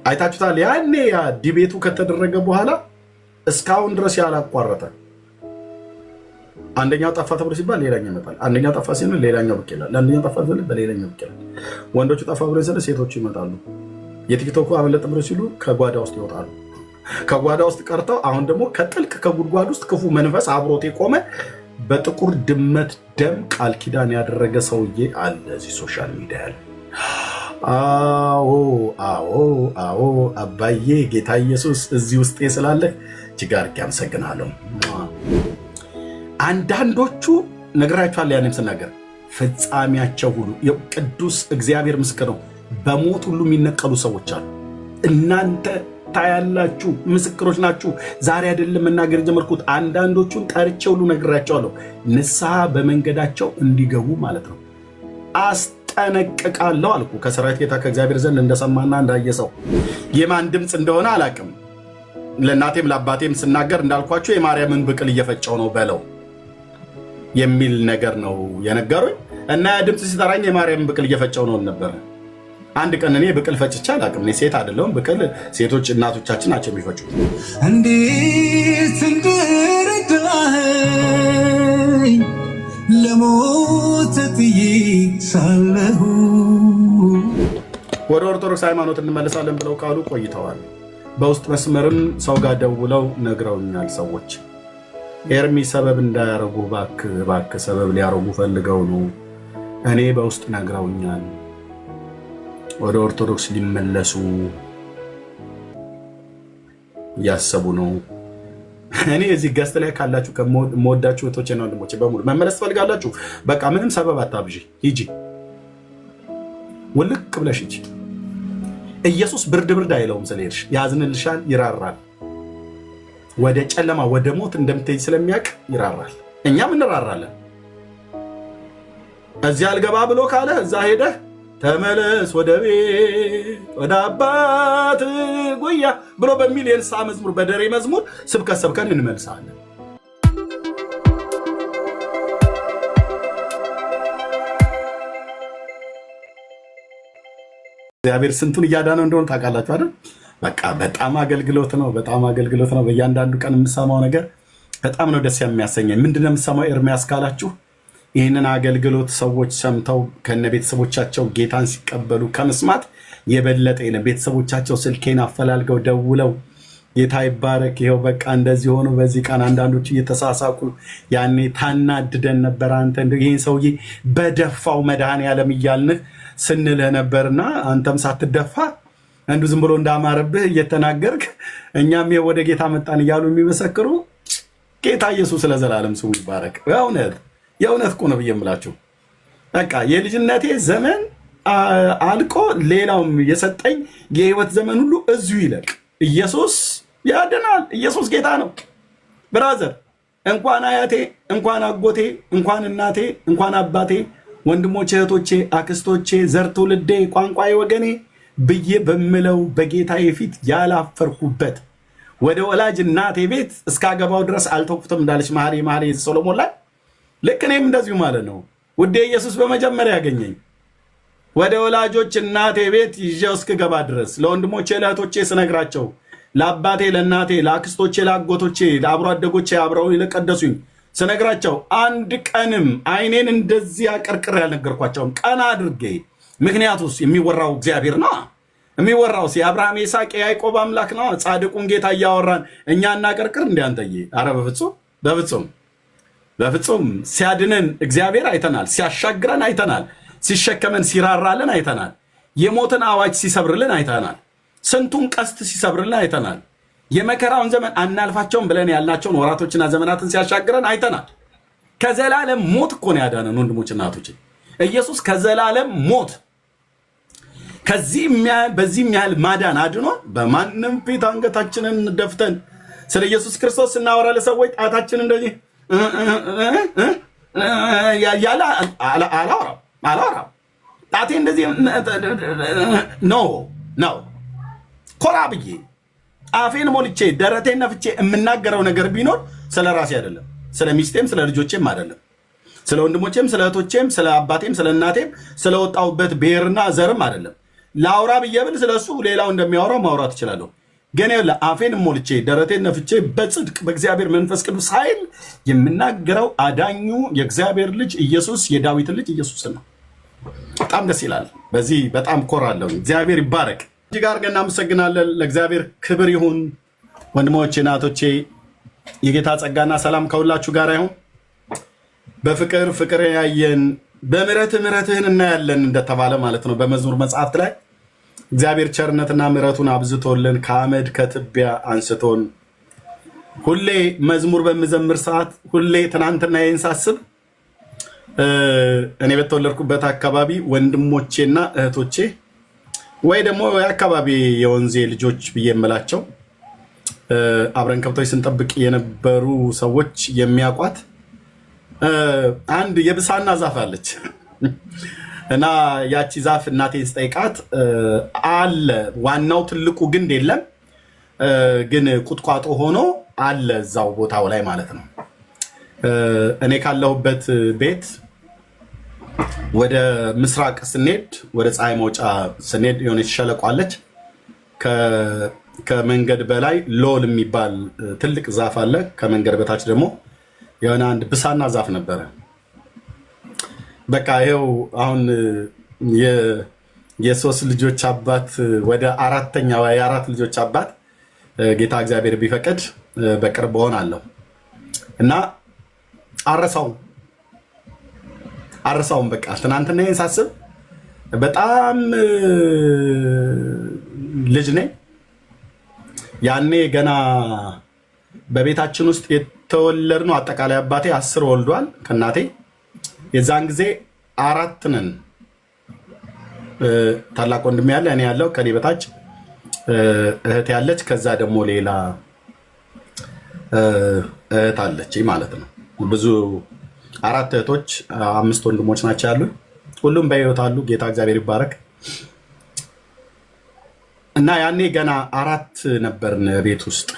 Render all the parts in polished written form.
አይታችሁታል። ያኔ ያ ዲቤቱ ከተደረገ በኋላ እስካሁን ድረስ ያላቋረጠ አንደኛው ጠፋ ተብሎ ሲባል ሌላኛው ይመጣል። አንደኛው ጠፋ ሲል ሌላኛው ብቅ ይላል። አንደኛው ጠፋ ሲል በሌላኛው ብቅ ይላል። ወንዶቹ ጠፋ ብሎ ሲል ሴቶቹ ይመጣሉ። የቲክቶኩ አመለጥ ብሎ ሲሉ ከጓዳ ውስጥ ይወጣሉ። ከጓዳ ውስጥ ቀርተው አሁን ደግሞ ከጥልቅ ከጉድጓድ ውስጥ ክፉ መንፈስ አብሮት የቆመ በጥቁር ድመት ደም ቃል ኪዳን ያደረገ ሰውዬ አለ እዚህ ሶሻል ሚዲያ ያለ። አዎ አዎ አዎ አባዬ ጌታ ኢየሱስ እዚህ ውስጥ ስላለህ እጅግ አድርጌ አመሰግናለሁ። አንዳንዶቹ ነግራችኋል። ያንም ስናገር ፍጻሜያቸው ሁሉ ቅዱስ እግዚአብሔር ምስክር ነው። በሞት ሁሉ የሚነቀሉ ሰዎች አሉ። እናንተ ታያላችሁ፣ ምስክሮች ናችሁ። ዛሬ አይደለም መናገር ጀመርኩት። አንዳንዶቹን ጠርቼ ሁሉ ነግራቸዋለሁ፣ ንስሐ በመንገዳቸው እንዲገቡ ማለት ነው። አስጠነቅቃለሁ አልኩ። ከሰራዊት ጌታ ከእግዚአብሔር ዘንድ እንደሰማና እንዳየ ሰው የማን ድምፅ እንደሆነ አላቅም። ለእናቴም ለአባቴም ስናገር እንዳልኳቸው የማርያምን ብቅል እየፈጨው ነው በለው የሚል ነገር ነው የነገሩኝ። እና ያ ድምፅ ሲጠራኝ የማርያምን ብቅል እየፈጨው ነው ነበር። አንድ ቀን እኔ ብቅል ፈጭቼ አላቅም። እኔ ሴት አይደለሁም። ብቅል ሴቶች እናቶቻችን ናቸው የሚፈጩት። እንዴት እንደረዳኸኝ ለሞት ጥዬ ሳለሁ። ወደ ኦርቶዶክስ ሃይማኖት እንመለሳለን ብለው ካሉ ቆይተዋል። በውስጥ መስመርም ሰው ጋር ደውለው ነግረውኛል ሰዎች ኤርሚ ሰበብ እንዳያረጉ እባክህ ሰበብ ሊያረጉ ፈልገው ነው። እኔ በውስጥ ነግረውኛል ወደ ኦርቶዶክስ ሊመለሱ እያሰቡ ነው። እኔ እዚህ ገስት ላይ ካላችሁ ከመወዳችሁ እህቶቼና ወንድሞቼ በሙሉ መመለስ ትፈልጋላችሁ? በቃ ምንም ሰበብ አታብዢ፣ ሂጂ፣ ውልቅ ብለሽ ሂጂ። ኢየሱስ ብርድ አይለውም ስለሄድሽ፣ ያዝንልሻል፣ ይራራል። ወደ ጨለማ ወደ ሞት እንደምትሄጂ ስለሚያውቅ ይራራል። እኛም እንራራለን። እዚያ አልገባ ብሎ ካለ እዛ ሄደህ ተመለስ ወደ ቤት ወደ አባት ጉያ ብሎ በሚል የንስሐ መዝሙር በደሬ መዝሙር ስብከት ሰብከን እንመልሳለን። እግዚአብሔር ስንቱን እያዳነው እንደሆነ ታውቃላችሁ አይደል? በቃ በጣም አገልግሎት ነው፣ በጣም አገልግሎት ነው። በእያንዳንዱ ቀን የምሰማው ነገር በጣም ነው ደስ የሚያሰኘኝ። ምንድነው የምሰማው ኤርሚያስ ካላችሁ ይህንን አገልግሎት ሰዎች ሰምተው ከነ ቤተሰቦቻቸው ጌታን ሲቀበሉ ከመስማት የበለጠ የለም። ቤተሰቦቻቸው ስልኬን አፈላልገው ደውለው ጌታ ይባረክ፣ ይኸው በቃ እንደዚህ ሆኖ በዚህ ቀን አንዳንዶች እየተሳሳቁ ያኔ ታናድደን ነበር አንተ ይህን ሰውዬ በደፋው መድኃኔዓለም እያልንህ ስንልህ ነበርና አንተም ሳትደፋ አንዱ ዝም ብሎ እንዳማረብህ እየተናገርክ እኛም ወደ ጌታ መጣን እያሉ የሚመሰክሩ ጌታ ኢየሱስ ለዘላለም ስሙ ይባረክ። የእውነት እኮ ነው ብዬ የምላችሁ። በቃ የልጅነቴ ዘመን አልቆ ሌላውም የሰጠኝ የህይወት ዘመን ሁሉ እዚሁ ይለቅ። ኢየሱስ ያድናል። ኢየሱስ ጌታ ነው። ብራዘር እንኳን አያቴ፣ እንኳን አጎቴ፣ እንኳን እናቴ፣ እንኳን አባቴ፣ ወንድሞቼ፣ እህቶቼ፣ አክስቶቼ፣ ዘር ትውልዴ፣ ቋንቋዬ፣ ወገኔ ብዬ በምለው በጌታዬ ፊት ያላፈርኩበት ወደ ወላጅ እናቴ ቤት እስካገባው ድረስ አልተውኩትም እንዳለች መኃልየ ሰሎሞን ላይ ልክ እኔም እንደዚሁ ማለት ነው። ውዴ ኢየሱስ በመጀመሪያ ያገኘኝ ወደ ወላጆች እናቴ ቤት ይዤው እስክገባ ድረስ ለወንድሞቼ ለእህቶቼ ስነግራቸው፣ ለአባቴ ለእናቴ፣ ለአክስቶቼ፣ ለአጎቶቼ፣ ለአብሮ አደጎቼ አብረው ለቀደሱኝ ስነግራቸው አንድ ቀንም አይኔን እንደዚህ አቀርቅር ያልነገርኳቸውም ቀና አድርጌ። ምክንያቱስ የሚወራው እግዚአብሔር ነው። የሚወራው የአብርሃም የይስሐቅ የያዕቆብ አምላክ ነው። ጻድቁን ጌታ እያወራን እኛ እናቀርቅር እንዲያንተዬ? አረ በፍጹም ሲያድነን እግዚአብሔር አይተናል። ሲያሻግረን አይተናል። ሲሸከመን ሲራራልን አይተናል። የሞትን አዋጅ ሲሰብርልን አይተናል። ስንቱን ቀስት ሲሰብርልን አይተናል። የመከራውን ዘመን አናልፋቸውም ብለን ያልናቸውን ወራቶችና ዘመናትን ሲያሻግረን አይተናል። ከዘላለም ሞት እኮ ነው ያዳነን ወንድሞች እናቶች። ኢየሱስ ከዘላለም ሞት በዚህም ያህል ማዳን አድኖ በማንም ፊት አንገታችንን ደፍተን ስለ ኢየሱስ ክርስቶስ ስናወራ ለሰዎች ጣታችን እንደዚህ ያለ አላወራም። ጣቴ እንደዚህ ነው ኮራ ብዬ አፌን ሞልቼ ደረቴን ነፍቼ የምናገረው ነገር ቢኖር ስለ ራሴ አይደለም፣ ስለ ሚስቴም ስለ ልጆቼም አይደለም፣ ስለ ወንድሞቼም ስለ እህቶቼም ስለ አባቴም ስለ እናቴም ስለወጣሁበት ብሔርና ዘርም አይደለም። ላውራ ብዬብል ስለሱ ሌላው እንደሚያወራው ማውራት እችላለሁ። ግን አፌን ሞልቼ ደረቴን ነፍቼ በጽድቅ በእግዚአብሔር መንፈስ ቅዱስ ኃይል የምናገረው አዳኙ የእግዚአብሔር ልጅ ኢየሱስ የዳዊት ልጅ ኢየሱስ ነው። በጣም ደስ ይላል። በዚህ በጣም ኮራለሁ። እግዚአብሔር ይባረክ። እጅግ አድርገን እናመሰግናለን። ለእግዚአብሔር ክብር ይሁን። ወንድሞቼ እናቶቼ፣ የጌታ ጸጋና ሰላም ከሁላችሁ ጋር ይሁን። በፍቅር ፍቅር ያየን በምሕረት ምሕረትህን እናያለን እንደተባለ ማለት ነው በመዝሙር መጽሐፍት ላይ እግዚአብሔር ቸርነትና ምሕረቱን አብዝቶልን ከአመድ ከትቢያ አንስቶን ሁሌ መዝሙር በምዘምር ሰዓት ሁሌ ትናንትና ይህን ሳስብ እኔ በተወለድኩበት አካባቢ ወንድሞቼና እህቶቼ ወይ ደግሞ የአካባቢ የወንዜ ልጆች ብዬ የምላቸው አብረን ከብቶች ስንጠብቅ የነበሩ ሰዎች የሚያውቋት አንድ የብሳና ዛፍ አለች እና ያቺ ዛፍ እናቴን ስጠይቃት አለ ዋናው ትልቁ ግንድ የለም፣ ግን ቁጥቋጦ ሆኖ አለ እዛው ቦታው ላይ ማለት ነው። እኔ ካለሁበት ቤት ወደ ምስራቅ ስንሄድ ወደ ፀሐይ መውጫ ስንሄድ የሆነች ሸለቆ አለች። ከመንገድ በላይ ሎል የሚባል ትልቅ ዛፍ አለ። ከመንገድ በታች ደግሞ የሆነ አንድ ብሳና ዛፍ ነበረ። በቃ ይኸው አሁን የሶስት ልጆች አባት ወደ አራተኛ የአራት ልጆች አባት ጌታ እግዚአብሔር ቢፈቅድ በቅርብ እሆናለሁ እና አረሳውም። በቃ ትናንትና ይህን ሳስብ በጣም ልጅ ነኝ። ያኔ ገና በቤታችን ውስጥ የተወለድነው አጠቃላይ አባቴ 10 ወልዷል ከእናቴ። የዛን ጊዜ 4 ነን። ታላቅ ወንድሜ ያለ፣ እኔ ያለው፣ ከኔ በታች እህት ያለች፣ ከዛ ደግሞ ሌላ እህት አለች ማለት ነው። ብዙ 4 እህቶች 5 ወንድሞች ናቸው ያሉ። ሁሉም በህይወት አሉ። ጌታ እግዚአብሔር ይባረክ። እና ያኔ ገና 4 ነበርን ቤት ውስጥ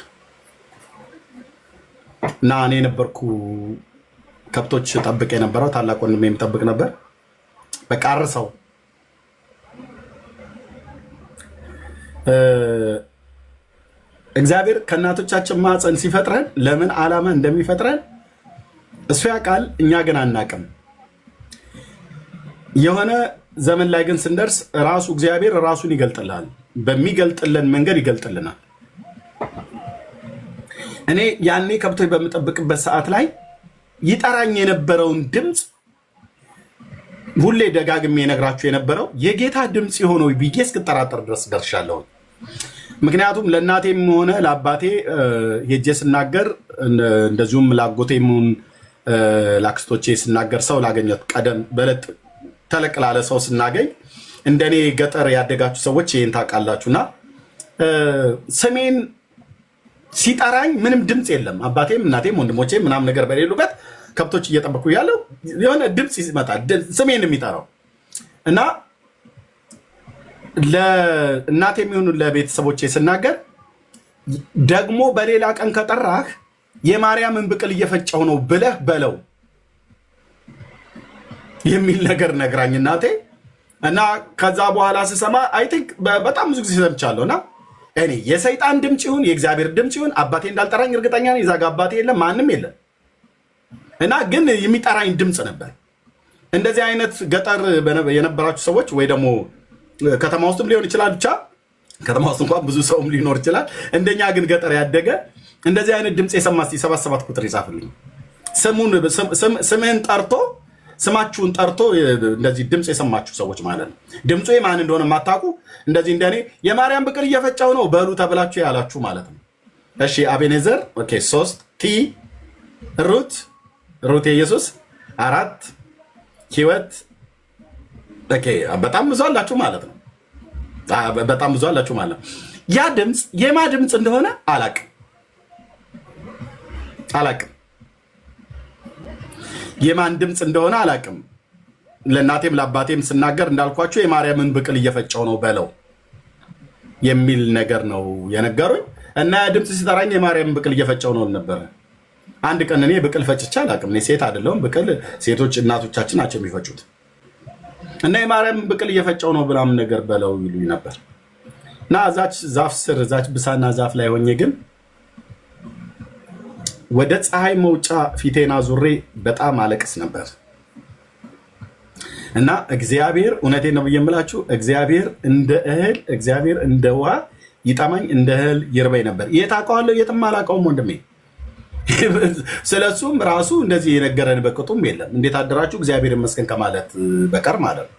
እና እኔ ነበርኩ ከብቶች ጠብቅ የነበረው። ታላቅ ወንድሜ የሚጠብቅ ነበር። በቃ አርሰው እግዚአብሔር ከእናቶቻችን ማፀን ሲፈጥረን ለምን ዓላማ እንደሚፈጥረን እሱ ያውቃል፣ እኛ ግን አናቅም። የሆነ ዘመን ላይ ግን ስንደርስ ራሱ እግዚአብሔር ራሱን ይገልጥልናል። በሚገልጥልን መንገድ ይገልጥልናል። እኔ ያኔ ከብቶች በምጠብቅበት ሰዓት ላይ ይጠራኝ የነበረውን ድምፅ ሁሌ ደጋግሜ የነግራችሁ የነበረው የጌታ ድምፅ የሆነው ብዬ እስክጠራጠር ድረስ ደርሻለሁ። ምክንያቱም ለእናቴም ሆነ ለአባቴ ሄጄ ስናገር፣ እንደዚሁም ላጎቴም ላክስቶቼ ስናገር፣ ሰው ላገኘት ቀደም በለጥ ተለቅ ላለ ሰው ስናገኝ፣ እንደኔ ገጠር ያደጋችሁ ሰዎች ይህን ታውቃላችሁና ስሜን ሲጠራኝ ምንም ድምፅ የለም። አባቴም እናቴም ወንድሞቼ ምናምን ነገር በሌሉበት ከብቶች እየጠበኩ ያለው የሆነ ድምፅ ይመጣል፣ ስሜን የሚጠራው እና ለእናቴ የሚሆኑ ለቤተሰቦቼ ስናገር ደግሞ በሌላ ቀን ከጠራህ የማርያምን ብቅል እየፈጨው ነው ብለህ በለው የሚል ነገር ነግራኝ እናቴ። እና ከዛ በኋላ ስሰማ አይ ቲንክ በጣም ብዙ ጊዜ ሰምቻለሁ። እና እኔ የሰይጣን ድምፅ ይሁን የእግዚአብሔር ድምፅ ይሁን አባቴ እንዳልጠራኝ እርግጠኛ ነኝ። እዛ ጋ አባቴ የለም፣ ማንም የለም። እና ግን የሚጠራኝ ድምፅ ነበር። እንደዚህ አይነት ገጠር የነበራችሁ ሰዎች ወይ ደግሞ ከተማ ውስጥም ሊሆን ይችላል፣ ብቻ ከተማ ውስጥ እንኳን ብዙ ሰውም ሊኖር ይችላል። እንደኛ ግን ገጠር ያደገ እንደዚህ አይነት ድምፅ የሰማ 77 ቁጥር ይጻፍልኝ። ስምህን ጠርቶ ስማችሁን ጠርቶ እንደዚህ ድምፅ የሰማችሁ ሰዎች ማለት ነው። ድምፁ የማን እንደሆነ የማታውቁ እንደዚህ እንደኔ የማርያም ብቅል እየፈጨው ነው በሉ ተብላችሁ ያላችሁ ማለት ነው። እሺ አቤኔዘር፣ ኦኬ 3 ቲ ሩት የኢየሱስ 4 ህይወት፣ ኦኬ በጣም ብዙ አላችሁ ማለት ነው። በጣም ብዙ አላችሁ ማለት ነው። ያ ድምፅ የማ ድምፅ እንደሆነ አላቅም። የማን ድምፅ እንደሆነ አላቅም። ለእናቴም ለአባቴም ስናገር እንዳልኳቸው የማርያምን ብቅል እየፈጨው ነው በለው የሚል ነገር ነው የነገሩኝ። እና ያ ድምፅ ሲጠራኝ የማርያምን ብቅል እየፈጨው ነው ነበረ። አንድ ቀን እኔ ብቅል ፈጭቼ አላቅም። እኔ ሴት አይደለሁም። ብቅል ሴቶች እናቶቻችን ናቸው የሚፈጩት። እና የማርያም ብቅል እየፈጨው ነው ብላም ነገር በለው ይሉኝ ነበር። እና እዛች ዛፍ ስር እዛች ብሳና ዛፍ ላይ ሆኜ ግን ወደ ፀሐይ መውጫ ፊቴና ዙሬ በጣም አለቅስ ነበር። እና እግዚአብሔር እውነቴን ነው ብዬ የምላችሁ እግዚአብሔር እንደ እህል እግዚአብሔር እንደ ውሃ ይጠማኝ እንደ እህል ይርበኝ ነበር። የት አውቀዋለሁ? የትም አላውቀውም ወንድሜ። ስለሱም ራሱ እንደዚህ የነገረን በቅጡም የለም። እንዴት አደራችሁ እግዚአብሔር ይመስገን ከማለት በቀር ማለት ነው።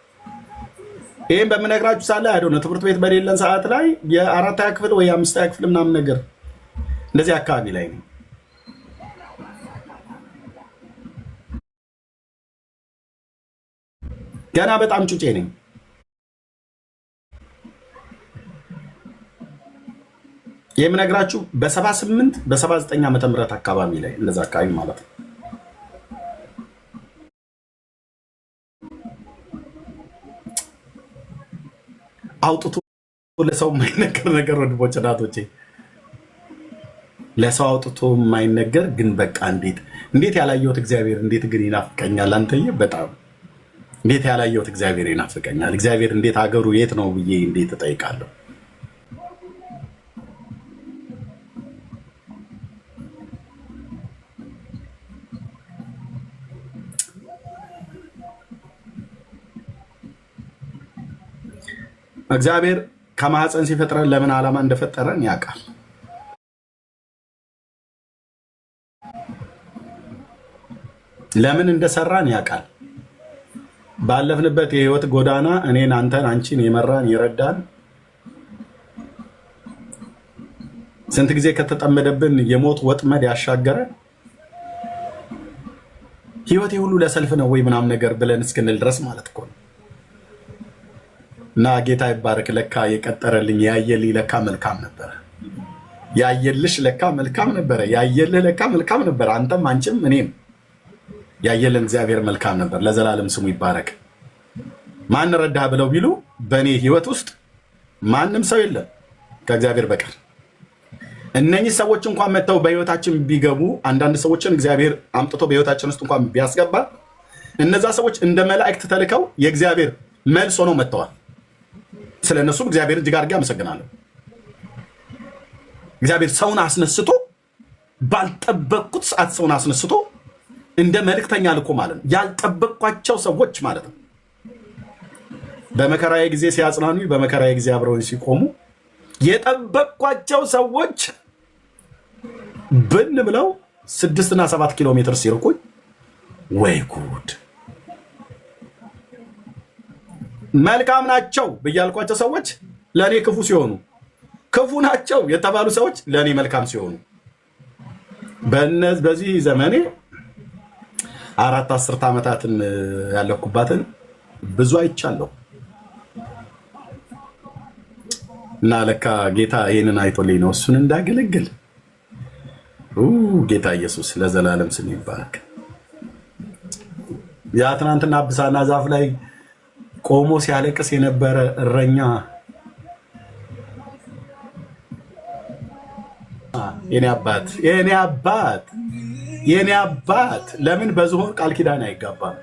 ይህም በምነግራችሁ ሳለ አይደው ነው ትምህርት ቤት በሌለን ሰዓት ላይ የ4ኛ ክፍል ወይ 5ኛ ክፍል ምናምን ነገር እንደዚህ አካባቢ ላይ ነው። ገና በጣም ጩጬ ነኝ። የምነግራችሁ በ78 በ79 ዓመተ ምህረት አካባቢ ላይ እንደዛ አካባቢ ማለት ነው። አውጥቶ ለሰው የማይነገር ነገር ወንድሞች እናቶቼ፣ ለሰው አውጥቶ የማይነገር ግን በቃ እንዴት ያላየሁት እግዚአብሔር እንዴት ግን ይናፍቀኛል። አንተዬ በጣም እንዴት ያላየሁት እግዚአብሔር ይናፍቀኛል። እግዚአብሔር እንዴት ሀገሩ የት ነው ብዬ እንዴት እጠይቃለሁ። እግዚአብሔር ከማህፀን ሲፈጥረን ለምን ዓላማ እንደፈጠረን ያውቃል። ለምን እንደሰራን ያውቃል። ባለፍንበት የህይወት ጎዳና እኔን አንተን አንቺን የመራን የረዳን ስንት ጊዜ ከተጠመደብን የሞት ወጥመድ ያሻገረን ህይወቴ ሁሉ ለሰልፍ ነው ወይ ምናምን ነገር ብለን እስክንል ድረስ ማለት እኮ ነው። እና ጌታ ይባረክ። ለካ የቀጠረልኝ ያየልኝ ለካ መልካም ነበረ። ያየልሽ ለካ መልካም ነበረ። ያየልህ ለካ መልካም ነበረ። አንተም አንቺም እኔም ያየልን እግዚአብሔር መልካም ነበር። ለዘላለም ስሙ ይባረክ። ማን ረዳህ ብለው ቢሉ በእኔ ህይወት ውስጥ ማንም ሰው የለም ከእግዚአብሔር በቀር። እነኚህ ሰዎች እንኳን መጥተው በህይወታችን ቢገቡ አንዳንድ ሰዎችን እግዚአብሔር አምጥቶ በህይወታችን ውስጥ እንኳን ቢያስገባ እነዛ ሰዎች እንደ መላእክት ተልከው የእግዚአብሔር መልስ ሆነው መጥተዋል። ስለ እነሱም እግዚአብሔር እጅግ አድርጌ አመሰግናለሁ። እግዚአብሔር ሰውን አስነስቶ ባልጠበቅኩት ሰዓት ሰውን አስነስቶ እንደ መልእክተኛ ልኮ ማለት ነው። ያልጠበቅኳቸው ሰዎች ማለት ነው። በመከራዬ ጊዜ ሲያጽናኑ፣ በመከራዬ ጊዜ አብረውን ሲቆሙ የጠበቅኳቸው ሰዎች ብን ብለው 6 እና 7 ኪሎ ሜትር ሲርቁኝ ወይ ጉድ! መልካም ናቸው ብያልኳቸው ሰዎች ለእኔ ክፉ ሲሆኑ፣ ክፉ ናቸው የተባሉ ሰዎች ለእኔ መልካም ሲሆኑ በዚህ ዘመኔ 4 10 ዓመታትን ያለኩባትን ብዙ አይቻለሁ። እና ለካ ጌታ ይሄንን አይቶልኝ ነው እሱን እንዳገለግል። ጌታ ኢየሱስ ለዘላለም ስም ይባረክ። ያ ትናንትና ብሳና ዛፍ ላይ ቆሞ ሲያለቅስ የነበረ እረኛ የኔ አባት ለምን በዝሆን ቃል ኪዳን አይጋባም?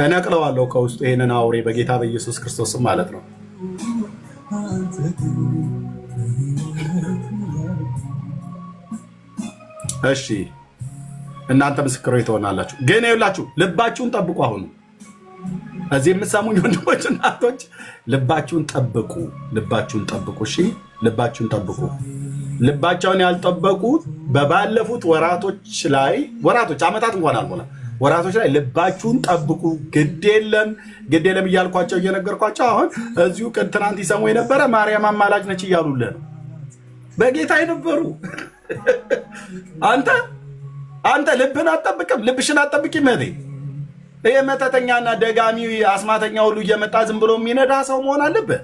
እነቅለዋለሁ ከውስጡ ይሄንን አውሬ በጌታ በኢየሱስ ክርስቶስ ማለት ነው። እሺ እናንተ ምስክሮች ትሆናላችሁ። ግን ይኸውላችሁ ልባችሁን ጠብቁ። አሁን እዚህ የምትሰሙኝ ወንድሞች እናቶች ልባችሁን ጠብቁ። እሺ ልባችሁን ጠብቁ። ልባቸውን ያልጠበቁት በባለፉት ወራቶች ዓመታት እንኳን አልሞላ ወራቶች ላይ ልባችሁን ጠብቁ። ግድ የለም እያልኳቸው እየነገርኳቸው አሁን እዚሁ ትናንት ይሰሙ የነበረ ማርያም አማላጅ ነች እያሉልህ ነው። በጌታ የነበሩ አንተ ልብን አትጠብቅም፣ ልብሽን አትጠብቂም። ይሄ መተተኛና ደጋሚ አስማተኛ ሁሉ እየመጣ ዝም ብሎ የሚነዳ ሰው መሆን አለብህ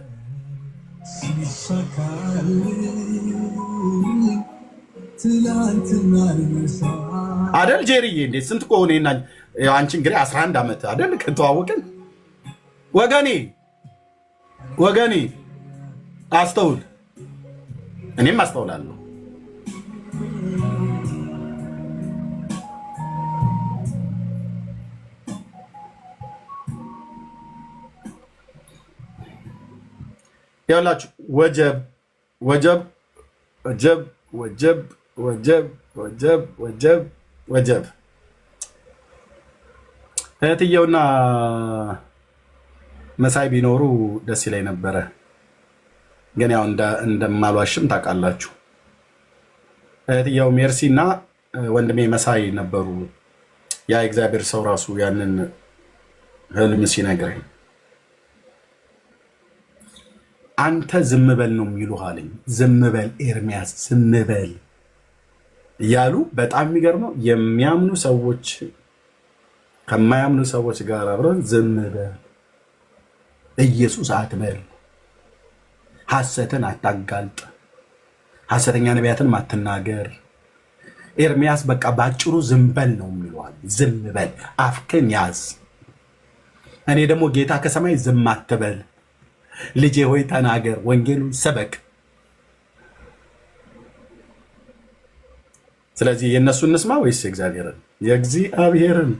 አደል? ጄሪዬ እንዴት ስንት ከሆነ አንቺ እንግዲህ 11 ዓመት አደል ከተዋወቅን። ወገኔ አስተውል፣ እኔም አስተውላለሁ። ያላችሁ ወጀብ ወጀብ ወጀብ ወጀብ ወጀብ ወጀብ ወጀብ ወጀብ እህትየውና መሳይ ቢኖሩ ደስ ይለኝ ነበረ፣ ግን ያው እንደማልዋሽም ታውቃላችሁ። እህትየው ሜርሲና ወንድሜ መሳይ ነበሩ። ያ እግዚአብሔር ሰው ራሱ ያንን ህልም ሲነግረኝ አንተ ዝም በል ነው የሚሉህ አለኝ። ዝም በል ኤርሚያስ ዝም በል እያሉ በጣም የሚገርመው የሚያምኑ ሰዎች ከማያምኑ ሰዎች ጋር አብረን ዝም በል፣ ኢየሱስ አትበል፣ ሐሰትን አታጋልጥ፣ ሐሰተኛ ነቢያትን አትናገር። ኤርሚያስ በቃ ባጭሩ ዝም በል ነው የሚለዋል። ዝም በል አፍክን ያዝ። እኔ ደግሞ ጌታ ከሰማይ ዝም አትበል፣ ልጄ ሆይ ተናገር፣ ወንጌሉን ሰበክ። ስለዚህ የእነሱ እንስማ ወይስ የእግዚአብሔርን? የእግዚአብሔርን።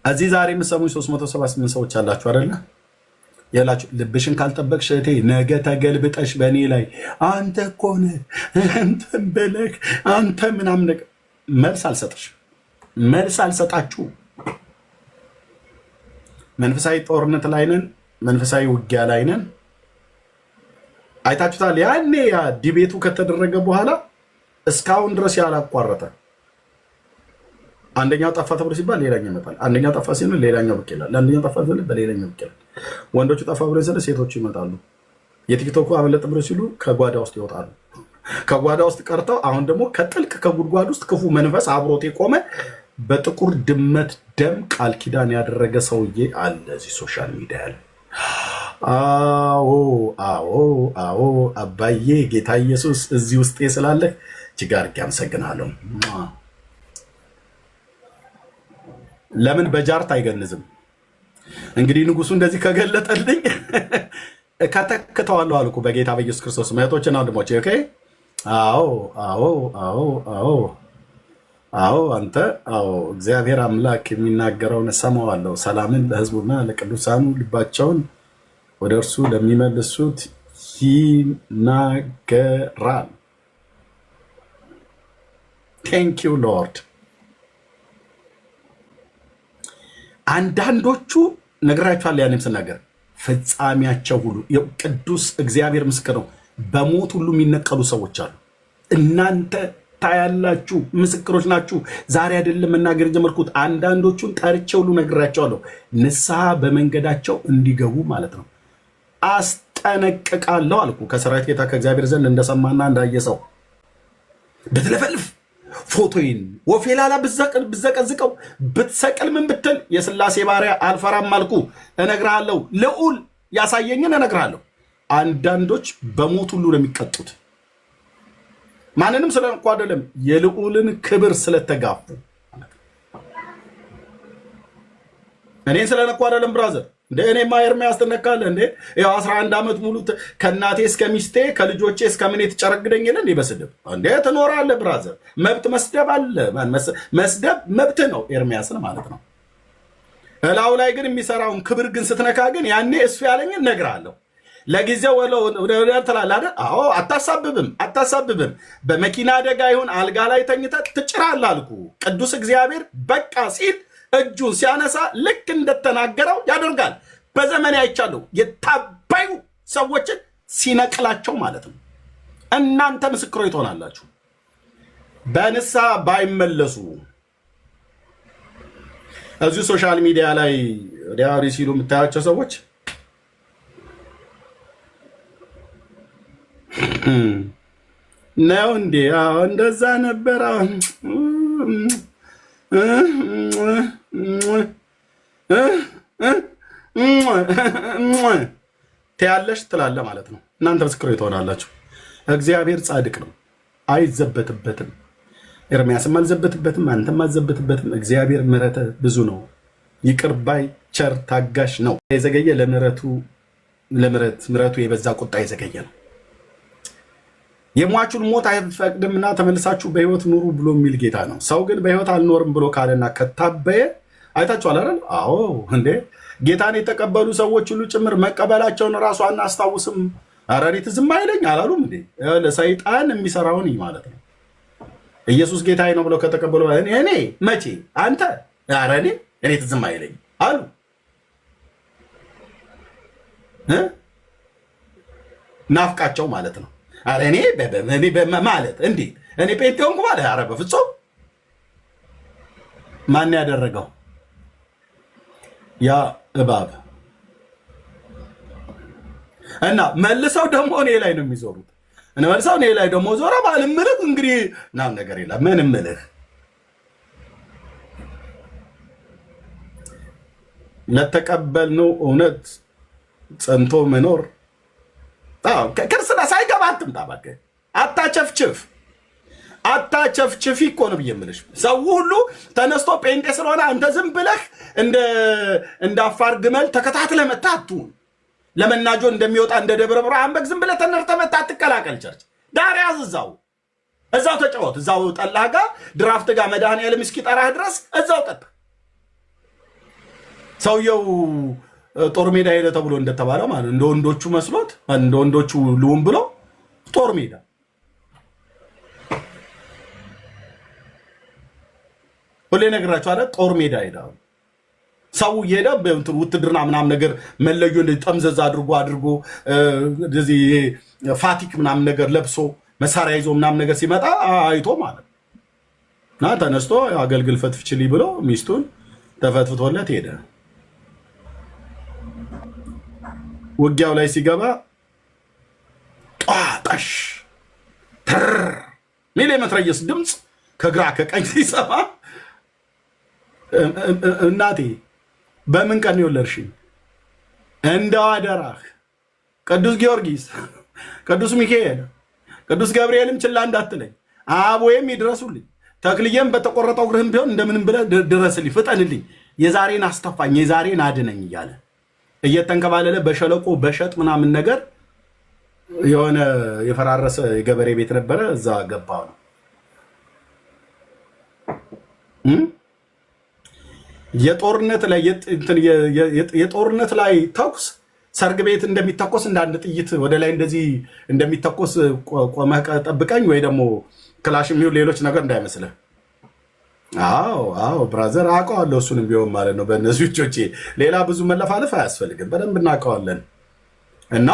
እዚህ ዛሬ የምትሰሙኝ 378 ሰዎች አላችሁ አይደለ? ያላችሁ ልብሽን ካልጠበቅሽ እህቴ ነገ ተገልብጠሽ በእኔ ላይ አንተ እኮ ነህ እንትን ብለህ አንተ ምናምን ነገር መልስ አልሰጥሽ፣ መልስ አልሰጣችሁ። መንፈሳዊ ጦርነት ላይ ነን፣ መንፈሳዊ ውጊያ ላይ ነን። አይታችሁታል። ያኔ ያ ዲቤቱ ከተደረገ በኋላ እስካሁን ድረስ ያላቋረጠ አንደኛው ጠፋ ተብሎ ሲባል ሌላኛው ይመጣል። አንደኛው ጠፋ ሲል ሌላኛው ብቅ ይላል። አንደኛው ጠፋ ሲል በሌላኛው ብቅ ይላል። ወንዶቹ ጠፋ ብሎ ሲል ሴቶቹ ይመጣሉ። የቲክቶኩ አመለጥ ብሎ ሲሉ ከጓዳ ውስጥ ይወጣሉ። ከጓዳ ውስጥ ቀርተው አሁን ደግሞ ከጥልቅ ከጉድጓድ ውስጥ ክፉ መንፈስ አብሮት የቆመ በጥቁር ድመት ደም ቃል ኪዳን ያደረገ ሰውዬ አለ እዚህ ሶሻል ሚዲያ ላይ። አዎ አዎ አዎ አባዬ ጌታ ኢየሱስ እዚህ ውስጥ ስላለ እጅግ አድርጌ አመሰግናለሁ። ለምን በጃርት አይገንዝም? እንግዲህ ንጉሱ እንደዚህ ከገለጠልኝ ከተከተዋለሁ አልኩ በጌታ በኢየሱስ ክርስቶስ። እህቶችና ወንድሞቼ ኦኬ። አዎ አዎ አዎ አዎ አዎ አንተ አዎ እግዚአብሔር አምላክ የሚናገረውን እሰማዋለሁ። ሰላምን ለሕዝቡና ለቅዱሳኑ ልባቸውን ወደ እርሱ ለሚመልሱት ይናገራል። ቴንክ ዩ ሎርድ። አንዳንዶቹ ነግራችኋል። ያንም ስናገር ፍጻሜያቸው ሁሉ ቅዱስ እግዚአብሔር ምስክር ነው። በሞት ሁሉ የሚነቀሉ ሰዎች አሉ። እናንተ ታያላችሁ፣ ምስክሮች ናችሁ። ዛሬ አይደለም መናገር ጀመርኩት። አንዳንዶቹን ጠርቼ ሁሉ ነግራቸዋለሁ፣ ንስሐ በመንገዳቸው እንዲገቡ ማለት ነው። አስጠነቅቃለሁ አልኩ። ከሰራዊት ጌታ ከእግዚአብሔር ዘንድ እንደሰማና እንዳየ ሰው ብትለፈልፍ ፎቶዬን ወፌላላ ብዘቀዝቀው ብትሰቅል ምን ብትል የሥላሴ ባሪያ አልፈራም አልኩ። እነግርሃለሁ፣ ልዑል ያሳየኝን እነግርሃለሁ። አንዳንዶች በሞት ሁሉ ነው የሚቀጡት። ማንንም ስለነኩ አይደለም፣ የልዑልን ክብር ስለተጋፉ። እኔን ስለነኩ አይደለም ብራዘር። እንደ እኔማ ኤርሚያስ ትነካለህ እንዴ? ያው 11 ዓመት ሙሉ ከእናቴ እስከ ሚስቴ ከልጆቼ እስከ ምን ትጨረግደኝ የለ እንዴ? በስድብ እንዴ ትኖራለህ ብራዘር። መብት መስደብ አለ። መስደብ መብት ነው፣ ኤርሚያስን ማለት ነው። እላው ላይ ግን የሚሰራውን ክብር ግን ስትነካ ግን ያኔ እሱ ያለኝን እነግርሃለሁ። ለጊዜው ወደ ትላለህ አይደል? አዎ አታሳብብም። በመኪና አደጋ ይሁን አልጋ ላይ ተኝተህ ትጭራለህ አልኩ። ቅዱስ እግዚአብሔር በቃ ሲል እጁን ሲያነሳ ልክ እንደተናገረው ያደርጋል። በዘመኔ አይቻለሁ የታባዩ ሰዎችን ሲነቅላቸው ማለት ነው። እናንተ ምስክሮች ትሆናላችሁ። በንስሐ ባይመለሱ እዚሁ ሶሻል ሚዲያ ላይ ዲያሪ ሲሉ የምታያቸው ሰዎች ነው እንዴ? እንደዛ ነበር ትያለሽ ትላለህ ማለት ነው። እናንተ ምስክሮች ትሆናላችሁ። እግዚአብሔር ጻድቅ ነው፣ አይዘበትበትም። ኤርሚያስም አልዘበትበትም፣ አንተም አልዘበትበትም። እግዚአብሔር ምሕረቱ ብዙ ነው፣ ይቅር ባይ ቸር ታጋሽ ነው። የዘገየ ምሕረቱ የበዛ ቁጣ የዘገየ ነው። የሟቹን ሞት አይፈቅድምና ተመልሳችሁ በህይወት ኑሩ ብሎ የሚል ጌታ ነው። ሰው ግን በህይወት አልኖርም ብሎ ካለና ከታበየ አይታችኋል አይደል? አዎ እንዴ ጌታን የተቀበሉ ሰዎች ሁሉ ጭምር መቀበላቸውን ራሱ አናስታውስም? ኧረ እኔ ትዝም አይለኝ አላሉም እንዴ? ለሰይጣን የሚሰራውን ማለት ነው። ኢየሱስ ጌታዬ ነው ብለው ከተቀበሉ እኔ መቼ አንተ ኧረ እኔ ትዝም አይለኝ አሉ። ናፍቃቸው ማለት ነው። ኧረ እኔ ማለት እንዴት እኔ ጴንጤ ሆንኩ ማለት ኧረ በፍጹም። ማን ያደረገው? ያ እባብ እና መልሰው ደግሞ እኔ ላይ ነው የሚዞሩት። መልሰው እኔ ላይ ደግሞ ዞረ ባልምልህ እንግዲህ ምናምን ነገር የለም። ምን እምልህ ለተቀበልነው እውነት ጸንቶ መኖር ክርስትና ሳይገባ አትምጣ እባክህ። አታቸፍችፊ እኮ ነው ብዬ የምልሽ። ሰው ሁሉ ተነስቶ ጴንጤ ስለሆነ አንተ ዝም ብለህ እንደ አፋር ግመል ተከታትለህ መታ አትሁን። ለመናጆ እንደሚወጣ እንደ ደብረ ብርሃን በግ ዝም ብለህ ተነርተህ መታ አትቀላቀል። ቸርች ዳር ያዝ፣ እዛው ተጫወት፣ እዛው ጠላህ ጋር ድራፍት ጋር መድኃኒዓለም እስኪጠራህ ድረስ እዛው ጠጣ። ሰውየው ጦር ሜዳ ሄደ ተብሎ እንደተባለ ማለት እንደ ወንዶቹ መስሎት እንደ ወንዶቹ ልውም ብሎ ጦር ሜዳ ሁሌ ነግራችሁ አለ። ጦር ሜዳ ሄዳሉ። ሰው እየሄደ ውትድርና ምናምን ነገር መለዮ እንደዚህ ጠምዘዝ አድርጎ እንደዚህ ፋቲክ ምናምን ነገር ለብሶ መሳሪያ ይዞ ምናምን ነገር ሲመጣ አይቶ ማለት እና ተነስቶ አገልግል ፈትፍችልኝ ብሎ ሚስቱን ተፈትፍቶለት ሄደ። ውጊያው ላይ ሲገባ ጧጣሽ ሚል የመትረየስ ድምፅ ከግራ ከቀኝ ሲሰማ እናቴ በምን ቀን የወለድሽኝ? እንደው አደራህ ቅዱስ ጊዮርጊስ፣ ቅዱስ ሚካኤል፣ ቅዱስ ገብርኤልም ችላ እንዳትለኝ፣ አቦዬም ይድረሱልኝ፣ ተክልዬም በተቆረጠው እግርህም ቢሆን እንደምንም ብለህ ድረስልኝ፣ ፍጠንልኝ፣ የዛሬን አስተፋኝ፣ የዛሬን አድነኝ እያለ እየተንከባለለ በሸለቆ በሸጥ ምናምን ነገር የሆነ የፈራረሰ የገበሬ ቤት ነበረ። እዛ ገባ ነው የጦርነት ላይ ተኩስ ሰርግ ቤት እንደሚተኮስ እንደ አንድ ጥይት ወደ ላይ እንደዚህ እንደሚተኮስ ቆመህ ጠብቀኝ፣ ወይ ደግሞ ክላሽ የሚሆን ሌሎች ነገር እንዳይመስልህ። አዎ ብራዘር አውቀዋለሁ። እሱንም ቢሆን ማለት ነው በእነዚህ ውጮቼ ሌላ ብዙ መለፋለፍ አያስፈልግም። በደንብ እናውቀዋለን። እና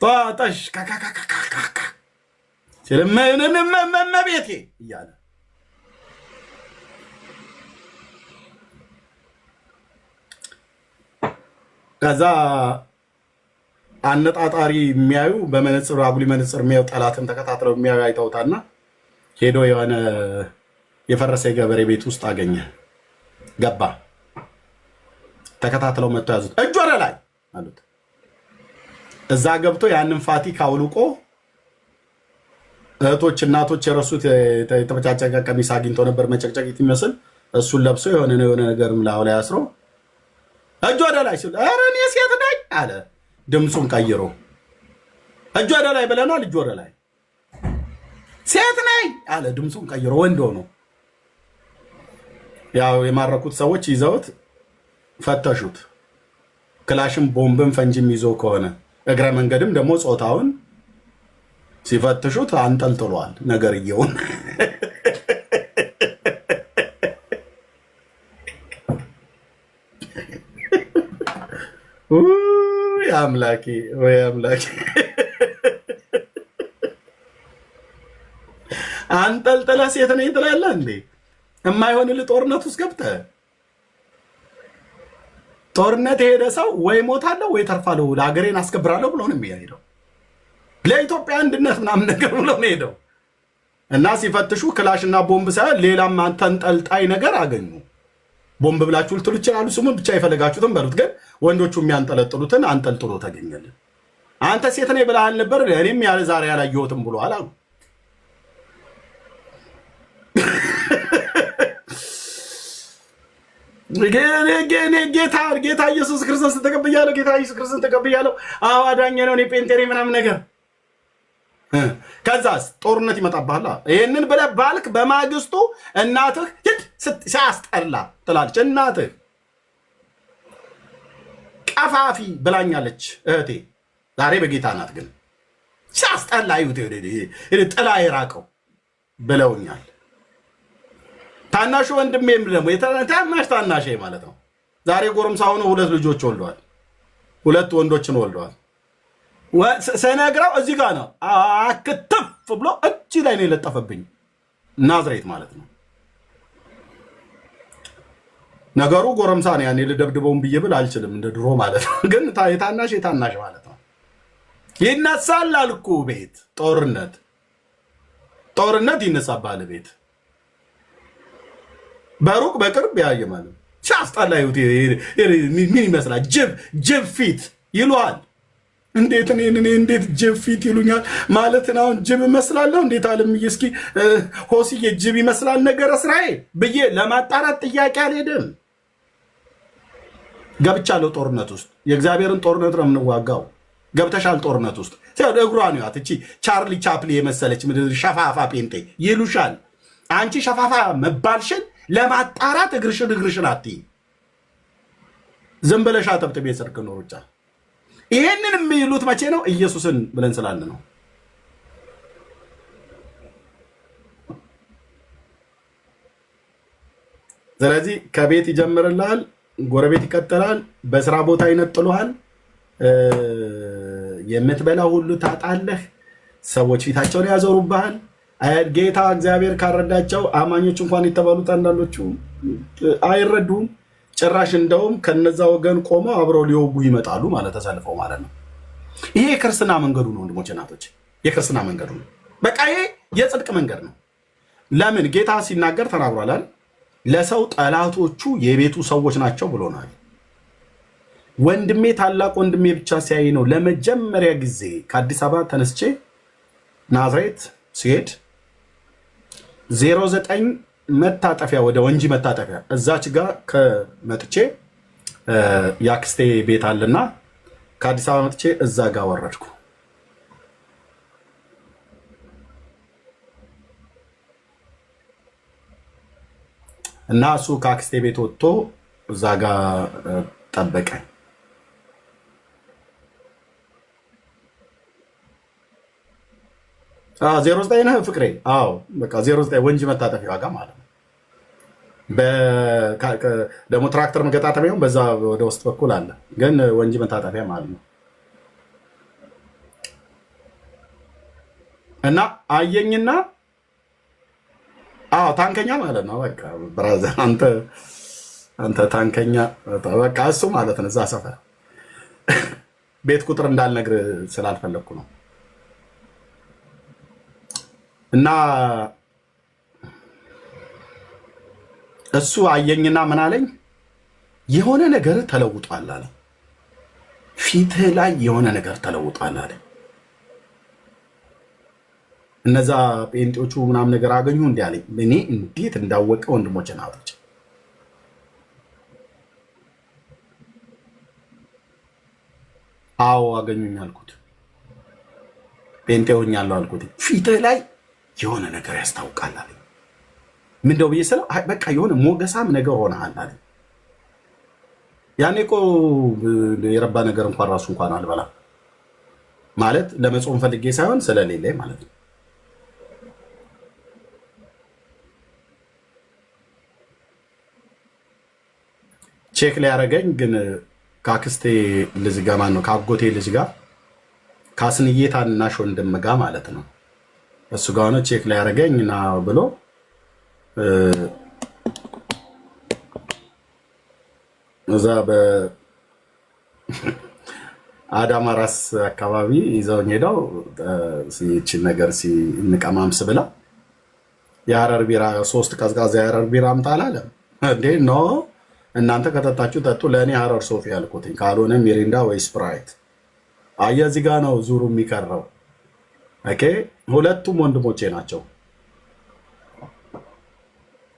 ጣጣሽ ካካካካካ ስለመነመመቤቴ እያለ ከዛ አነጣጣሪ የሚያዩ በመነጽር አጉሊ መነጽር የሚያዩ ጠላትን ተከታትለው የሚያዩ አይተውታና ሄዶ የሆነ የፈረሰ የገበሬ ቤት ውስጥ አገኘ። ገባ። ተከታትለው መጥቶ ያዙት። እጅ ወደ ላይ አሉት። እዛ ገብቶ ያንን ፋቲክ አውልቆ እህቶች እናቶች የረሱት የተመጫጨቀ ቀሚስ አግኝቶ ነበር፣ መጨቅጨቂት ይመስል እሱን ለብሶ የሆነ ነገር ምላው ላይ አስሮ እጅ ወደ ላይ ሲል ኧረ እኔ ሴት ነኝ አለ። ድምፁን ቀይሮ እጅ ወደ ላይ ብለናል። እጅ ወደ ላይ ሴት ነኝ አለ። ድምፁን ቀይሮ ወንድ ሆኖ ያው የማረኩት ሰዎች ይዘውት ፈተሹት። ክላሽም ቦምብም ፈንጂም ይዞ ከሆነ እግረ መንገድም ደግሞ ጾታውን ሲፈትሹት አንጠልጥሏል ነገርየውን። አምላኬ ወይ አምላኬ፣ አንጠልጥለህ ሴት ነኝ ትላለህ እንዴ? የማይሆንልህ ጦርነት ውስጥ ገብተህ ጦርነት የሄደ ሰው ወይ ሞታለሁ ወይ ተርፋለሁ ለሀገሬን አስከብራለሁ ብሎ ነው የሚሄደው። ለኢትዮጵያ አንድነት ምናምን ነገር ብሎ ነው ሄደው እና ሲፈትሹ ክላሽና ቦምብ ሳይሆን ሌላም ተንጠልጣይ ነገር አገኙ። ቦምብ ብላችሁ ልትሉ ይችላሉ። ስሙን ብቻ የፈለጋችሁትን በሉት። ግን ወንዶቹ የሚያንጠለጥሉትን አንጠልጥሎ ተገኘልን። አንተ ሴት ነኝ ብለሃል ነበር፣ እኔም ያለ ዛሬ ያላየሁትም ብሏል አሉ። ጌታ ኢየሱስ ክርስቶስ ተቀብያለሁ፣ ጌታ ኢየሱስ ክርስቶስ ተቀብያለሁ፣ አዋዳኝ ነው፣ እኔ ጴንጤ ነኝ ምናምን ነገር ከዛስ ጦርነት ይመጣብሃል። ይህንን ብለህ ባልክ በማግስቱ እናትህ ሲያስጠላ ትላለች። እናትህ ቀፋፊ ብላኛለች እህቴ፣ ዛሬ በጌታ ናት። ግን ሲያስጠላ ጥላ የራቀው ብለውኛል። ታናሹ ወንድሜም ደግሞ ታናሽ ማለት ነው ዛሬ ጎረምሳ ሆኖ 2 ልጆች ወልደዋል። 2 ወንዶችን ወልደዋል። ስነግረው እዚህ ጋር ነው አክትፍ ብሎ እጅ ላይ ነው የለጠፈብኝ። ናዝሬት ማለት ነው ነገሩ። ጎረምሳ ነው ያኔ ልደብድበውን ብዬ ብል አልችልም እንደ ድሮ ማለት ነው። ግን የታናሽ ማለት ነው። ይነሳል አልኩ ቤት ጦርነት ይነሳባል ቤት በሩቅ በቅርብ ያየ ማለት ሲያስጠላ ምን ይመስላል? ጅብ ፊት ይሉሃል። እንዴት እንዴት ጅብ ፊት ይሉኛል ማለት ነው? ጅብ እመስላለሁ እንዴት አለምዬ? እስኪ ሆስዬ ጅብ ይመስላል ነገር እስራኤል ብዬ ለማጣራት ጥያቄ አልሄድም። ገብቻለሁ ጦርነት ውስጥ። የእግዚአብሔርን ጦርነት ነው የምንዋጋው። ገብተሻል ጦርነት ውስጥ። እግሯን ያት እቺ ቻርሊ ቻፕሊ የመሰለች ምድር ሸፋፋ ጴንጤ ይሉሻል። አንቺ ሸፋፋ መባልሽን ለማጣራት እግርሽን አትይ። ዝም ብለሽ አጠብጥቤ የጽድቅ ነው ሩጫ። ይሄንን የሚሉት መቼ ነው? ኢየሱስን ብለን ስላለ ነው። ስለዚህ ከቤት ይጀምርልሃል፣ ጎረቤት ይቀጥላል፣ በስራ ቦታ ይነጥሉሃል፣ የምትበላ ሁሉ ታጣለህ፣ ሰዎች ፊታቸውን ያዞሩብሃል። ጌታ እግዚአብሔር ካረዳቸው አማኞች እንኳን የተባሉት አንዳንዶቹ አይረዱም። ጭራሽ እንደውም ከነዛ ወገን ቆመው አብረው ሊወጉ ይመጣሉ ማለት ተሰልፈው ማለት ነው። ይሄ የክርስትና መንገዱ ነው ወንድሞች እናቶች፣ የክርስትና መንገዱ ነው። በቃ ይሄ የጽድቅ መንገድ ነው። ለምን ጌታ ሲናገር ተናግሯል። ለሰው ጠላቶቹ የቤቱ ሰዎች ናቸው ብሎናል። ወንድሜ ታላቅ ወንድሜ ብቻ ሲያይ ነው ለመጀመሪያ ጊዜ ከአዲስ አበባ ተነስቼ ናዝሬት ሲሄድ 09 መታጠፊያ ወደ ወንጂ መታጠፊያ እዛች ጋር ከመጥቼ የአክስቴ ቤት አለና ከአዲስ አበባ መጥቼ እዛ ጋር ወረድኩ እና እሱ ከአክስቴ ቤት ወጥቶ እዛ ጋር ጠበቀኝ። 09 ነህ ፍቅሬ? አዎ በቃ 09 ወንጂ መታጠፊያ ዋጋ ማለት ነው። ደግሞ ትራክተር መገጣጠሚያው በዛ ወደ ውስጥ በኩል አለ፣ ግን ወንጂ መታጠፊያ ማለት ነው። እና አየኝና አዎ ታንከኛ ማለት ነው። በቃ ብራዘር አንተ ታንከኛ በቃ እሱ ማለት ነው። እዛ ሰፈር ቤት ቁጥር እንዳልነግር ስላልፈለግኩ ነው። እና እሱ አየኝና ምን አለኝ? የሆነ ነገር ተለውጧል አለ። ፊትህ ላይ የሆነ ነገር ተለውጧል አለ። እነዛ ጴንጤዎቹ ምናምን ነገር አገኙ እንዲ አለኝ። እኔ እንዴት እንዳወቀ ወንድሞቼ ናቶች አዎ አገኙኝ አልኩት። ጴንጤ ሆኛለሁ አልኩት። ፊትህ ላይ የሆነ ነገር ያስታውቃል አለኝ። ምንድነው ብዬ ስለው በቃ የሆነ ሞገሳም ነገር ሆነሃል አለኝ። ያኔ እኮ የረባ ነገር እንኳን ራሱ እንኳን አልበላም ማለት ለመጾም ፈልጌ ሳይሆን ስለሌለ ማለት ነው። ቼክ ሊያደርገኝ ግን ከአክስቴ ልጅ ጋር ማነው ከአጎቴ ልጅ ጋር ከአስንዬ ታናሽ ወንድም ጋር ማለት ነው እሱ ጋር ሆነ ቼክ ሊያደርገኝ ና ብሎ እዛ በአዳማ ራስ አካባቢ ይዘውኝ ሄደው ይህችን ነገር እንቀማምስ ብላ የሀረር ቢራ 3 ቀዝቃዛ የሀረር ቢራ አምጣ አላለም እንዴ? ኖ እናንተ ከጠጣችሁ ጠጡ፣ ለእኔ ሀረር ሶፊ ያልኩትኝ፣ ካልሆነ ሚሪንዳ ወይ ስፕራይት። አየህ እዚህ ጋ ነው ዙሩ የሚቀረው። ኦኬ ሁለቱም ወንድሞቼ ናቸው።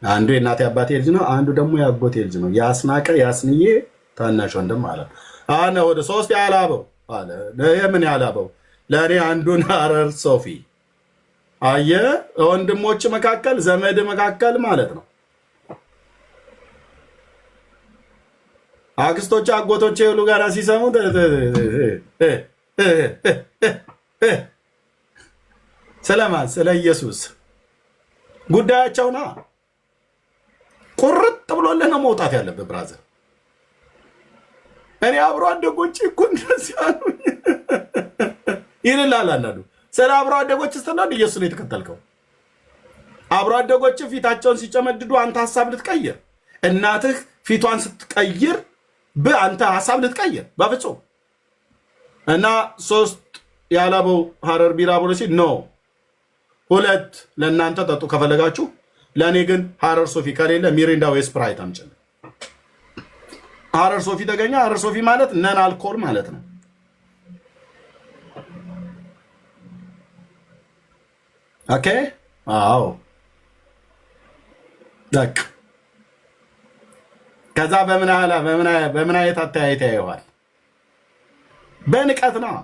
አንዱ የእናቴ አባቴ ልጅ ነው፣ አንዱ ደግሞ የአጎቴ ልጅ ነው። ያስናቀ ያስንዬ ታናሽ ወንድም ማለት አነ ወደ 3 ያላበው አለ። የምን ያላበው ለእኔ አንዱን ሀረር ሶፊ አየ ወንድሞች መካከል ዘመድ መካከል ማለት ነው። አክስቶች አጎቶች ሁሉ ጋር ሲሰሙ ስለማን ስለ ኢየሱስ ጉዳያቸውና ቁርጥ ብሎልህ ነው መውጣት ያለብህ ብራዘር። እኔ አብሮ አደጎች እኮ እንደዚህ አሉኝ ይልላል አንዳንዱ። ስለ አብሮ አደጎች ስትናድ ኢየሱስ ነው የተከተልከው። አብሮ አደጎች ፊታቸውን ሲጨመድዱ አንተ ሀሳብ ልትቀይር፣ እናትህ ፊቷን ስትቀይር በአንተ ሀሳብ ልትቀይር በፍጹም። እና 3 ያላበው ሀረር ቢራ ብሎ ሲል ኖ 2 ለእናንተ ጠጡ ከፈለጋችሁ፣ ለእኔ ግን ሀረር ሶፊ ከሌለ ሚሪንዳ ወይ ስፕራይት አምጪልኝ። ሀረር ሶፊ ተገኘ። ሀረር ሶፊ ማለት ነን አልኮል ማለት ነው። ኦኬ አዎ ደቅ ከዛ በምን አይነት አተያየት ያየዋል? በንቀት ነው።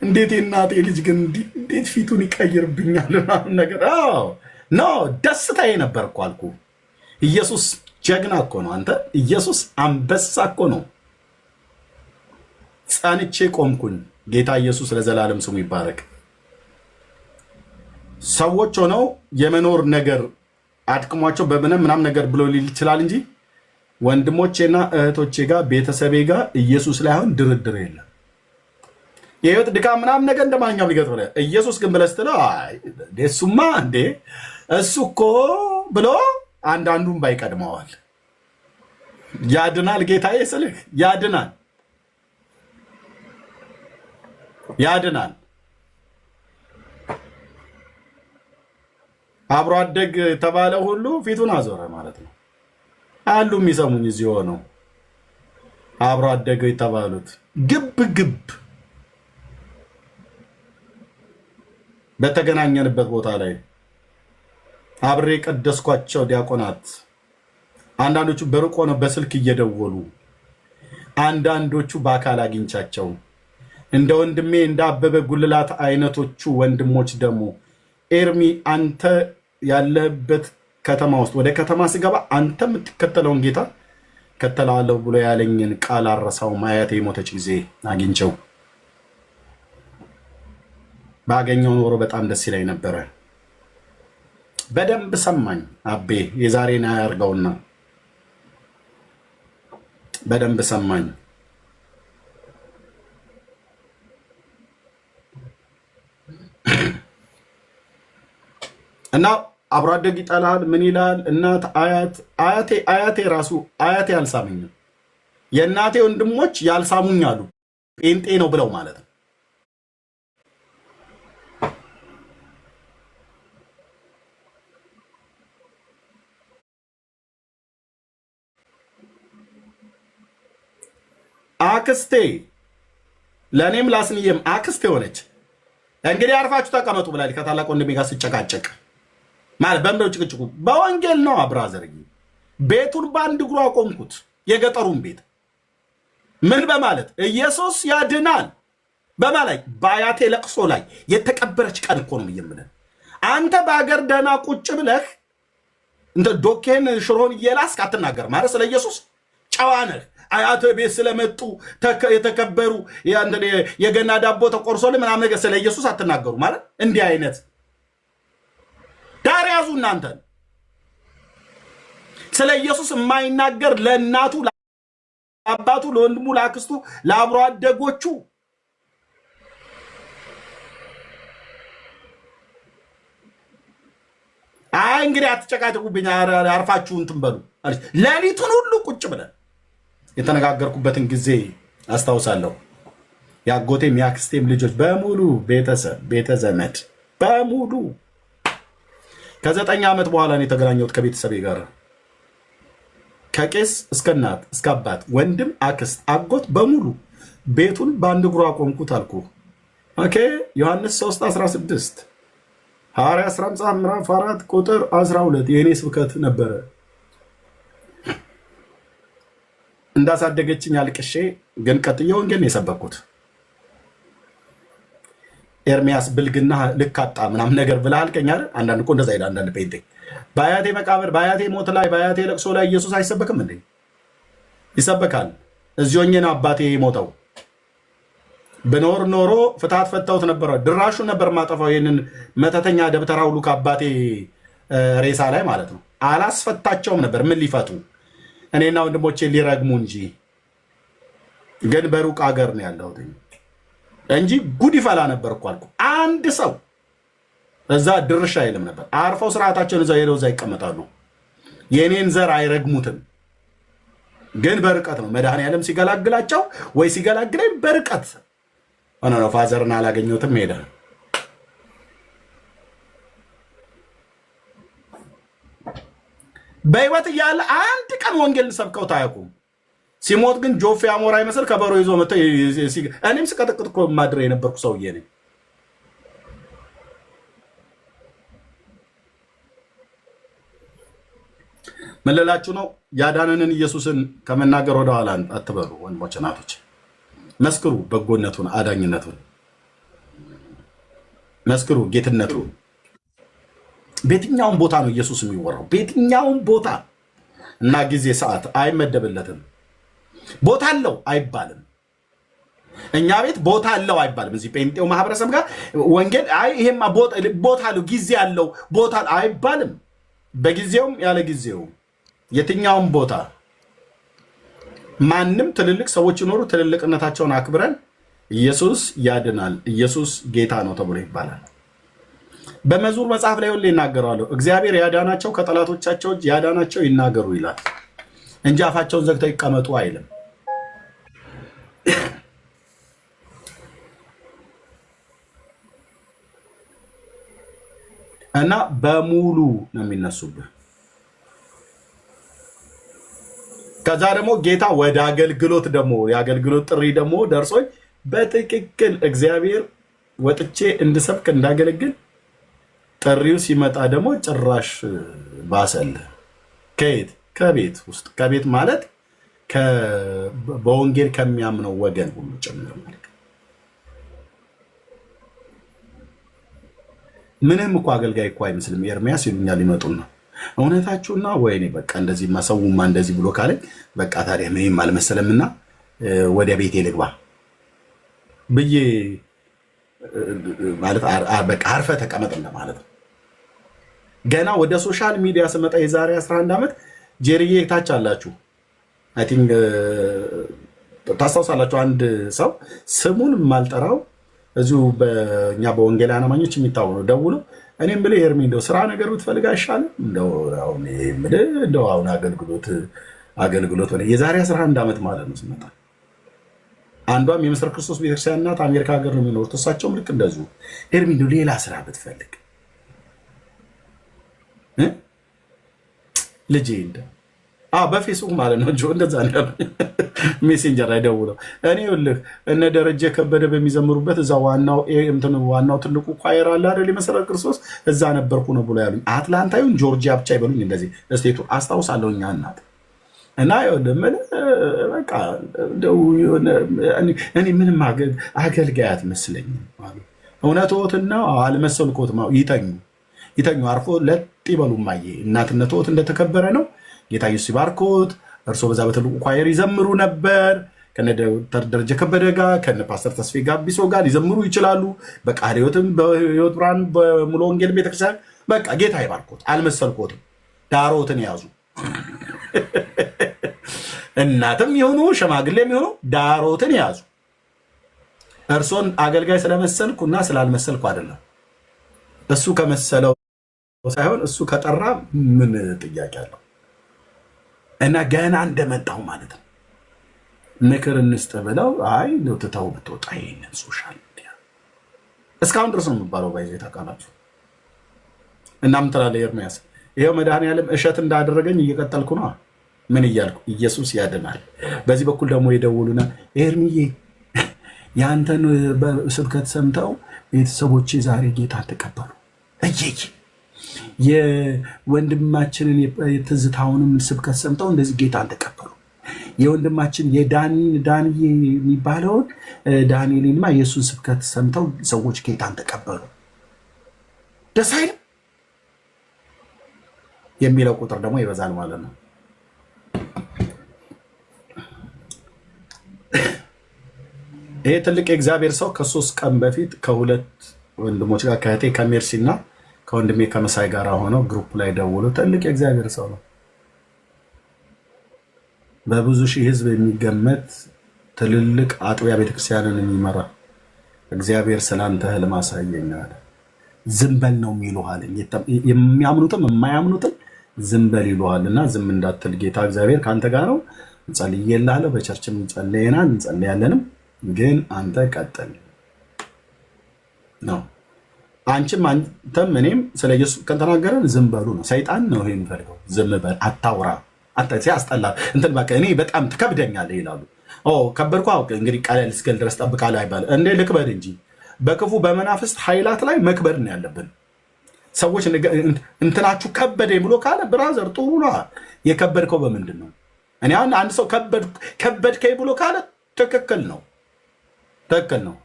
እንዴት የእናቴ ልጅ ግን እንዴት ፊቱን ይቀይርብኛል ምናምን ነገር። ኖ ደስታዬ ነበር እኮ አልኩ። ኢየሱስ ጀግና እኮ ነው። አንተ ኢየሱስ አንበሳ እኮ ነው። ጸንቼ ቆምኩኝ። ጌታ ኢየሱስ ለዘላለም ስሙ ይባረክ። ሰዎች ሆነው የመኖር ነገር አድክሟቸው ምናምን ነገር ብሎ ሊል ይችላል እንጂ ወንድሞቼና እህቶቼ ጋር ቤተሰቤ ጋር ኢየሱስ ላይ አሁን ድርድር የለም። የህይወት ድካም ምናምን ነገር እንደማንኛውም ሊገጥ ብለህ ኢየሱስ ግን ብለህ ስትለው እሱማ እንዴ እሱ እኮ ብሎ አንዳንዱን ባይቀድመዋል። ያድናል ጌታዬ ስልህ ያድናል። አብሮ አደግ ተባለ ሁሉ ፊቱን አዞረ ማለት ነው። አሉ የሚሰሙኝ እዚህ ሆነው አብሮ አደግ የተባሉት ግብ በተገናኘንበት ቦታ ላይ አብሬ ቀደስኳቸው ዲያቆናት፣ አንዳንዶቹ በርቆ ነው በስልክ እየደወሉ፣ አንዳንዶቹ በአካል አግኝቻቸው እንደ ወንድሜ እንደ አበበ ጉልላት አይነቶቹ ወንድሞች ደግሞ ኤርሚ አንተ ያለበት ከተማ ውስጥ ወደ ከተማ ስገባ አንተ የምትከተለውን ጌታ ከተላለሁ ብሎ ያለኝን ቃል አረሳውም። አያቴ የሞተች ጊዜ አግኝቸው ባገኘው ኖሮ በጣም ደስ ይለኝ ነበረ። በደንብ ሰማኝ አቤ፣ የዛሬን አያርገውና በደንብ ሰማኝ። እና አብሮ አደግ ይጠላል ምን ይላል? እናት አያቴ ራሱ አያቴ አልሳመኝም። የእናቴ ወንድሞች ያልሳሙኝ አሉ። ጴንጤ ነው ብለው ማለት ነው። አክስቴ ለእኔም ላስንዬም አክስቴ ሆነች። እንግዲህ አርፋችሁ ተቀመጡ ብላለች ከታላቅ ወንድሜ ጋር ስጨቃጨቅ ማለት በምንድነው ጭቅጭቁ? በወንጌል ነው አብራዘር። ቤቱን በአንድ እግሩ አቆምኩት፣ የገጠሩን ቤት ምን በማለት ኢየሱስ ያድናል በማለት በአያቴ ለቅሶ ላይ የተቀበረች ቀን እኮ ነው የምልህ። አንተ በሀገር ደህና ቁጭ ብለህ እንደ ዶኬን ሽሮን እየላስክ አትናገር ማለት ስለ ኢየሱስ ጨዋ ነህ። አያተ ቤት ስለመጡ የተከበሩ የገና ዳቦ ተቆርሶልህ ምናምን ነገር ስለ ኢየሱስ አትናገሩ ማለት እንዲህ አይነት ዳር ያዙ እናንተን። ስለ ኢየሱስ የማይናገር ለእናቱ፣ ለአባቱ፣ ለወንድሙ፣ ለአክስቱ፣ ለአብሮ አደጎቹ አይ እንግዲህ አትጨቃጨቁብኝ፣ አርፋችሁ እንትን በሉ። ሌሊቱን ሁሉ ቁጭ ብለን የተነጋገርኩበትን ጊዜ አስታውሳለሁ። የአጎቴም የአክስቴም ልጆች በሙሉ ቤተዘመድ በሙሉ ከ9 ዓመት በኋላ ነው የተገናኘሁት ከቤተሰቤ ጋር። ከቄስ እስከ እናት እስከ አባት፣ ወንድም፣ አክስት፣ አጎት በሙሉ ቤቱን በአንድ እግሩ አቆምኩት አልኩ። ኦኬ ዮሐንስ 3:16 ሐዋርያት ሥራ ምዕራፍ 4 ቁጥር 12 የእኔ ስብከት ነበረ። እንዳሳደገችኝ አልቅሼ ግን ቀጥዬ ወንጌል ነው የሰበኩት። ኤርሚያስ ብልግና ልክ አጣ ምናምን ነገር ብለህ አልከኝ አይደል? አንዳንድ እኮ እንደዛ ይላል። አንዳንድ ጴንጤ በአያቴ መቃብር፣ በአያቴ ሞት ላይ፣ በአያቴ ለቅሶ ላይ ኢየሱስ አይሰበክም እንዴ? ይሰበካል። እዚህ ሆኜ ነው አባቴ ሞተው። ብኖር ኖሮ ፍትሐት ፈታሁት ነበረ። ድራሹን ነበር ማጠፋው። ይህንን መተተኛ ደብተራ ሁሉ ከአባቴ ሬሳ ላይ ማለት ነው። አላስፈታቸውም ነበር። ምን ሊፈቱ? እኔና ወንድሞቼ ሊረግሙ እንጂ። ግን በሩቅ ሀገር ነው ያለሁት እንጂ ጉድ ይፈላ ነበር እኮ አልኩ። አንድ ሰው እዛ ድርሻ አይልም ነበር። አርፈው ስርዓታቸውን እዛ ሄደው እዛ ይቀመጣሉ። የኔን ዘር አይረግሙትም። ግን በርቀት ነው መድኃኔዓለም ሲገላግላቸው ወይ ሲገላግለኝ በርቀት ሆነ ነው። ፋዘርን አላገኘሁትም ሄደ። በህይወት እያለ አንድ ቀን ወንጌል ሰብከው ታያቁም። ሲሞት ግን ጆፌ አሞራ ይመስል ከበሮ ይዞ መጥቶ እኔም ስቀጥቅጥ እኮ ማድረ የነበርኩ ሰውዬ ነኝ። ምን ልላችሁ ነው? ያዳነንን ኢየሱስን ከመናገር ወደ ኋላ አትበሉ ወንድሞች፣ እናቶች። መስክሩ በጎነቱን፣ አዳኝነቱን መስክሩ፣ ጌትነቱን። በየትኛውም ቦታ ነው ኢየሱስ የሚወራው። በየትኛውም ቦታ እና ጊዜ ሰዓት አይመደብለትም። ቦታ አለው አይባልም። እኛ ቤት ቦታ አለው አይባልም። እዚህ ጴንጤው ማህበረሰብ ጋር ወንጌል ይሄማ ቦታ አለው ጊዜ አለው ቦታ አይባልም። በጊዜውም ያለ ጊዜው የትኛውም ቦታ ማንም ትልልቅ ሰዎች ይኖሩ ትልልቅነታቸውን አክብረን ኢየሱስ ያድናል፣ ኢየሱስ ጌታ ነው ተብሎ ይባላል። በመዝሙር መጽሐፍ ላይ ሁሌ ይናገራሉ። እግዚአብሔር ያዳናቸው ከጠላቶቻቸው እጅ ያዳናቸው ይናገሩ ይላል እንጂ አፋቸውን ዘግተው ይቀመጡ አይልም። እና በሙሉ ነው የሚነሱብህ። ከዛ ደግሞ ጌታ ወደ አገልግሎት ደግሞ የአገልግሎት ጥሪ ደግሞ ደርሶኝ በትክክል እግዚአብሔር ወጥቼ እንድሰብክ እንዳገለግል ጥሪው ሲመጣ ደግሞ ጭራሽ ባሰል። ከየት? ከቤት ውስጥ። ከቤት ማለት በወንጌል ከሚያምነው ወገን ሁሉ ጭምር ማለት። ምንም እኮ አገልጋይ እኮ አይመስልም። ኤርሚያስ ይሉኛል ይመጡና እውነታችሁና ወይኔ በቃ እንደዚህ ማሰውማ እንደዚህ ብሎ ካለ በቃ ታዲያ ምንም አልመሰለምና ወደ ቤቴ ልግባ ብዬ ማለት በቃ አርፈ ተቀመጥ ማለት ነው። ገና ወደ ሶሻል ሚዲያ ስመጣ የዛሬ 11 ዓመት ጄሪዬ ታች አላችሁ አይ ቲንክ ታስታውሳላችሁ። አንድ ሰው ስሙን ማልጠራው እዚሁ በእኛ በወንጌል አማኞች የሚታወቅ ነው። ደውሎ እኔም ብለህ ኤርሚ እንደው ስራ ነገር ብትፈልግ አይሻልም? እንደው አሁን አገልግሎት ሆነ የዛሬ 11 ዓመት ማለት ነው ስመጣ። አንዷም የምስራቅ ክርስቶስ ቤተክርስቲያን ናት፣ አሜሪካ ሀገር ነው የሚኖሩት። እሳቸውም ልክ እንደዚሁ ኤርሚ እንደው ሌላ ስራ ብትፈልግ ልጄ እንደው በፌስቡክ ማለት ነው እንጂ እንደዛ ነው ሜሴንጀር ላይ ደውለው እኔ ይኸውልህ እነ ደረጀ ከበደ በሚዘምሩበት እዛ ዋናው ትልቁ ኳየር አለ አይደል የመሰረት ክርስቶስ እዛ ነበርኩ ነው ብሎ ያሉኝ። አትላንታዩን ጆርጂያ ብቻ ይበሉኝ እንደዚህ ስቴቱ አስታውሳለሁ። እኛ እናት እና ይኸውልህ በቃ እኔ ምንም አገልጋይ አትመስለኝም አሉ። እውነትዎትና አልመሰልኩትም። ይተኙ አርፎ ለጥ ይበሉ። ማየ እናትነትዎት እንደተከበረ ነው። ጌታ ኢየሱስ ይባርኮት። እርሶ በዛ በትልቁ ኳየር ይዘምሩ ነበር ከነ ዶክተር ደረጀ ከበደ ጋር ከነ ፓስተር ተስፋዬ ጋቢሶ ጋር ሊዘምሩ ይችላሉ። በቃለ ሕይወትም በሕይወት ብርሃን በሙሉ ወንጌል ቤተክርስቲያን በቃ ጌታ ይባርኮት። አልመሰልኮትም። ዳሮትን ያዙ። እናትም የሆኑ ሽማግሌም የሆኑ ዳሮትን ያዙ። እርሶን አገልጋይ ስለመሰልኩና ስላልመሰልኩ አይደለም። እሱ ከመሰለው ሳይሆን እሱ ከጠራ ምን ጥያቄ አለው? እና ገና እንደመጣሁ ማለት ነው ምክር እንስጥ ብለው አይ ትተው ብትወጣ ይሄንን ሶሻል ሚዲያ እስካሁን ድረስ ነው የሚባለው። ባይዘ ታውቃላችሁ። እና ምን ትላለህ ኤርሚያስ? ይኸው መድኃኔዓለም እሸት እንዳደረገኝ እየቀጠልኩ ነው። ምን እያልኩ ኢየሱስ ያድናል። በዚህ በኩል ደግሞ የደውሉና ኤርሚዬ ያንተን ስብከት ሰምተው ቤተሰቦቼ ዛሬ ጌታ ተቀበሉ። የወንድማችንን የትዝታውንም ስብከት ሰምተው እንደዚህ ጌታን ተቀበሉ። የወንድማችን ዳንኤል የሚባለውን ዳንኤልንማ የእሱን ስብከት ሰምተው ሰዎች ጌታን ተቀበሉ። ደስ አይልም? የሚለው ቁጥር ደግሞ ይበዛል ማለት ነው። ይሄ ትልቅ የእግዚአብሔር ሰው ከ3 ቀን በፊት ከሁለት ወንድሞች ጋር ከእህቴ ከሜርሲ እና ከወንድሜ ከመሳይ ጋር ሆነው ግሩፕ ላይ ደውሎ ትልቅ የእግዚአብሔር ሰው ነው። በብዙ ሺህ ህዝብ የሚገመት ትልልቅ አጥቢያ ቤተክርስቲያንን የሚመራ እግዚአብሔር ስላንተ ህልም አሳየኝ አለ። ዝም በል ነው የሚሉሃል። የሚያምኑትም የማያምኑትም ዝም በል ይሉሃል። እና ዝም እንዳትል ጌታ እግዚአብሔር ከአንተ ጋር ነው። እንጸልይልሃለሁ። በቸርችም እንጸልየናል እንጸልያለንም። ግን አንተ ቀጥል ነው። አንቺም አንተም እኔም ስለ ኢየሱስ ከተናገረን ዝም በሉ ነው። ሰይጣን ነው ይሄ የሚፈልገው። ዝም በል አታውራ፣ ሲያስጠላል እንትን በቃ እኔ በጣም ትከብደኛለህ ይላሉ። ከበድኩ አውቅ እንግዲህ ቀለል እስክል ድረስ ጠብቃለሁ አይባልም እንዴ? ልክበድ እንጂ በክፉ በመናፍስት ኃይላት ላይ መክበድ ነው ያለብን። ሰዎች እንትናችሁ ከበደኝ ብሎ ካለ ብራዘር ጥሩ ነው። የከበድከው በምንድን ነው? እኔ አንድ ሰው ከበድከኝ ብሎ ካለ ትክክል ነው፣ ትክክል ነው።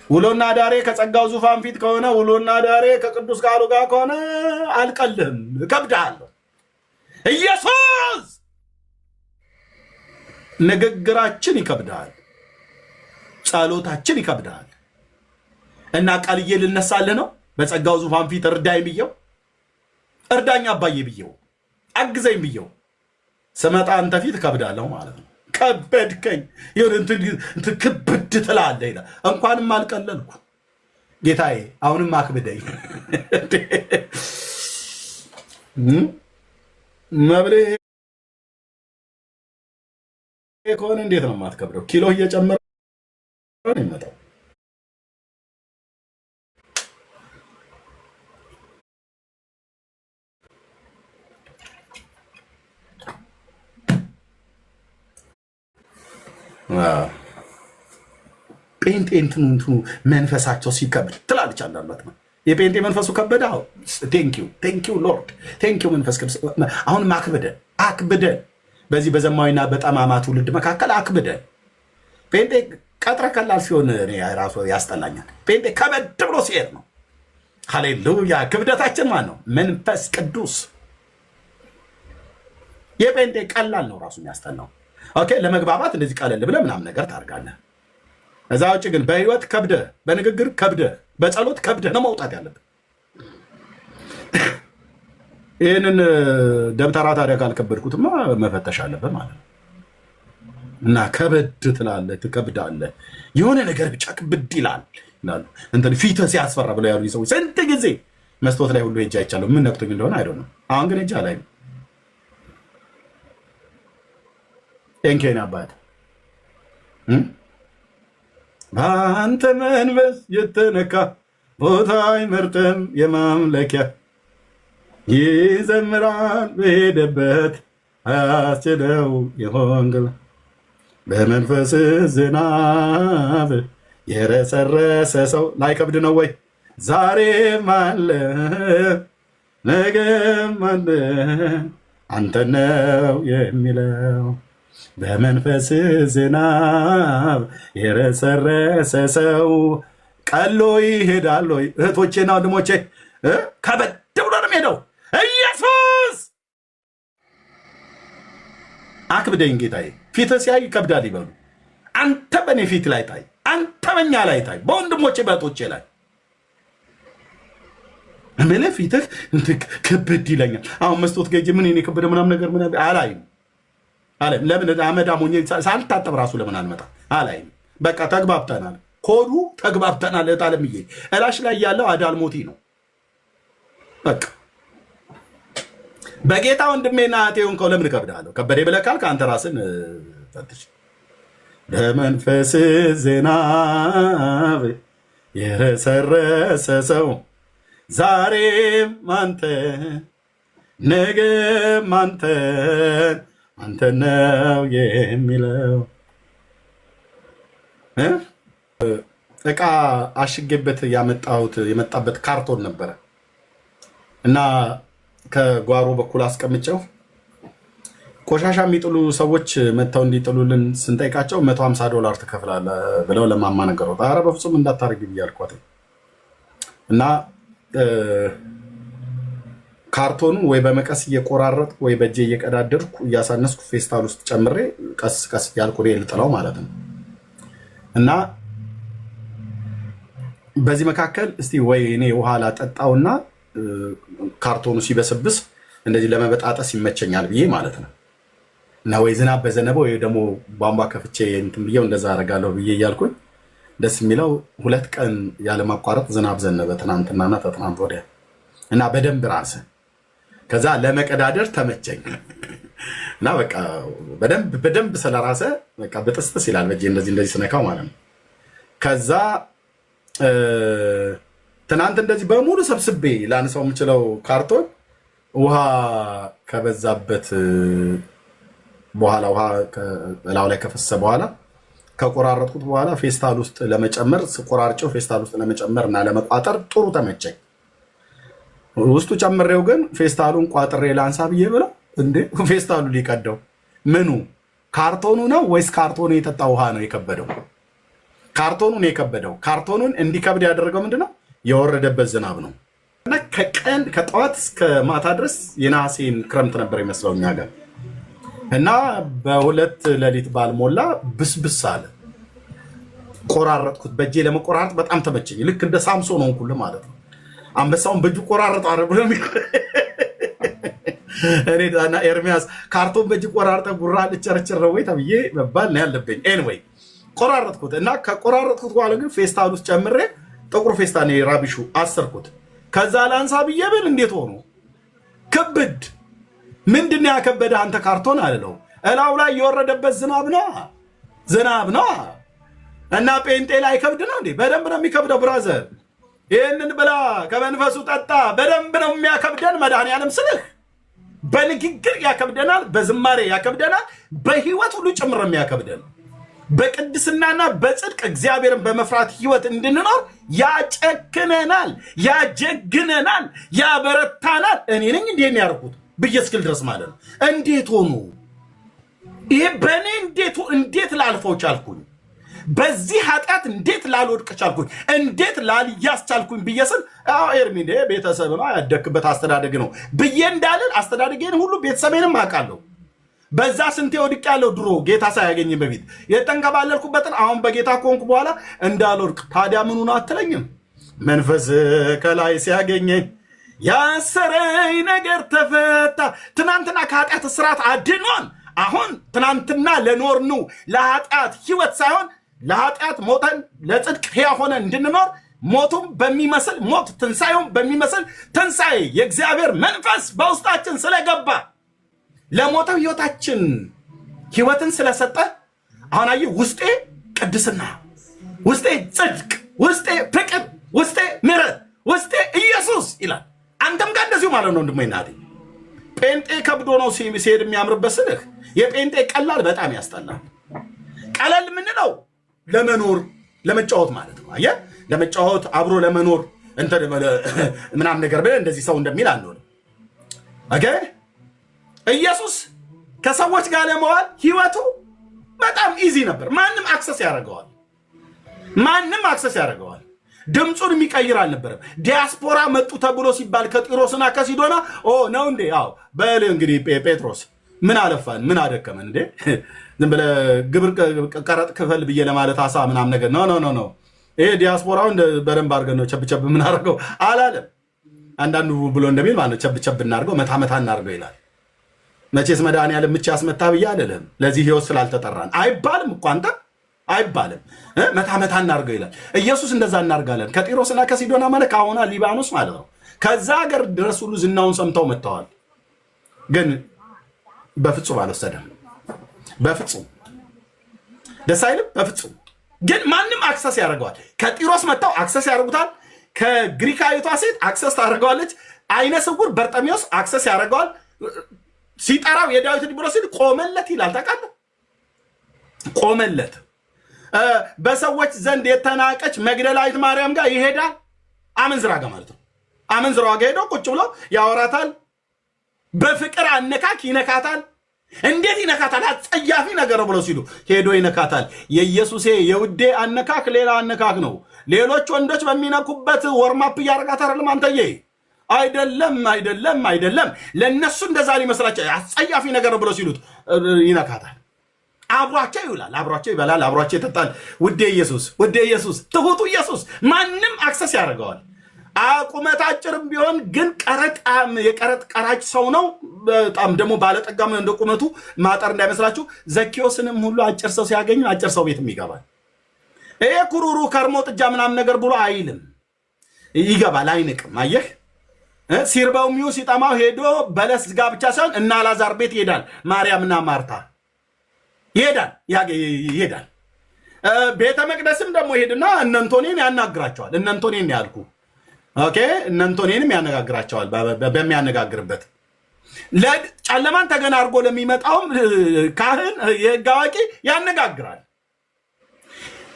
ውሎና ዳሬ ከጸጋው ዙፋን ፊት ከሆነ ውሎና ዳሬ ከቅዱስ ቃሉ ጋር ከሆነ አልቀልህም፣ እከብድሃለሁ። ኢየሱስ ንግግራችን ይከብድሃል፣ ጸሎታችን ይከብድሃል። እና ቃልዬ ልነሳልህ ነው በጸጋው ዙፋን ፊት እርዳኝ ብየው፣ እርዳኝ አባዬ ብየው፣ አግዘኝ ብየው ስመጣ አንተ ፊት እከብዳለሁ ማለት ነው። ከበድከኝ እንትን ክብድ ትላለህ ይላል። እንኳንም አልቀለልኩ ጌታዬ፣ አሁንም አክብደኝ። መብሌ ከሆነ እንዴት ነው የማትከብደው? ኪሎ እየጨመረ ነው ይመጣው። ጴንጤ እንትኑ መንፈሳቸው ሲከብድ ትላለች አንዳንዷት ነው። የጴንጤ መንፈሱ ከበደ። ቴንኪው ሎርድ፣ ቴንኪው መንፈስ ቅዱስ። አሁንም አክብደን በዚህ በዘማዊና በጠማማ ትውልድ መካከል አክብደን። ጴንጤ ቀጥረ ቀላል ሲሆን እኔ ራሱ ያስጠላኛል። ጴንጤ ከበድ ብሎ ሲሄድ ነው። ሃሌሉያ! ክብደታችን ማን ነው? መንፈስ ቅዱስ። የጴንጤ ቀላል ነው ራሱ የሚያስጠላው። ኦኬ፣ ለመግባባት እንደዚህ ቀለል ብለህ ምናምን ነገር ታደርጋለህ። እዛ ውጭ ግን በህይወት ከብደህ፣ በንግግር ከብደህ፣ በጸሎት ከብደህ ነው መውጣት ያለብህ። ይህንን ደብተራ ታዲያ ካልከበድኩትማ መፈተሽ አለብህ ማለት ነው። እና ከበድ ትላለህ፣ ትከብዳለህ። የሆነ ነገር ብቻ ክብድ ይላል ይላሉ። እንትን ፊትህ ሲያስፈራ ብለው ያሉ ሰዎች ስንት ጊዜ መስታወት ላይ ሁሉ ሄጄ አይቻለሁ። ምን ነክቶኝ እንደሆነ አይደለም። አሁን ግን ሄጄ አላይም። ቴንኬን አባት በአንተ መንፈስ የተነካ ቦታ አይመርጥም የማምለኪያ ይዘምራል በሄደበት አያስችለው የሆንግል በመንፈስ ዝናብ የረሰረሰ ሰው ላይከብድ ነው ወይ? ዛሬም አለ ነገም አለ አንተ ነው የሚለው በመንፈስ ዝናብ የረሰረሰ ሰው ቀሎ ይሄዳል ወይ? እህቶቼና ወንድሞቼ ከበድ ብሎ ነው የሚሄደው። ኢየሱስ አክብደኝ ጌታዬ። ፊትህ ሲያይ ይከብዳል ይበሉ። አንተ በእኔ ፊት ላይ ታይ፣ አንተ በኛ ላይ ታይ፣ በወንድሞቼ በእህቶቼ ላይ እምልህ ፊትህ ክብድ ይለኛል። አሁን መስቶት ገጅ ምን ኔ ክብድ ምናምን ነገር ምን አላይም አለም። ለምን አመዳም ሆኜ ሳልታጠብ ራሱ ለምን አልመጣ አላይም። በቃ ተግባብተናል፣ ኮዱ ተግባብተናል። እጣለምዬ እላሽ ላይ ያለው አዳልሞቲ ነው። በቃ በጌታ ወንድሜና እህቴውን ከው ለምን እከብድሃለሁ? ከበዴ ብለህ ካልክ አንተ ራስን ፈትሽ። በመንፈስ ዝናብ የረሰረሰ ሰው ዛሬም አንተን ነገም አንተን አንተ ነው የሚለው እቃ አሽጌበት የመጣበት ካርቶን ነበረ እና ከጓሮ በኩል አስቀምጨው ቆሻሻ የሚጥሉ ሰዎች መጥተው እንዲጥሉልን ስንጠይቃቸው $150 ትከፍላለህ ብለው ለማማ ነገሩት። ኧረ በፍጹም እንዳታረጊ ብያልኳት እና ካርቶኑ ወይ በመቀስ እየቆራረጥኩ ወይ በእጄ እየቀዳደርኩ እያሳነስኩ ፌስታል ውስጥ ጨምሬ ቀስ ቀስ እያልኩ ልጥለው ማለት ነው። እና በዚህ መካከል እስቲ ወይ እኔ ውሃ ላጠጣውና ካርቶኑ ሲበስብስ እንደዚህ ለመበጣጠስ ይመቸኛል ብዬ ማለት ነው። እና ወይ ዝናብ በዘነበው ወይ ደግሞ ቧንቧ ከፍቼ እንትን ብዬው እንደዛ አደርጋለሁ ብዬ እያልኩኝ ደስ የሚለው 2 ቀን ያለማቋረጥ ዝናብ ዘነበ፣ ትናንትናና ተትናንት ወዲያ እና በደንብ ራሰ። ከዛ ለመቀዳደር ተመቸኝ እና በቃ በደንብ ስለራሰ በቃ በጥስጥስ ይላል በእጄ እንደዚህ ስነካው ማለት ነው። ከዛ ትናንት እንደዚህ በሙሉ ሰብስቤ ላነሳው የምችለው ካርቶን ውሃ ከበዛበት በኋላ ውሃ በላው ላይ ከፈሰሰ በኋላ ከቆራረጥኩት በኋላ ፌስታል ውስጥ ለመጨመር ቆራርጬው ፌስታል ውስጥ ለመጨመር እና ለመቋጠር ጥሩ ተመቸኝ። ውስጡ ጨምሬው ግን ፌስታሉን ቋጥሬ ላንሳ ብዬ ብለው እንዴ ፌስታሉ ሊቀደው ምኑ ካርቶኑ ነው ወይስ ካርቶኑ የጠጣ ውሃ ነው የከበደው? ካርቶኑን የከበደው። ካርቶኑን እንዲከብድ ያደረገው ምንድነው? የወረደበት ዝናብ ነው። እና ከጠዋት እስከ ማታ ድረስ የነሐሴን ክረምት ነበር ይመስለው እኛ ጋር እና በ2 ሌሊት ባልሞላ ብስብስ አለ። ቆራረጥኩት። በእጄ ለመቆራረጥ በጣም ተመቸኝ። ልክ እንደ ሳምሶን ሆንኩልህ ማለት ነው። አንበሳውን በእጁ ቆራረጥ አረ ብሎ እኔ ዳና ኤርሚያስ ካርቶን በእጅ ቆራርጠ ጉራ ልጨርጭር ወይ ተብዬ መባል ነው ያለብኝ። ኤኒዌይ ቆራረጥኩት እና ከቆራረጥኩት በኋላ ግን ፌስታል ውስጥ ጨምሬ ጥቁር ፌስታል ነው ራቢሹ አሰርኩት። ከዛ ላንሳ ብዬ ብል እንዴት ሆኖ ክብድ ምንድን ያከበደ አንተ ካርቶን አለው። እላው ላይ የወረደበት ዝናብ ነው እና ጴንጤ ላይ ከብድ ነው እንዴ? በደንብ ነው የሚከብደው ብራዘር። ይህንን ብላ ከመንፈሱ ጠጣ። በደንብ ነው የሚያከብደን መድኃኒዓለም ስልህ በንግግር ያከብደናል፣ በዝማሬ ያከብደናል፣ በህይወት ሁሉ ጭምር የሚያከብደን በቅድስናና በጽድቅ እግዚአብሔርን በመፍራት ህይወት እንድንኖር ያጨክነናል፣ ያጀግነናል፣ ያበረታናል። እኔ ነኝ እንዴት ያርኩት ብዬ እስክል ድረስ ማለት ነው። እንዴት ሆኑ ይሄ በእኔ እንዴት ላልፈው ቻልኩኝ? በዚህ ኃጢአት እንዴት ላልወድቅ ቻልኩኝ? እንዴት ላልያዝ ቻልኩኝ ብዬ ስል ኤርሚ ቤተሰብ ነው ያደክበት አስተዳደግ ነው ብዬ እንዳልን አስተዳደጌን ሁሉ ቤተሰቤንም አውቃለሁ። በዛ ስንቴ ወድቅ ያለው ድሮ ጌታ ሳያገኝ በፊት የተንከባለልኩበትን አሁን በጌታ ከሆንኩ በኋላ እንዳልወድቅ። ታዲያ ምኑን አትለኝም? መንፈስ ከላይ ሲያገኘኝ ያሰረኝ ነገር ተፈታ። ትናንትና ከኃጢአት እስራት አድኖን አሁን ትናንትና ለኖርነው ለኃጢአት ህይወት ሳይሆን ለኃጢአት ሞተን ለጽድቅ ሕያው ሆነን እንድንኖር ሞቱም በሚመስል ሞት ትንሣኤውም በሚመስል ትንሣኤ የእግዚአብሔር መንፈስ በውስጣችን ስለገባ ለሞተው ህይወታችን ህይወትን ስለሰጠ አሁን አየህ ውስጤ ቅድስና፣ ውስጤ ጽድቅ፣ ውስጤ ፍቅር፣ ውስጤ ምሕረት፣ ውስጤ ኢየሱስ ይላል። አንተም ጋር እንደዚሁ ማለት ነው። ወንድሜ እናቴ ጴንጤ ከብዶ ነው ሲሄድ የሚያምርበት ስልህ የጴንጤ ቀላል በጣም ያስጠላል። ቀለል የምንለው ለመኖር ለመጫወት ማለት ነው። አየህ ለመጫወት አብሮ ለመኖር እንትን ምናምን ነገር ብለህ እንደዚህ ሰው እንደሚል አንሆንም። ኦኬ ኢየሱስ ከሰዎች ጋር ለመዋል ህይወቱ በጣም ኢዚ ነበር። ማንም አክሰስ ያደርገዋል። ድምፁን የሚቀይር አልነበረም። ዲያስፖራ መጡ ተብሎ ሲባል ከጢሮስና ከሲዶና ነው እንዴ? አዎ በል እንግዲህ ጴጥሮስ ምን አለፋን ምን አደከመን እንዴ? ዝም ብለህ ግብር ቀረጥ ክፈል ብዬ ለማለት አሳ ምናምን ነገር ነው። ይሄ ዲያስፖራውን በደንብ አድርገን ነው ቸብቸብ የምናደርገው አላለም። አንዳንዱ ብሎ እንደሚል ማለት ነው ቸብቸብ እናድርገው መታ እናድርገው ይላል። መቼስ መድኃኒዓለም ምቻ ያስመታ ብዬ አይደለም። ለዚህ ህይወት ስላልተጠራን አይባልም እኮ አንተ አይባልም። መታ እናድርገው ይላል ኢየሱስ። እንደዛ እናድርጋለን። ከጢሮስና ከሲዶና ማለት ከአሁኗ ሊባኖስ ማለት ነው። ከዛ ሀገር ድረስ ሁሉ ዝናውን ሰምተው መጥተዋል። ግን በፍጹም አልወሰደም። በፍጹም ደስ አይልም። በፍጹም ግን ማንም አክሰስ ያደርገዋል። ከጢሮስ መጥተው አክሰስ ያደርጉታል። ከግሪካዊቷ ሴት አክሰስ ታደርገዋለች። አይነ ስውር በርጠሚዎስ አክሰስ ያደርገዋል። ሲጠራው የዳዊት ልጅ ብሎ ሲል ቆመለት ይላል። ታውቃለህ? ቆመለት። በሰዎች ዘንድ የተናቀች መግደላዊት ማርያም ጋር ይሄዳል። አመንዝራ ጋር ማለት ነው። አመንዝራዋ ጋር ሄዶ ቁጭ ብሎ ያወራታል። በፍቅር አነካክ ይነካታል። እንዴት ይነካታል? አጸያፊ ነገር ብሎ ሲሉ ሄዶ ይነካታል። የኢየሱሴ የውዴ አነካክ ሌላ አነካክ ነው። ሌሎች ወንዶች በሚነኩበት ወርማፕ እያደረጋት አይደለም አንተዬ። አይደለም። ለነሱ እንደዛ ሊመስላቸው አጸያፊ ነገር ብሎ ሲሉት ይነካታል። አብሯቸው ይውላል፣ አብሯቸው ይበላል፣ አብሯቸው ይጠጣል። ውዴ ኢየሱስ ትሁቱ ኢየሱስ ማንም አክሰስ ያደርገዋል። ቁመት አጭርም ቢሆን ግን የቀረጥ ቀራጭ ሰው ነው። በጣም ደግሞ ባለጠጋም እንደ ቁመቱ ማጠር እንዳይመስላችሁ። ዘኬዎስንም ሁሉ አጭር ሰው ሲያገኙ አጭር ሰው ቤትም ይገባል። ይሄ ኩሩሩ ከርሞ ጥጃ ምናምን ነገር ብሎ አይልም፣ ይገባል፣ አይንቅም። አየህ ሲርበው ሚው ሲጠማው ሄዶ በለስ ጋር ብቻ ሳይሆን እና አልዓዛር ቤት ይሄዳል። ማርያምና ማርታ ይሄዳል። ቤተ መቅደስም ደግሞ ሄድና እነንቶኔን ያናግራቸዋል። እነንቶኔን ያልኩ ኦኬ፣ እነንቶኔንም ያነጋግራቸዋል። በሚያነጋግርበት ጨለማን ተገና አድርጎ ለሚመጣውም ካህን የሕግ አዋቂ ያነጋግራል።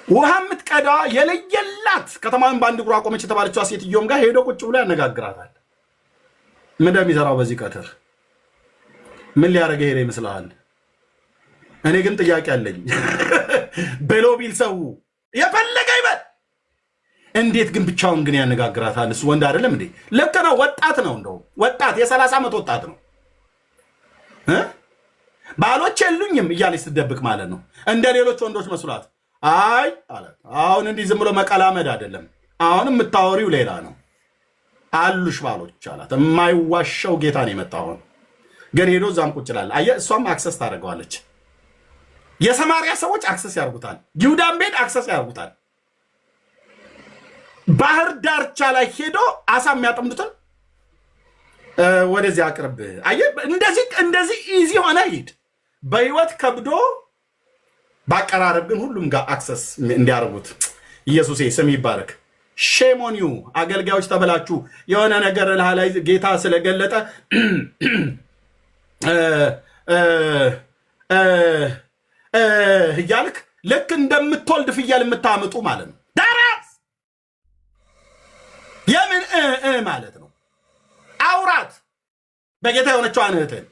ውሃ የምትቀዳ የለየላት ከተማን በአንድ እግሯ ቆመች የተባለችዋ ሴትዮም ጋር ሄዶ ቁጭ ብሎ ያነጋግራታል። ምን እንደሚሰራው በዚህ ቀትር ምን ሊያደርገ ሄደ ይመስልሃል? እኔ ግን ጥያቄ አለኝ። በሎ ቢል ሰው የፈለገ ይበል፣ እንዴት ግን ብቻውን ግን ያነጋግራታል? እሱ ወንድ አይደለም እንዴ? ልክ ነው፣ ወጣት ነው። እንደው ወጣት የ30 ዓመት ወጣት ነው። ባሎች የሉኝም እያለች ስትደብቅ ማለት ነው። እንደ ሌሎች ወንዶች መስሏት አይ አላት። አሁን እንዲህ ዝም ብሎ መቀላመድ አይደለም። አሁን የምታወሪው ሌላ ነው። አሉሽ ባሎች አላት። የማይዋሸው ጌታ ነው የመጣው። አሁን ግን ሄዶ እዛም ቁጭ ይላል። አየህ፣ እሷም አክሰስ ታደርገዋለች። የሰማሪያ ሰዎች አክሰስ ያርጉታል። ይሁዳን ቤት አክሰስ ያርጉታል። ባህር ዳርቻ ላይ ሄዶ አሳ የሚያጠምዱትን ወደዚህ አቅርብ። አየህ፣ እንደዚህ ኢዚ ሆነ ሂድ። በህይወት ከብዶ ባቀራረብ ግን ሁሉም ጋር አክሰስ እንዲያርጉት ኢየሱሴ ስም ይባረክ። ሼሞኒዩ አገልጋዮች ተበላችሁ። የሆነ ነገር ላይ ጌታ ስለገለጠ እያልክ ልክ እንደምትወልድ ፍየል የምታምጡ ማለት ነው። ዳራስ የምን ማለት ነው? አውራት በጌታ የሆነችዋን እህትን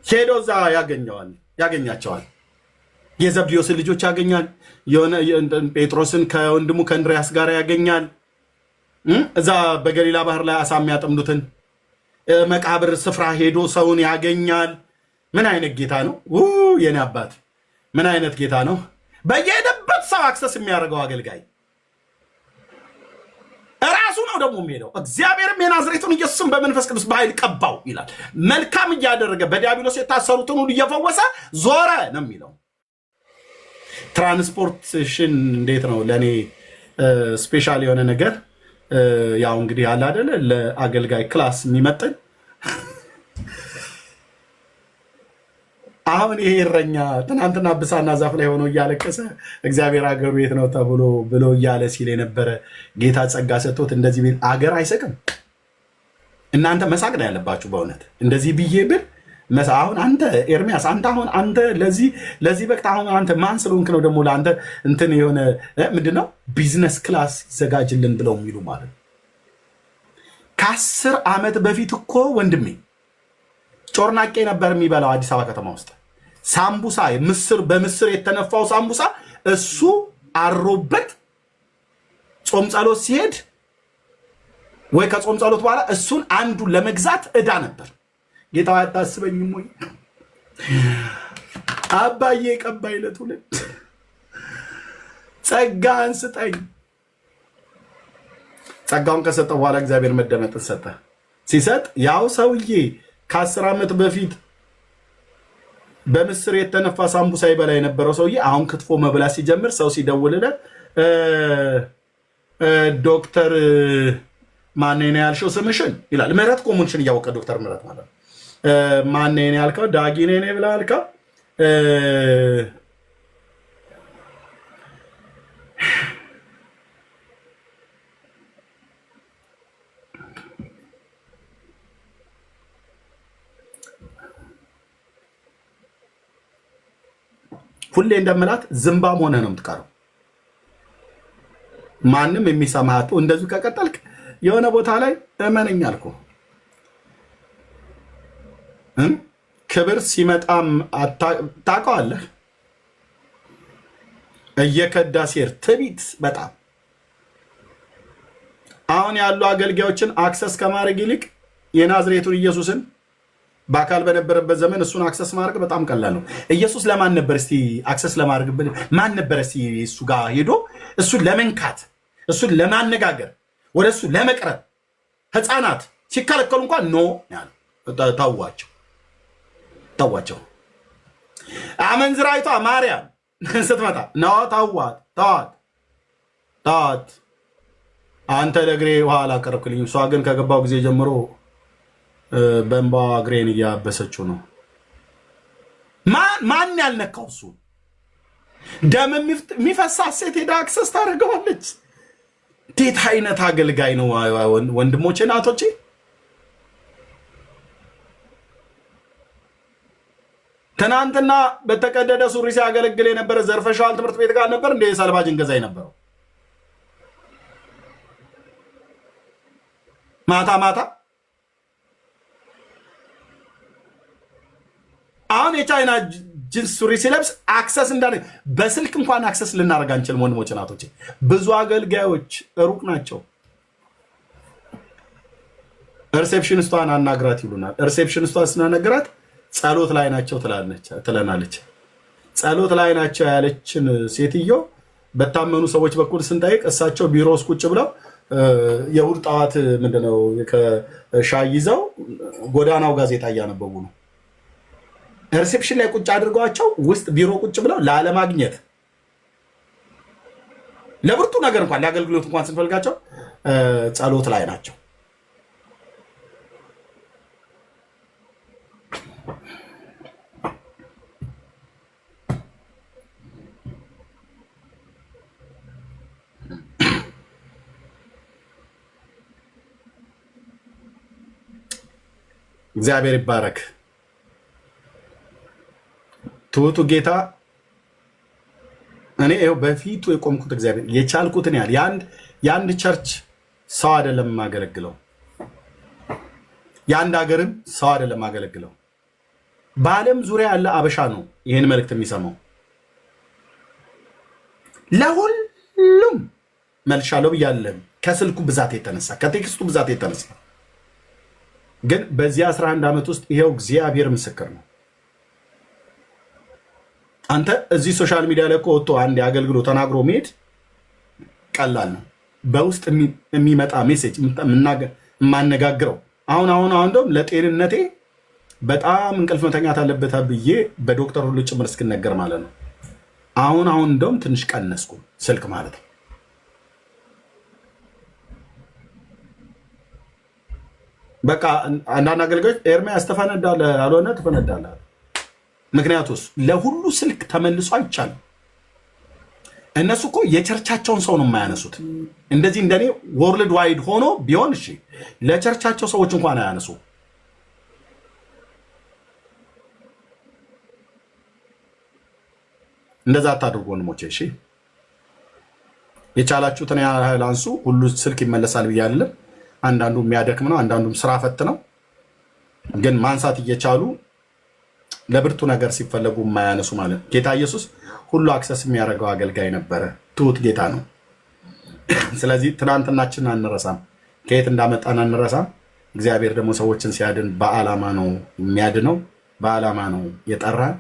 ሄዶ እዛ ያገኛቸዋል። የዘብዴዎስን ልጆች ያገኛል። ጴጥሮስን ከወንድሙ ከእንድርያስ ጋር ያገኛል። እዛ በገሊላ ባህር ላይ አሳ የሚያጠምዱትን መቃብር ስፍራ ሄዶ ሰውን ያገኛል። ምን አይነት ጌታ ነው የኔ አባት! ምን አይነት ጌታ ነው! በየሄደበት ሰው አክሰስ የሚያደርገው አገልጋይ ራሱ ነው። ደግሞ የሚሄደው እግዚአብሔርም የናዝሬቱን ኢየሱስን በመንፈስ ቅዱስ በኃይል ቀባው ይላል። መልካም እያደረገ በዲያብሎስ የታሰሩትን ሁሉ እየፈወሰ ዞረ ነው የሚለው። ትራንስፖርቴሽን እንዴት ነው? ለእኔ ስፔሻል የሆነ ነገር ያው እንግዲህ አለ አይደለ፣ ለአገልጋይ ክላስ የሚመጥን አሁን ይሄ እረኛ ትናንትና ብሳና ዛፍ ላይ ሆኖ እያለቀሰ እግዚአብሔር አገሩ የት ነው ተብሎ ብሎ እያለ ሲል የነበረ ጌታ ጸጋ ሰጥቶት እንደዚህ ቤት አገር አይሰቅም። እናንተ መሳቅ ነው ያለባችሁ በእውነት እንደዚህ ብዬ ብል አሁን አንተ ኤርሚያስ አንተ ለዚህ በቅት አሁን አንተ ማን ስለሆንክ ነው ደግሞ ለአንተ እንትን የሆነ ምንድነው ቢዝነስ ክላስ ይዘጋጅልን ብለው የሚሉ ማለት ከ10 ዓመት በፊት እኮ ወንድሜ ጮርናቄ ነበር የሚበላው አዲስ አበባ ከተማ ውስጥ ሳምቡሳ በምስር የተነፋው ሳምቡሳ እሱ አሮበት ጾም ጸሎት ሲሄድ ወይ ከጾም ጸሎት በኋላ እሱን አንዱ ለመግዛት ዕዳ ነበር። ጌታ አታስበኝም ወይ አባዬ ቀባይ ለትውልድ ጸጋን ስጠኝ። ጸጋውን ከሰጠ በኋላ እግዚአብሔር መደመጥን ሰጠ። ሲሰጥ ያው ሰውዬ ከ10 ዓመት በፊት በምስር የተነፋ ሳምቡሳ ይበላ የነበረው ሰውዬ አሁን ክትፎ መብላት ሲጀምር ሰው ሲደውልለት ዶክተር ማን ነው ያልሽው ስምሽን ይላል። ምህረት ኮሙንሽን እያወቀ ዶክተር ምህረት ማለት ነው። ማን ነው ያልከው? ዳጊ ነኝ ብለህ አልከው። ሁሌ እንደምላት ዝምባም ሆነ ነው የምትቀረው። ማንም የሚሰማህ እንደዚሁ ከቀጠልክ የሆነ ቦታ ላይ እመነኝ አልኩህ። ክብር ሲመጣም ታውቀዋለህ። እየከዳ ሲር ትቢት በጣም አሁን ያሉ አገልጋዮችን አክሰስ ከማድረግ ይልቅ የናዝሬቱን ኢየሱስን በአካል በነበረበት ዘመን እሱን አክሰስ ማድረግ በጣም ቀላል ነው። ኢየሱስ ለማን ነበር እስቲ አክሰስ ለማድረግ ማን ነበር እስቲ እሱ ጋር ሄዶ እሱን ለመንካት እሱን ለማነጋገር ወደ እሱ ለመቅረብ ህፃናት ሲከለከሉ እንኳን ኖ ተዋቸው። አመንዝራይቷ ማርያም ስትመጣ ነው ተዋት አንተ ለእግሬ ውሃ አላቀረብክልኝም። እሷ ግን ከገባው ጊዜ ጀምሮ በእንባ እግሬን እያበሰችው ነው። ማን ያልነካው? እሱ ደም የሚፈሳት ሴት ሄዳ አክሰስ ታደርገዋለች። እንዴት አይነት አገልጋይ ነው ወንድሞቼ ናቶቼ! ትናንትና በተቀደደ ሱሪ ሲያገለግል የነበረ ዘርፈሻዋል ትምህርት ቤት ጋር ነበር እንደ ሰልባጅን ገዛ የነበረው ማታ አሁን የቻይና ጂንስ ሱሪ ሲለብስ አክሰስ እንዳለ በስልክ እንኳን አክሰስ ልናደርግ አንችልም። ወንድሞች ናቶች ብዙ አገልጋዮች ሩቅ ናቸው። ሪሴፕሽኒስቷን አናግራት ይሉናል። ሪሴፕሽኒስቷን ስናነግራት ጸሎት ላይ ናቸው ትለናለች። ጸሎት ላይ ናቸው ያለችን ሴትዮ በታመኑ ሰዎች በኩል ስንጠይቅ እሳቸው ቢሮ ውስጥ ቁጭ ብለው የእሑድ ጠዋት ምንድነው ከሻይ ይዘው ጎዳናው ጋዜጣ እያነበቡ ነው። ሪሴፕሽን ላይ ቁጭ አድርገዋቸው ውስጥ ቢሮ ቁጭ ብለው ላለማግኘት ለብርቱ ነገር እንኳን ለአገልግሎት እንኳን ስንፈልጋቸው ጸሎት ላይ ናቸው። እግዚአብሔር ይባረክ። ትሁቱ ጌታ እኔ ይኸው በፊቱ የቆምኩት እግዚአብሔር የቻልኩትን ያህል የአንድ ቸርች ሰው አይደለም የማገለግለው፣ የአንድ ሀገርም ሰው አይደለም የማገለግለው። በዓለም ዙሪያ ያለ አበሻ ነው ይህን መልእክት የሚሰማው። ለሁሉም መልሻለሁ ብያለሁ። ከስልኩ ብዛት የተነሳ ከቴክስቱ ብዛት የተነሳ ግን በዚህ 11 ዓመት ውስጥ ይሄው እግዚአብሔር ምስክር ነው። አንተ እዚህ ሶሻል ሚዲያ ላይ ወጥቶ አንድ አገልግሎት ተናግሮ መሄድ ቀላል ነው። በውስጥ የሚመጣ ሜሴጅ የማነጋግረው አሁን እንደውም ለጤንነቴ በጣም እንቅልፍ መተኛት አለበት ብዬ በዶክተር ሁሉ ጭምር እስክነገር ማለት ነው። አሁን እንደውም ትንሽ ቀነስኩ ስልክ ማለት ነው። በቃ አንዳንድ አገልጋዮች ኤርሚያስ ተፈነዳለህ አልሆነ ተፈነዳለህ። ምክንያቱስ ለሁሉ ስልክ ተመልሶ አይቻልም። እነሱ እኮ የቸርቻቸውን ሰው ነው የማያነሱት። እንደዚህ እንደኔ ወርልድ ዋይድ ሆኖ ቢሆን እሺ፣ ለቸርቻቸው ሰዎች እንኳን አያነሱ። እንደዛ አታድርጉ ወንድሞቼ። እሺ፣ የቻላችሁትን ያህል አንሱ። ሁሉ ስልክ ይመለሳል ብዬ አይደለም። አንዳንዱ የሚያደክም ነው፣ አንዳንዱም ስራ ፈት ነው። ግን ማንሳት እየቻሉ ለብርቱ ነገር ሲፈለጉ የማያነሱ ማለት ነው። ጌታ ኢየሱስ ሁሉ አክሰስ የሚያደርገው አገልጋይ ነበረ። ትሁት ጌታ ነው። ስለዚህ ትናንትናችን አንረሳም፣ ከየት እንዳመጣን አንረሳም። እግዚአብሔር ደግሞ ሰዎችን ሲያድን በዓላማ ነው የሚያድነው፣ በዓላማ ነው የጠራን።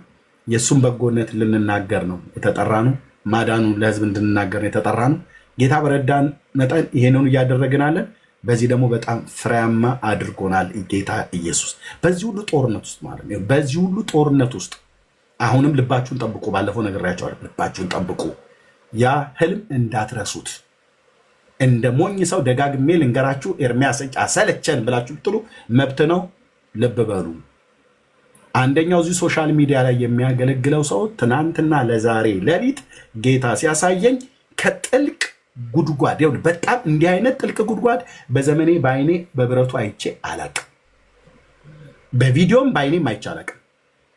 የእሱም በጎነት ልንናገር ነው የተጠራ ነው። ማዳኑን ለህዝብ እንድንናገር ነው የተጠራ ነው። ጌታ በረዳን መጠን ይሄንን እያደረግናለን። በዚህ ደግሞ በጣም ፍሬያማ አድርጎናል ጌታ ኢየሱስ። በዚህ ሁሉ ጦርነት ውስጥ ማለት ነው፣ በዚህ ሁሉ ጦርነት ውስጥ አሁንም ልባችሁን ጠብቁ። ባለፈው ነግሬያችኋለሁ፣ ልባችሁን ጠብቁ። ያ ህልም እንዳትረሱት። እንደ ሞኝ ሰው ደጋግሜ ልንገራችሁ፣ ኤርሚያስ አሰለቸን ብላችሁ ብትሉ መብት ነው። ልብ በሉ። አንደኛው እዚህ ሶሻል ሚዲያ ላይ የሚያገለግለው ሰው ትናንትና ለዛሬ ሌሊት ጌታ ሲያሳየኝ ከጥልቅ ጉድጓድ በጣም እንዲህ አይነት ጥልቅ ጉድጓድ በዘመኔ በአይኔ በብረቱ አይቼ አላቅም። በቪዲዮም በአይኔም አይቼ አላቅም።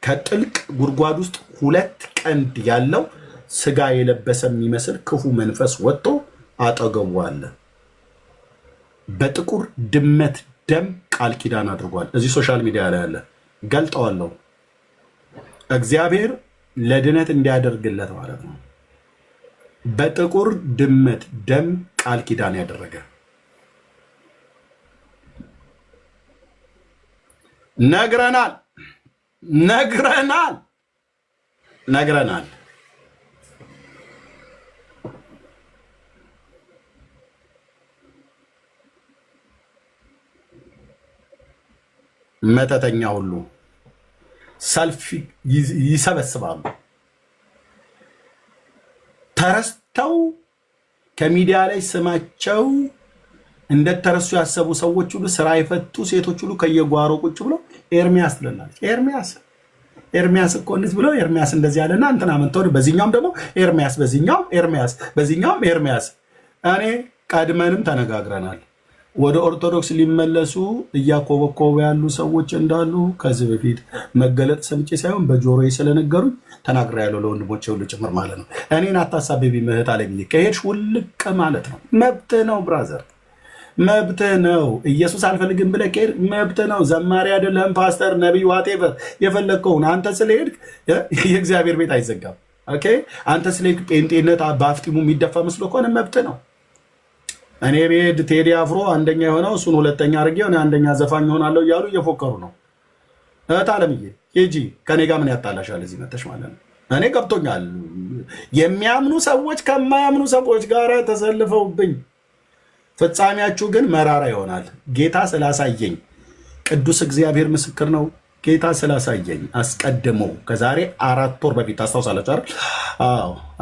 ከጥልቅ ጉድጓድ ውስጥ 2 ቀንድ ያለው ስጋ የለበሰ የሚመስል ክፉ መንፈስ ወጥቶ አጠገቡ አለ። በጥቁር ድመት ደም ቃል ኪዳን አድርጓል። እዚህ ሶሻል ሚዲያ ላይ አለ፣ ገልጠዋለሁ። እግዚአብሔር ለድነት እንዲያደርግለት ማለት ነው። በጥቁር ድመት ደም ቃል ኪዳን ያደረገ ነግረናል። መተተኛ ሁሉ ሰልፍ ይሰበስባሉ። ተረስተው ከሚዲያ ላይ ስማቸው እንደተረሱ ያሰቡ ሰዎች ሁሉ ስራ የፈቱ ሴቶች ሁሉ ከየጓሮ ቁጭ ብሎ ኤርሚያስ ትላለች። ኤርሚያስ እኮ እንደዚህ ብሎ ኤርሚያስ እንደዚህ ያለና እንትና መንተው በዚህኛውም ደግሞ ኤርሚያስ በዚህኛውም ኤርሚያስ በዚህኛውም ኤርሚያስ። እኔ ቀድመንም ተነጋግረናል። ወደ ኦርቶዶክስ ሊመለሱ እያኮበኮቡ ያሉ ሰዎች እንዳሉ ከዚህ በፊት መገለጥ ሰምቼ ሳይሆን በጆሮዬ ስለነገሩኝ ተናግሬያለሁ፣ ለወንድሞቼ ሁሉ ጭምር ማለት ነው። እኔን አታሳብቢ ምህት አለኝ። ከሄድሽ ውልቅ ማለት ነው። መብትህ ነው ብራዘር፣ መብትህ ነው። ኢየሱስ አልፈልግም ብለህ ከሄድ መብትህ ነው። ዘማሪ አይደለም ፓስተር፣ ነቢይ፣ ዋቴቨር የፈለግከውን አንተ ስለሄድክ የእግዚአብሔር ቤት አይዘጋም። ኦኬ አንተ ስለሄድክ ጴንጤነት በአፍጢሙ የሚደፋ መስሎ ከሆነ መብትህ ነው። እኔ ቤድ ቴዲ አፍሮ አንደኛ የሆነው እሱን ሁለተኛ አድርጌ ሆነ አንደኛ ዘፋኝ ሆናለሁ እያሉ እየፎከሩ ነው። እህት አለምዬ ሂጂ፣ ከኔ ጋር ምን ያጣላሻል? እዚህ መተሽ ማለት ነው። እኔ ገብቶኛል። የሚያምኑ ሰዎች ከማያምኑ ሰዎች ጋር ተሰልፈውብኝ፣ ፍጻሜያችሁ ግን መራራ ይሆናል። ጌታ ስላሳየኝ፣ ቅዱስ እግዚአብሔር ምስክር ነው። ጌታ ስላሳየኝ አስቀድሞ ከዛሬ 4 ወር በፊት ታስታውሳላችሁ አይደል?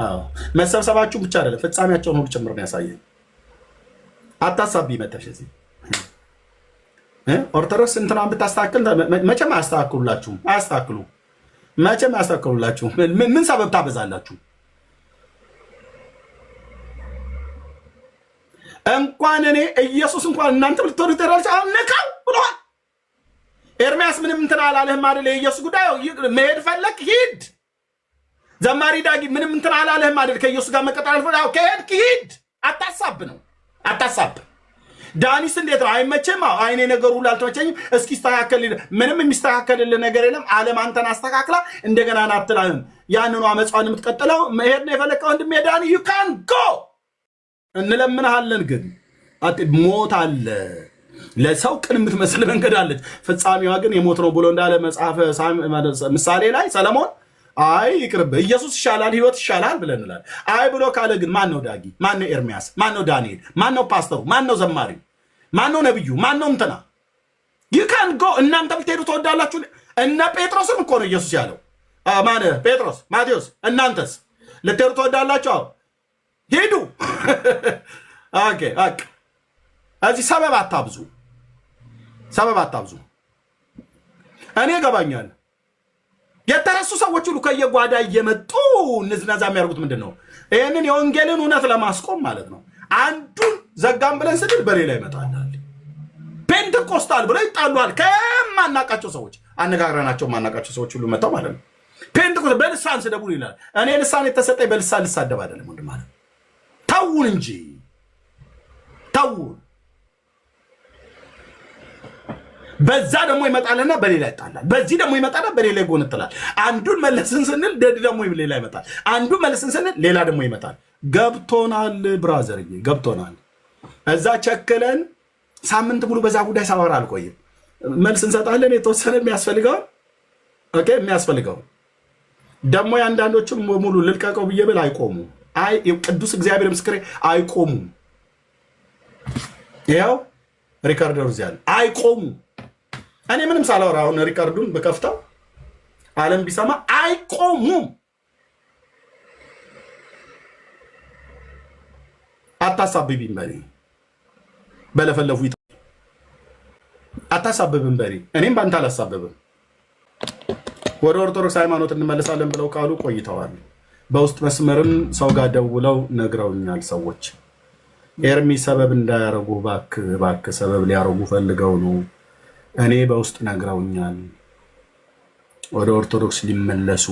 አዎ መሰብሰባችሁ ብቻ አይደለም ፍጻሜያቸውን ሁሉ ጭምር ነው ያሳየኝ። አታሳቢ መተሽ እዚህ ኦርቶዶክስ እንትናን ብታስተካክል መቼም አያስተካክሉላችሁም። መቼም አያስተካክሉላችሁም። ምን ሰበብ ታበዛላችሁ? እንኳን እኔ ኢየሱስ እንኳን እናንተ ልትወዱ ተራልሽ አልነካው ብሏል። ኤርሚያስ ምንም እንትን አላለህም አይደል? የኢየሱስ ጉዳይ መሄድ ፈለክ ሂድ። ዘማሪ ዳጊ ምንም እንትን አላለህም አይደል? ከኢየሱስ ጋር መቀጠል አልፈው ከሄድክ ሂድ። አታሳብ ነው አታሳብ። ዳኒስ እንዴት ነው? አይመችም። አይኔ ነገሩ ሁሉ አልተመቸኝም። እስኪ ይስተካከል። ምንም የሚስተካከልልህ ነገር የለም። ዓለም አንተን አስተካክላ እንደገና ናትላህም ያንኑ አመፃን የምትቀጥለው መሄድ ነው የፈለከው። ወንድሜ ዳኒ ዩ ካን ጎ እንለምንሃለን። ግን ሞት አለ። ለሰው ቅን የምትመስል መንገድ አለች፣ ፍጻሜዋ ግን የሞት ነው ብሎ እንዳለ መጽሐፈ ምሳሌ ላይ ሰለሞን አይ ይቅርብ ኢየሱስ ይሻላል ህይወት ይሻላል ብለን እንላለን። አይ ብሎ ካለ ግን ማን ነው ዳጊ? ማን ነው ኤርሚያስ? ማን ነው ዳንኤል? ማን ነው ፓስተሩ? ማን ነው ዘማሪው? ማን ነው ነብዩ? ማን ነው እንትና? you can go። እናንተ ብትሄዱ ትወዳላችሁ። እነ ጴጥሮስም እኮ ነው ኢየሱስ ያለው። ማን ጴጥሮስ፣ ማቴዎስ፣ እናንተስ ልትሄዱ ትወዳላችሁ? ሄዱ። ኦኬ አቅ እዚህ ሰበብ አታብዙ። እኔ ገባኛል። የተረሱ ሰዎች ሁሉ ከየጓዳ እየመጡ ንዝነዛ የሚያደርጉት ምንድን ነው? ይህንን የወንጌልን እውነት ለማስቆም ማለት ነው። አንዱን ዘጋም ብለን ስንል በሌላ ይመጣል። ፔንቴኮስታል ብለው ይጣሉሃል። ከማናቃቸው ሰዎች አነጋግረናቸው ማናቃቸው ሰዎች ሁሉ መጣው ማለት ነው። ፔንቴኮስታል በልሳን ስደቡ ይላል። እኔ ልሳን የተሰጠኝ በልሳን ልሳደብ አይደለም ወንድም ማለት ተውን እንጂ ተውን። በዛ ደግሞ ይመጣልና በሌላ ይጣላል። በዚህ ደግሞ ይመጣና በሌላ ይጎንጥላል። አንዱን መለስን ስንል ደግሞ ሌላ ይመጣል። አንዱን መለስን ስንል ሌላ ደግሞ ይመጣል። ገብቶናል ብራዘርዬ፣ ገብቶናል። እዛ ቸክለን ሳምንት ሙሉ በዛ ጉዳይ ሳወራ አልቆይም። መልስ እንሰጣለን። የተወሰነ የሚያስፈልገውን ኦኬ፣ የሚያስፈልገውን ደግሞ የአንዳንዶቹን ሙሉ ልልቀቀው ብዬ ብል አይቆሙ። አይ ቅዱስ እግዚአብሔር ምስክሬ አይቆሙ። ያው ሪካርደሩ እዚያ አይቆሙ። እኔ ምንም ሳላወራ አሁን ሪካርዱን በከፍተው ዓለም ቢሰማ አይቆሙም። አታሳብቢም በኔ በለፈለፉ አታሳብብም በኔ እኔም ባንተ አላሳብብም። ወደ ኦርቶዶክስ ሃይማኖት እንመለሳለን ብለው ቃሉ ቆይተዋል። በውስጥ መስመርም ሰው ጋር ደውለው ነግረውኛል ሰዎች ኤርሚ ሰበብ እንዳያረጉ እባክህ ሰበብ ሊያረጉ ፈልገው ነው። እኔ በውስጥ ነግረውኛል። ወደ ኦርቶዶክስ ሊመለሱ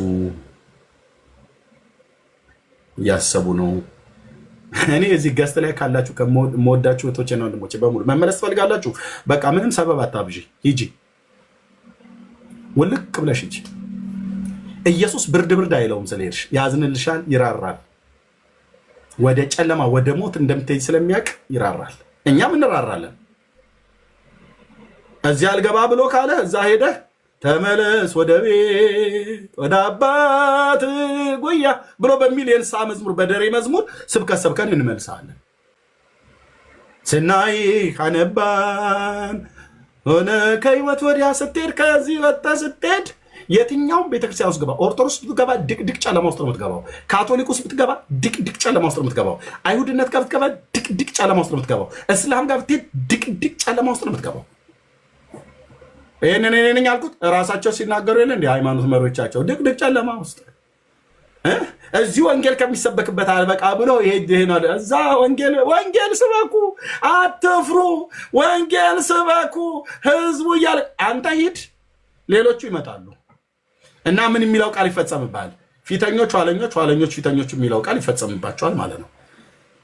እያሰቡ ነው። እኔ እዚህ ገስት ላይ ካላችሁ ከመወዳችሁ እህቶቼና ወንድሞቼ በሙሉ መመለስ ትፈልጋላችሁ? በቃ ምንም ሰበብ አታብዢ፣ ሂጂ፣ ውልቅ ብለሽ ሂጂ። ኢየሱስ ብርድ ብርድ አይለውም ስለሄድሽ፣ ያዝንልሻል፣ ይራራል። ወደ ጨለማ ወደ ሞት እንደምትሄጂ ስለሚያውቅ ይራራል። እኛም እንራራለን። እዚያ አልገባ ብሎ ካለ እዛ ሄደህ ተመለስ ወደ ቤት ወደ አባት ጉያ ብሎ በሚል የንስሐ መዝሙር በደሬ መዝሙር ስብከት ሰብከን እንመልሳለን። ስናይ ካነባን ሆነ ከህይወት ወዲያ ስትሄድ ከዚህ ወጣ ስትሄድ የትኛውም ቤተክርስቲያን ውስጥ ገባ። ኦርቶዶክስ ብትገባ ድቅድቅ ጨለማ ውስጥ ነው የምትገባው። ካቶሊክ ውስጥ ብትገባ ድቅድቅ ጨለማ ውስጥ ነው የምትገባው። አይሁድነት ጋር ብትገባ ድቅድቅ ጨለማ ውስጥ ነው የምትገባው። እስላም ጋር ብትሄድ ድቅድቅ ጨለማ ውስጥ ነው የምትገባው። ይህንን እኔ ነኝ ያልኩት፣ እራሳቸው ሲናገሩ የለ እንደ ሃይማኖት መሪዎቻቸው ድቅድቅ ጨለማ ውስጥ እዚህ ወንጌል ከሚሰበክበት አልበቃ ብሎ እዛ ወንጌል ስበኩ፣ አትፍሩ፣ ወንጌል ስበኩ ህዝቡ እያለ አንተ ሂድ፣ ሌሎቹ ይመጣሉ እና ምን የሚለው ቃል ይፈጸምብሃል? ፊተኞች ኋለኞች፣ ኋለኞች ፊተኞች የሚለው ቃል ይፈጸምባቸዋል ማለት ነው።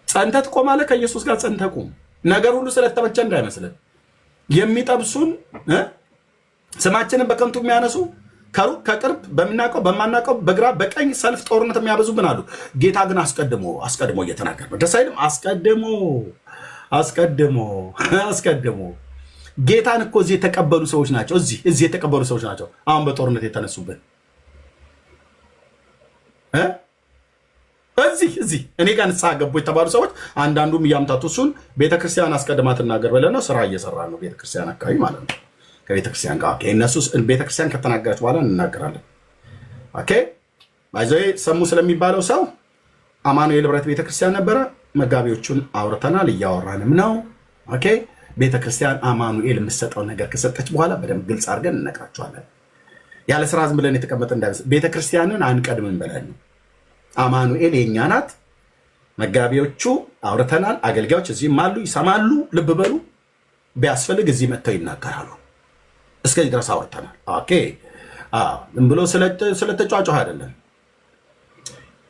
ጸንተህ ትቆማለህ። ከኢየሱስ ጋር ጸንተህ ቁም። ነገር ሁሉ ስለተመቸ እንዳይመስልን የሚጠብሱን ስማችንን በከንቱ የሚያነሱ ከሩቅ ከቅርብ በምናውቀው በማናውቀው በግራ በቀኝ ሰልፍ ጦርነት የሚያበዙብን አሉ። ጌታ ግን አስቀድሞ እየተናገር ነው። ደስ አይልም? አስቀድሞ ጌታን እኮ እዚህ የተቀበሉ ሰዎች ናቸው። እዚህ የተቀበሉ ሰዎች ናቸው አሁን በጦርነት የተነሱብን። እዚህ እኔ ጋር ንስሐ ገቡ የተባሉ ሰዎች አንዳንዱም እያምታቱ እሱን ቤተክርስቲያን አስቀድማ ትናገር ብለን ነው ስራ እየሰራ ነው። ቤተክርስቲያን አካባቢ ማለት ነው። ከቤተክርስቲያን ጋር እነሱ ቤተክርስቲያን ከተናገረች በኋላ እንናገራለን። ኦኬ ባይዘይ ሰሙ ስለሚባለው ሰው አማኑኤል ህብረት ቤተክርስቲያን ነበረ። መጋቢዎቹን አውርተናል፣ እያወራንም ነው። ኦኬ ቤተክርስቲያን አማኑኤል የምትሰጠው ነገር ከሰጠች በኋላ በደንብ ግልጽ አድርገን እነግራቸዋለን። ያለ ስራ ዝም ብለን የተቀመጠ እንዳይመስል ቤተክርስቲያንን አንቀድምን ብለን ነው። አማኑኤል የኛ ናት። መጋቢዎቹ አውርተናል። አገልጋዮች እዚህም አሉ፣ ይሰማሉ። ልብ በሉ። ቢያስፈልግ እዚህ መጥተው ይናገራሉ። እስከዚህ ድረስ አወርተናል። ኦኬ ዝም ብሎ ስለተጫጫህ አይደለም።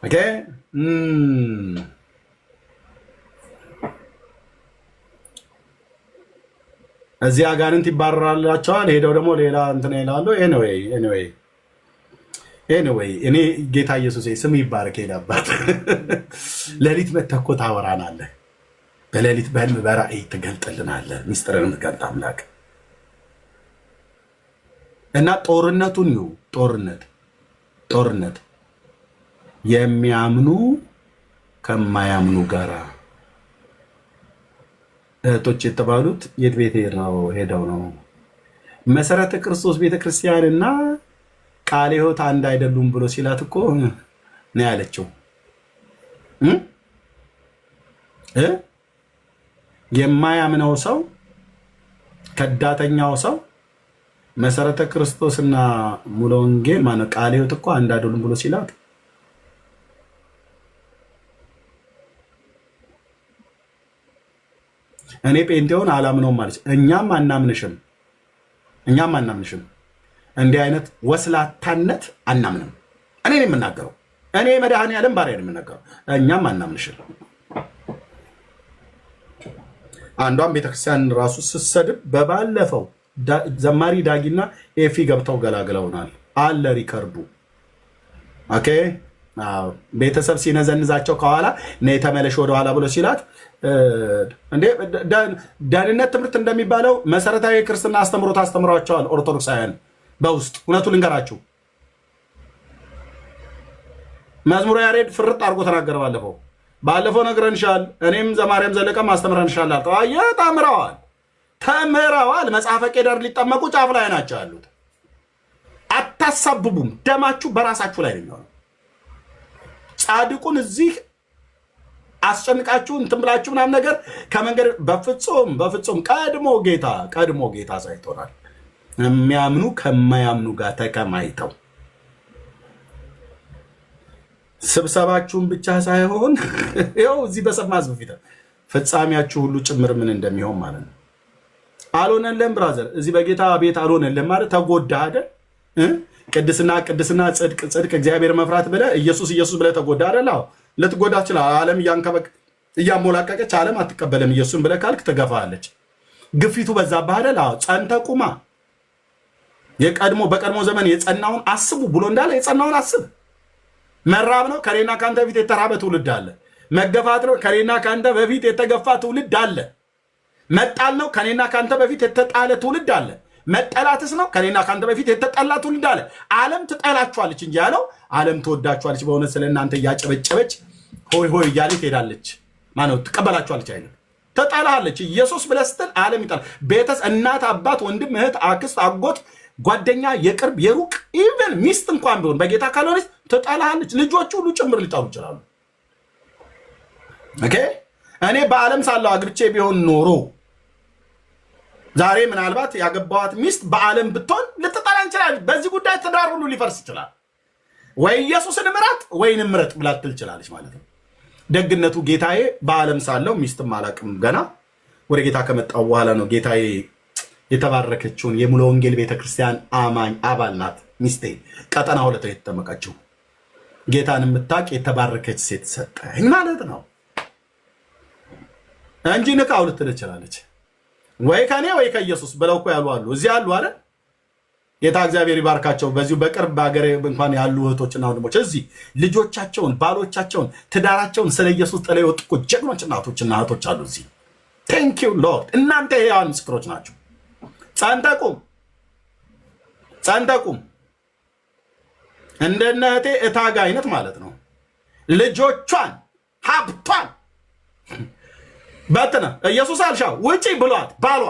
ኦኬ እዚህ አጋንንት ይባረራላቸዋል። ሄደው ደግሞ ሌላ እንትን ይላሉ። ኤኒዌይ እኔ ጌታ ኢየሱስ ስም ይባረክ። ሄዳባት ሌሊት መተህ እኮ ታወራናለህ። በሌሊት በህልም በራእይ ትገልጥልናለህ። ሚስጥርን የምትገልጥ አምላክ እና ጦርነቱን ይሁ ጦርነት የሚያምኑ ከማያምኑ ጋራ እህቶች የተባሉት የት ቤት ሄደው ነው? መሰረተ ክርስቶስ ቤተክርስቲያንና ቃለ ሕይወት አንድ አይደሉም ብሎ ሲላት እኮ ነው ያለችው። የማያምነው ሰው ከዳተኛው ሰው መሰረተ ክርስቶስና ሙሉ ወንጌል ማነው ቃለ ሕይወት እኮ አንድ አይደሉም ብሎ ሲላት እኔ ጴንጤውን አላምነውም ማለት እኛም አናምንሽም። እንዲህ አይነት ወስላታነት አናምንም። እኔ ነው የምናገረው። እኔ መድኃኔዓለም ባሪያ ነው የምናገረው። እኛም አናምንሽም። አንዷን ቤተክርስቲያን ራሱ ስትሰድብ በባለፈው ዘማሪ ዳጊና ኤፊ ገብተው ገላግለውናል አለ ሪከርዱ። ኦኬ ቤተሰብ ሲነዘንዛቸው ከኋላ ነይ ተመለሽ ወደኋላ ብሎ ሲላት እንዴ ደህንነት ትምህርት እንደሚባለው መሰረታዊ ክርስትና አስተምሮት አስተምሯቸዋል ኦርቶዶክሳውያን በውስጥ። እውነቱ ልንገራችሁ መዝሙረ ያሬድ ፍርጥ አድርጎ ተናገረ። ባለፈው ነግረንሻል፣ እኔም ዘማርያም ዘለቀም አስተምረንሻል አልከው። አየህ ተምረዋል። መጽሐፈ ቄደር ሊጠመቁ ጫፍ ላይ ናቸው ያሉት። አታሳብቡም። ደማችሁ በራሳችሁ ላይ ነው። ጻድቁን እዚህ አስጨንቃችሁ እንትን ብላችሁ ምናምን ነገር ከመንገድ በፍጹም ቀድሞ ጌታ ሳይቶናል። የሚያምኑ ከማያምኑ ጋር ተከማይተው ስብሰባችሁን ብቻ ሳይሆን ይኸው እዚህ በሰማ ህዝብ ፊት ፍጻሜያችሁ ሁሉ ጭምር ምን እንደሚሆን ማለት ነው። አልሆነልህም ብራዘር፣ እዚህ በጌታ ቤት አልሆነልህም ማለት ተጎዳህ አይደል? ቅድስና ቅድስና፣ ጽድቅ ጽድቅ፣ እግዚአብሔር መፍራት ብለህ ኢየሱስ ኢየሱስ ብለህ ተጎዳ አይደል? ልትጎዳ ይችላል። ዓለም እያሞላቀቀች ዓለም አትቀበልም ኢየሱስን ብለህ ካልክ ትገፋለች። ግፊቱ በዛብህ አይደል? ጸንተህ ቁማ። በቀድሞ ዘመን የጸናውን አስቡ ብሎ እንዳለ የጸናውን አስብ። መራብ ነው፣ ከኔና ከአንተ በፊት የተራበ ትውልድ አለ። መገፋት ነው፣ ከኔና ከአንተ በፊት የተገፋ ትውልድ አለ። መጣል ነው፣ ከኔና ከአንተ በፊት የተጣለ ትውልድ አለ። መጠላትስ ነው፣ ከኔና ከአንተ በፊት የተጠላ ትውልድ አለ። ዓለም ትጠላችኋለች እንጂ ያለው ዓለም ትወዳችኋለች። በእውነት ስለ እናንተ እያጨበጨበች ሆይ ሆይ እያለች ትሄዳለች። ማነው ትቀበላችኋለች አይደል? ትጠላሃለች። ኢየሱስ ብለህ ስትል ዓለም ይጠላል። ቤተሰብ፣ እናት፣ አባት፣ ወንድም፣ እህት፣ አክስት፣ አጎት፣ ጓደኛ፣ የቅርብ የሩቅ፣ ኢቨን ሚስት እንኳን ቢሆን በጌታ ካልሆነች ትጠላሃለች። ልጆቹ ሁሉ ጭምር ሊጠሉ ይችላሉ። ኦኬ። እኔ በዓለም ሳለው አግብቼ ቢሆን ኖሮ ዛሬ ምናልባት ያገባዋት ሚስት በዓለም ብትሆን ልትጠላ እንችላለች። በዚህ ጉዳይ ትዳር ሁሉ ሊፈርስ ይችላል። ወይ ኢየሱስን ምረጥ ወይንም ምረጥ ብላ ትል ትችላለች ማለት ነው። ደግነቱ ጌታዬ በዓለም ሳለው ሚስትም አላቅም፣ ገና ወደ ጌታ ከመጣው በኋላ ነው ጌታዬ የተባረከችውን የሙሉ ወንጌል ቤተክርስቲያን አማኝ አባል ናት ሚስቴ። ቀጠና 2 የተጠመቀችው ጌታን የምታውቅ የተባረከች ሴት ሰጠኝ ማለት ነው እንጂ ንቃው ልትል ትችላለች። ወይ ከኔ ወይ ከኢየሱስ ብለው እኮ ያሉ አሉ፣ እዚህ አሉ አይደል? ጌታ እግዚአብሔር ይባርካቸው። በዚሁ በቅርብ ሀገር እንኳን ያሉ እህቶችና ወንድሞች እዚህ ልጆቻቸውን፣ ባሎቻቸውን፣ ትዳራቸውን ስለ ኢየሱስ ጥለው የወጡ እኮ ጀግኖች እናቶችና እህቶች አሉ እዚህ። ቴንክ ዩ ሎርድ። እናንተ ሕያዋን ምስክሮች ናቸው። ጸንተህ ቁም፣ ጸንተህ ቁም። እንደነ እህቴ እታጋ አይነት ማለት ነው። ልጆቿን ሀብቷን በትነ ኢየሱስ አልሻው ውጪ ብሏት ባሏ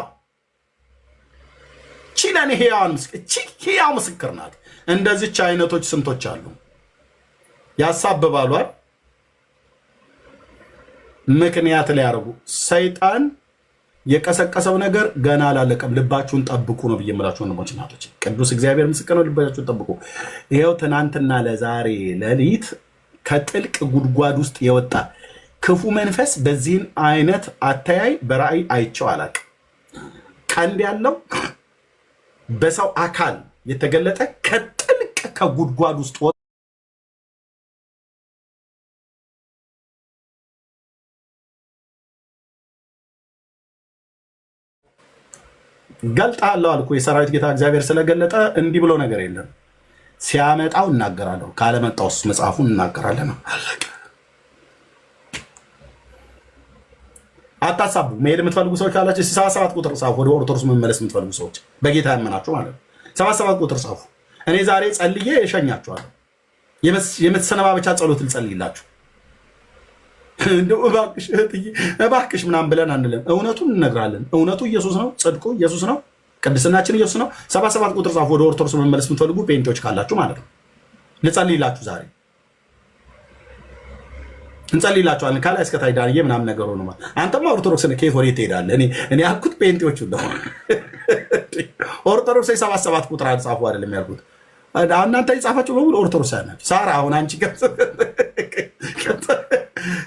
ቺለኔ ሕያው ምስክር ናት። እንደዚች አይነቶች ስንቶች አሉ። ያሳብባሏል፣ ምክንያት ሊያደርጉ። ሰይጣን የቀሰቀሰው ነገር ገና አላለቀም። ልባችሁን ጠብቁ ነው ብዬ የምላችሁ ወንድሞች እናቶች። ቅዱስ እግዚአብሔር ምስክር ነው። ልባችሁን ጠብቁ። ይኸው ትናንትና ለዛሬ ሌሊት ከጥልቅ ጉድጓድ ውስጥ የወጣ ክፉ መንፈስ በዚህን አይነት አተያይ በራእይ አይቼው አላቅም። ቀንድ ያለው በሰው አካል የተገለጠ ከጥልቅ ከጉድጓድ ውስጥ ገልጣለሁ አልኩ። የሰራዊት ጌታ እግዚአብሔር ስለገለጠ እንዲህ ብሎ ነገር የለም። ሲያመጣው እናገራለሁ፣ ካለመጣውስ መጽሐፉን እናገራለን ነው። አታሳቡ። መሄድ የምትፈልጉ ሰዎች ካላችሁ 77 ቁጥር ጻፉ። ወደ ኦርቶዶክስ መመለስ የምትፈልጉ ሰዎች በጌታ ያመናችሁ ማለት ነው። 77 ቁጥር ጻፉ። እኔ ዛሬ ጸልዬ እሸኛችኋለሁ። የመሰነባበቻ ጸሎት ልጸልይላችሁ። እንደው እባክሽ እህትዬ እባክሽ ምናምን ብለን አንልም። እውነቱን እንነግራለን። እውነቱ ኢየሱስ ነው። ጽድቁ ኢየሱስ ነው። ቅድስናችን ኢየሱስ ነው። 77 ቁጥር ጻፉ። ወደ ኦርቶዶክስ መመለስ የምትፈልጉ ፔንቴዎች ካላችሁ ማለት ነው። ልጸልይላችሁ ዛሬ እንጸልይላችኋለን። ካላይ እስከታይ ዳንዬ ምናምን ነገር ሆኖ ማለት አንተማ ኦርቶዶክስን ከየት ወዴት ትሄዳለህ? እኔ ያልኩት ፔንቴዎቹ ነው። ኦርቶዶክስ 77 ቁጥር ጻፉ አይደለም ያልኩት። እናንተ የጻፋችሁ በሙሉ ኦርቶዶክስ ናችሁ። ሳራ አሁን አንቺ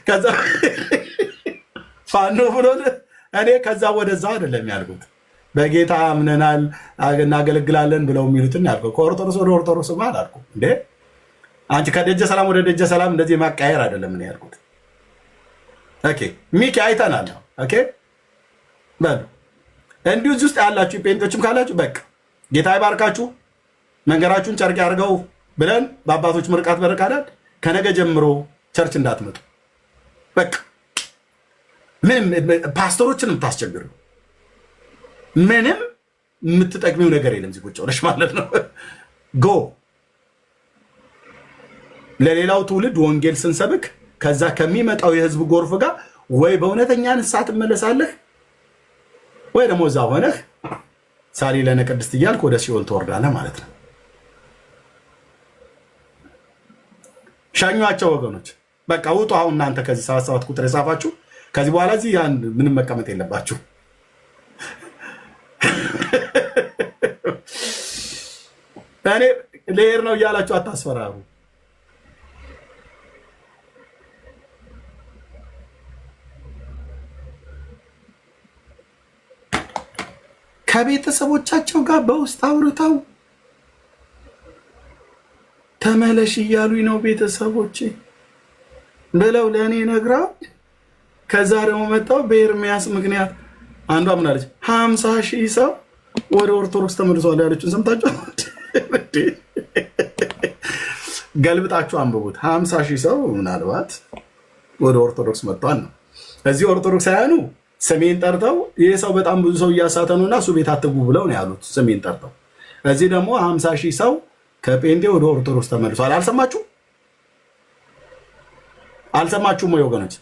ከዛ ፋኖ ብሎ እኔ ከዛ ወደዛ አይደለም ያልኩት። በጌታ አምነናል እናገለግላለን ብለው የሚሉትን ያልኩት። ከኦርቶዶክስ ወደ ኦርቶዶክስ ማለት አልኩ እንዴ። አንቺ ከደጀ ሰላም ወደ ደጀ ሰላም እንደዚህ ማቃየር አይደለም ምን ያልኩት። ኦኬ ሚኪ አይተናል። ኦኬ በሉ እንዲሁ እዚህ ውስጥ ያላችሁ ፔንቶችም ካላችሁ በቃ ጌታ ይባርካችሁ፣ መንገራችሁን ጨርቅ ያድርገው ብለን በአባቶች ምርቃት በረካዳል። ከነገ ጀምሮ ቸርች እንዳትመጡ በቃ። ምንም ፓስተሮችን የምታስቸግሩ ምንም የምትጠቅሚው ነገር የለም። እዚህ ቁጭ ብለሽ ማለት ነው ጎ ለሌላው ትውልድ ወንጌል ስንሰብክ ከዛ ከሚመጣው የህዝብ ጎርፍ ጋር ወይ በእውነተኛ ንስሐ ትመለሳለህ ወይ ደግሞ እዛ ሆነህ ሳሊ ለነ ቅድስት እያልክ ወደ ሲኦል ትወርዳለህ ማለት ነው። ሻኟቸው ወገኖች፣ በቃ ውጡ። አሁን እናንተ ከዚህ 77 ቁጥር የጻፋችሁ ከዚህ በኋላ እዚህ ምንም መቀመጥ የለባችሁ። እኔ ልሄድ ነው እያላችሁ አታስፈራሩ። ከቤተሰቦቻቸው ጋር በውስጥ አውርተው ተመለሽ እያሉኝ ነው ቤተሰቦቼ ብለው ለእኔ ነግራው፣ ከዛ ደግሞ መጣው በኤርሚያስ ምክንያት አንዷ ምን አለች? 50,000 ሰው ወደ ኦርቶዶክስ ተመልሷል ያለችን ሰምታችሁ? ገልብጣችሁ አንብቡት። 50,000 ሰው ምናልባት ወደ ኦርቶዶክስ መጥቷል ነው። እዚህ ኦርቶዶክሳውያኑ ስሜን ጠርተው ይህ ሰው በጣም ብዙ ሰው እያሳተ ነውና እሱ ቤት አትግቡ ብለው ነው ያሉት፣ ስሜን ጠርተው። እዚህ ደግሞ 50,000 ሰው ከጴንጤ ወደ ኦርቶዶክስ ተመልሷል። አልሰማችሁ? አልሰማችሁም ወይ ወገኖች?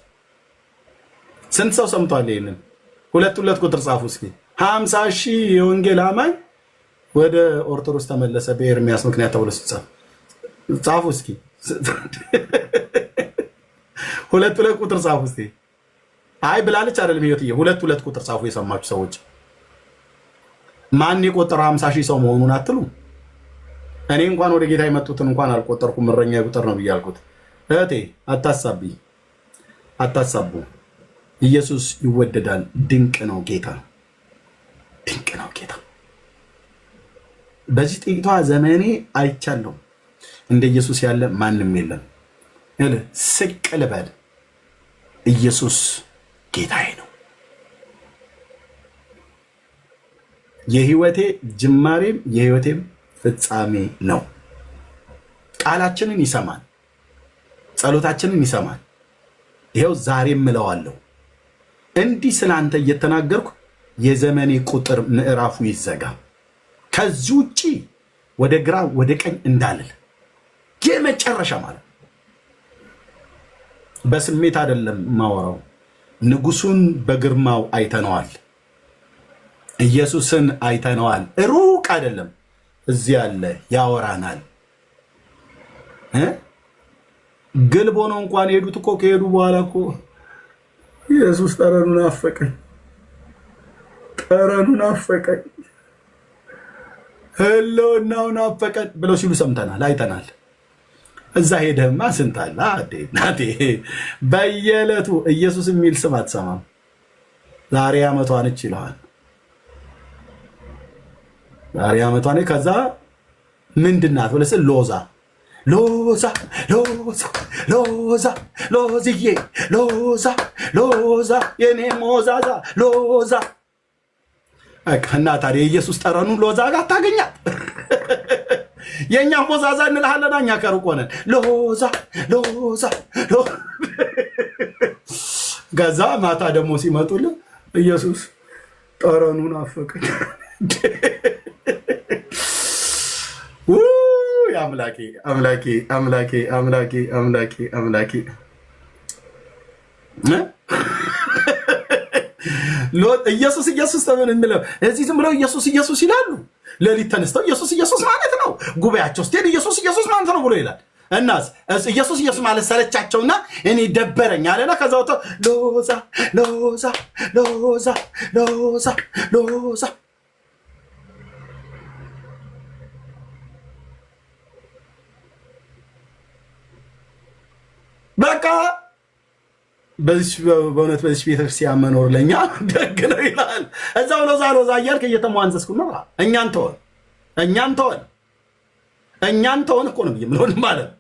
ስንት ሰው ሰምቷል? ይሄንን ሁለት ቁጥር ጻፉ እስኪ። 50,000 የወንጌል አማኝ ወደ ኦርቶዶክስ ተመለሰ በኤርሚያስ ምክንያት ተብሎ ሲጻፍ ጻፉ እስኪ። ሁለት ቁጥር ጻፉ እስኪ። አይ ብላለች አይደለም ህይወትዬ፣ ሁለት ቁጥር ጻፉ የሰማችሁ ሰዎች። ማን የቆጠረው 50,000 ሰው መሆኑን አትሉ? እኔ እንኳን ወደ ጌታ የመጡትን እንኳን አልቆጠርኩም። እረኛ ቁጥር ነው ብዬ አልኩት። እህቴ አታሳቡ። ኢየሱስ ይወደዳል። ድንቅ ነው ጌታ፣ ድንቅ ነው ጌታ። በዚህ ጥቂቷ ዘመኔ አይቻለሁ እንደ ኢየሱስ ያለ ማንም የለም። ስቅ ልበል፣ ኢየሱስ ጌታዬ ነው። የህይወቴ ጅማሬም የህይወቴም ፍጻሜ ነው። ቃላችንን ይሰማል፣ ጸሎታችንን ይሰማል። ይኸው ዛሬም እለዋለሁ፣ እንዲህ ስላንተ እየተናገርኩ የዘመኔ ቁጥር ምዕራፉ ይዘጋ። ከዚህ ውጪ ወደ ግራ ወደ ቀኝ እንዳልል የመጨረሻ ማለት በስሜት አይደለም ማወራው። ንጉሱን በግርማው አይተነዋል፣ ኢየሱስን አይተነዋል። ሩቅ አይደለም፣ እዚህ ያለ ያወራናል። ግልቦ ነው እንኳን ሄዱት እኮ ከሄዱ በኋላ እኮ ኢየሱስ ጠረኑን አፈቀኝ፣ ህልውናውን አፈቀኝ ብለው ሲሉ ሰምተናል፣ አይተናል። እዛ ሄደህማ ስንት አለ ናቴ። በየዕለቱ ኢየሱስ የሚል ስም አትሰማም። ዛሬ ዓመቷ ነች ይለዋል። ዛሬ ዓመቷ ነች። ከዛ ምንድናት ብለህ ስል ሎዝዬ ሎዛ የኔ ሞዛዛ ሎዛ። እና ታዲያ የኢየሱስ ጠረኑ ሎዛ ጋር ታገኛት። የእኛ ሞዛዛ እንልሃለና እኛ ከሩቅ ሆነን ሎዛ። ከዛ ማታ ደግሞ ሲመጡልን ኢየሱስ ጠረኑን አፈቀኝ። አምላኬ ኢየሱስ ተምን እንለው እዚህ ዝም ብለው ኢየሱስ ይላሉ። ሌሊት ተነስተው ኢየሱስ ማለት ነው። ጉባኤያቸው ስትሄድ ኢየሱስ ማለት ነው ብሎ ይላል። እናስ ኢየሱስ ማለት ሰለቻቸውና እኔ ደበረኝ አለና ከዛ ወጥተው ሎዛ በቃ በእውነት በዚህ ቤተክርስቲያን መኖር ለእኛ ደግ ነው ይላል። እዛው ሎዛ እያልክ እየተሟንዘስኩ ነው። እኛን ተወን እኮ ነው የምንሆን ማለት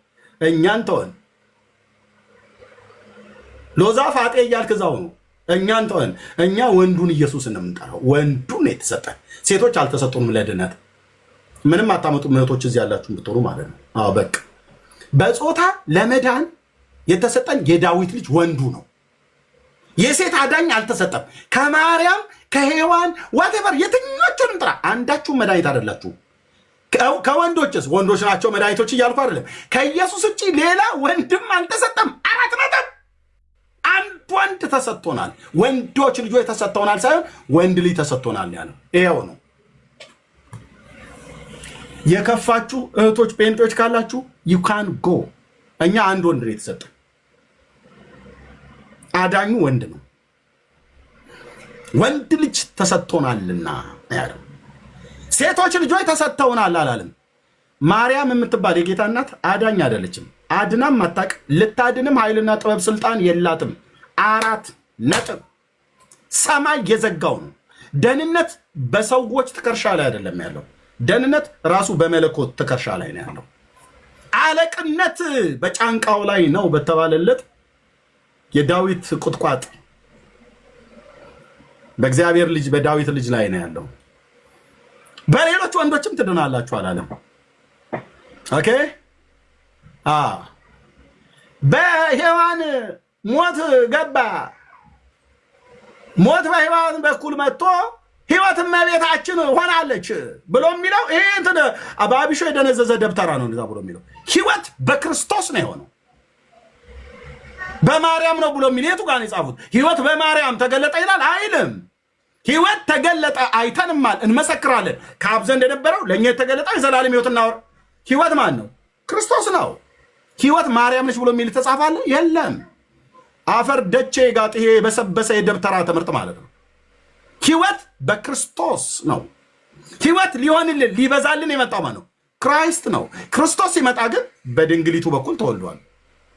እኛን ተወን። ሎዛ ፋጤ እያልክ እዛው ነው። እኛን ተወን። እኛ ወንዱን ኢየሱስን ነው የምንጠራው። ወንዱን የተሰጠን፣ ሴቶች አልተሰጡንም ለድነት። ምንም አታመጡ እህቶች እዚህ ያላችሁ ብትሆኑ ማለት ነው። አዎ በቃ በጾታ ለመዳን የተሰጠን የዳዊት ልጅ ወንዱ ነው። የሴት አዳኝ አልተሰጠም። ከማርያም ከሔዋን ዋቴቨር የትኞቹንም ጥራ፣ አንዳችሁም መድኃኒት አይደላችሁ። ከወንዶችስ ወንዶች ናቸው መድኃኒቶች እያልኩ አይደለም። ከኢየሱስ ውጭ ሌላ ወንድም አልተሰጠም። 4 ነጥብ። አንድ ወንድ ተሰጥቶናል። ወንዶች ልጆች ተሰጥተውናል ሳይሆን ወንድ ልጅ ተሰጥቶናል ያለው ይሄው ነው። የከፋችሁ እህቶች ጴንጤዎች ካላችሁ you can go። እኛ አንድ ወንድ ነው የተሰጠን። አዳኙ ወንድ ነው። ወንድ ልጅ ተሰጥቶናልና ያለው። ሴቶች ልጆች ተሰጥተውናል አላለም። ማርያም የምትባል የጌታ እናት አዳኝ አይደለችም። አድናም አታውቅ፣ ልታድንም ኃይልና ጥበብ ስልጣን የላትም። 4 ነጥብ። ሰማይ የዘጋው ነው። ደህንነት በሰዎች ትከሻ ላይ አይደለም ያለው። ደህንነት ራሱ በመለኮት ትከሻ ላይ ነው ያለው። አለቅነት በጫንቃው ላይ ነው በተባለለት የዳዊት ቁጥቋጥ በእግዚአብሔር ልጅ በዳዊት ልጅ ላይ ነው ያለው። በሌሎች ወንዶችም ትድናላችሁ አላለም። ኦኬ በሔዋን ሞት ገባ፣ ሞት በሔዋን በኩል መጥቶ ሕይወት እመቤታችን ሆናለች ብሎ የሚለው ይሄ እንትን በአቢሾ የደነዘዘ ደብተራ ነው እንደዛ ብሎ የሚለው። ሕይወት በክርስቶስ ነው የሆነው፣ በማርያም ነው ብሎ የሚል የቱ ጋር ነው የጻፉት? ሕይወት በማርያም ተገለጠ ይላል አይልም። ሕይወት ተገለጠ አይተንማል፣ እንመሰክራለን። ከአብ ዘንድ የነበረው ለእኛ የተገለጠ የዘላለም ሕይወት እናወር። ሕይወት ማን ነው? ክርስቶስ ነው። ሕይወት ማርያም ነች ብሎ የሚል ተጻፋለ? የለም። አፈር ደቼ ጋጥ ይሄ የበሰበሰ የደብተራ ትምህርት ማለት ነው። ሕይወት በክርስቶስ ነው። ሕይወት ሊሆንልን ሊበዛልን የመጣው ማለት ነው ክራይስት ነው። ክርስቶስ ሲመጣ ግን በድንግሊቱ በኩል ተወልዷል።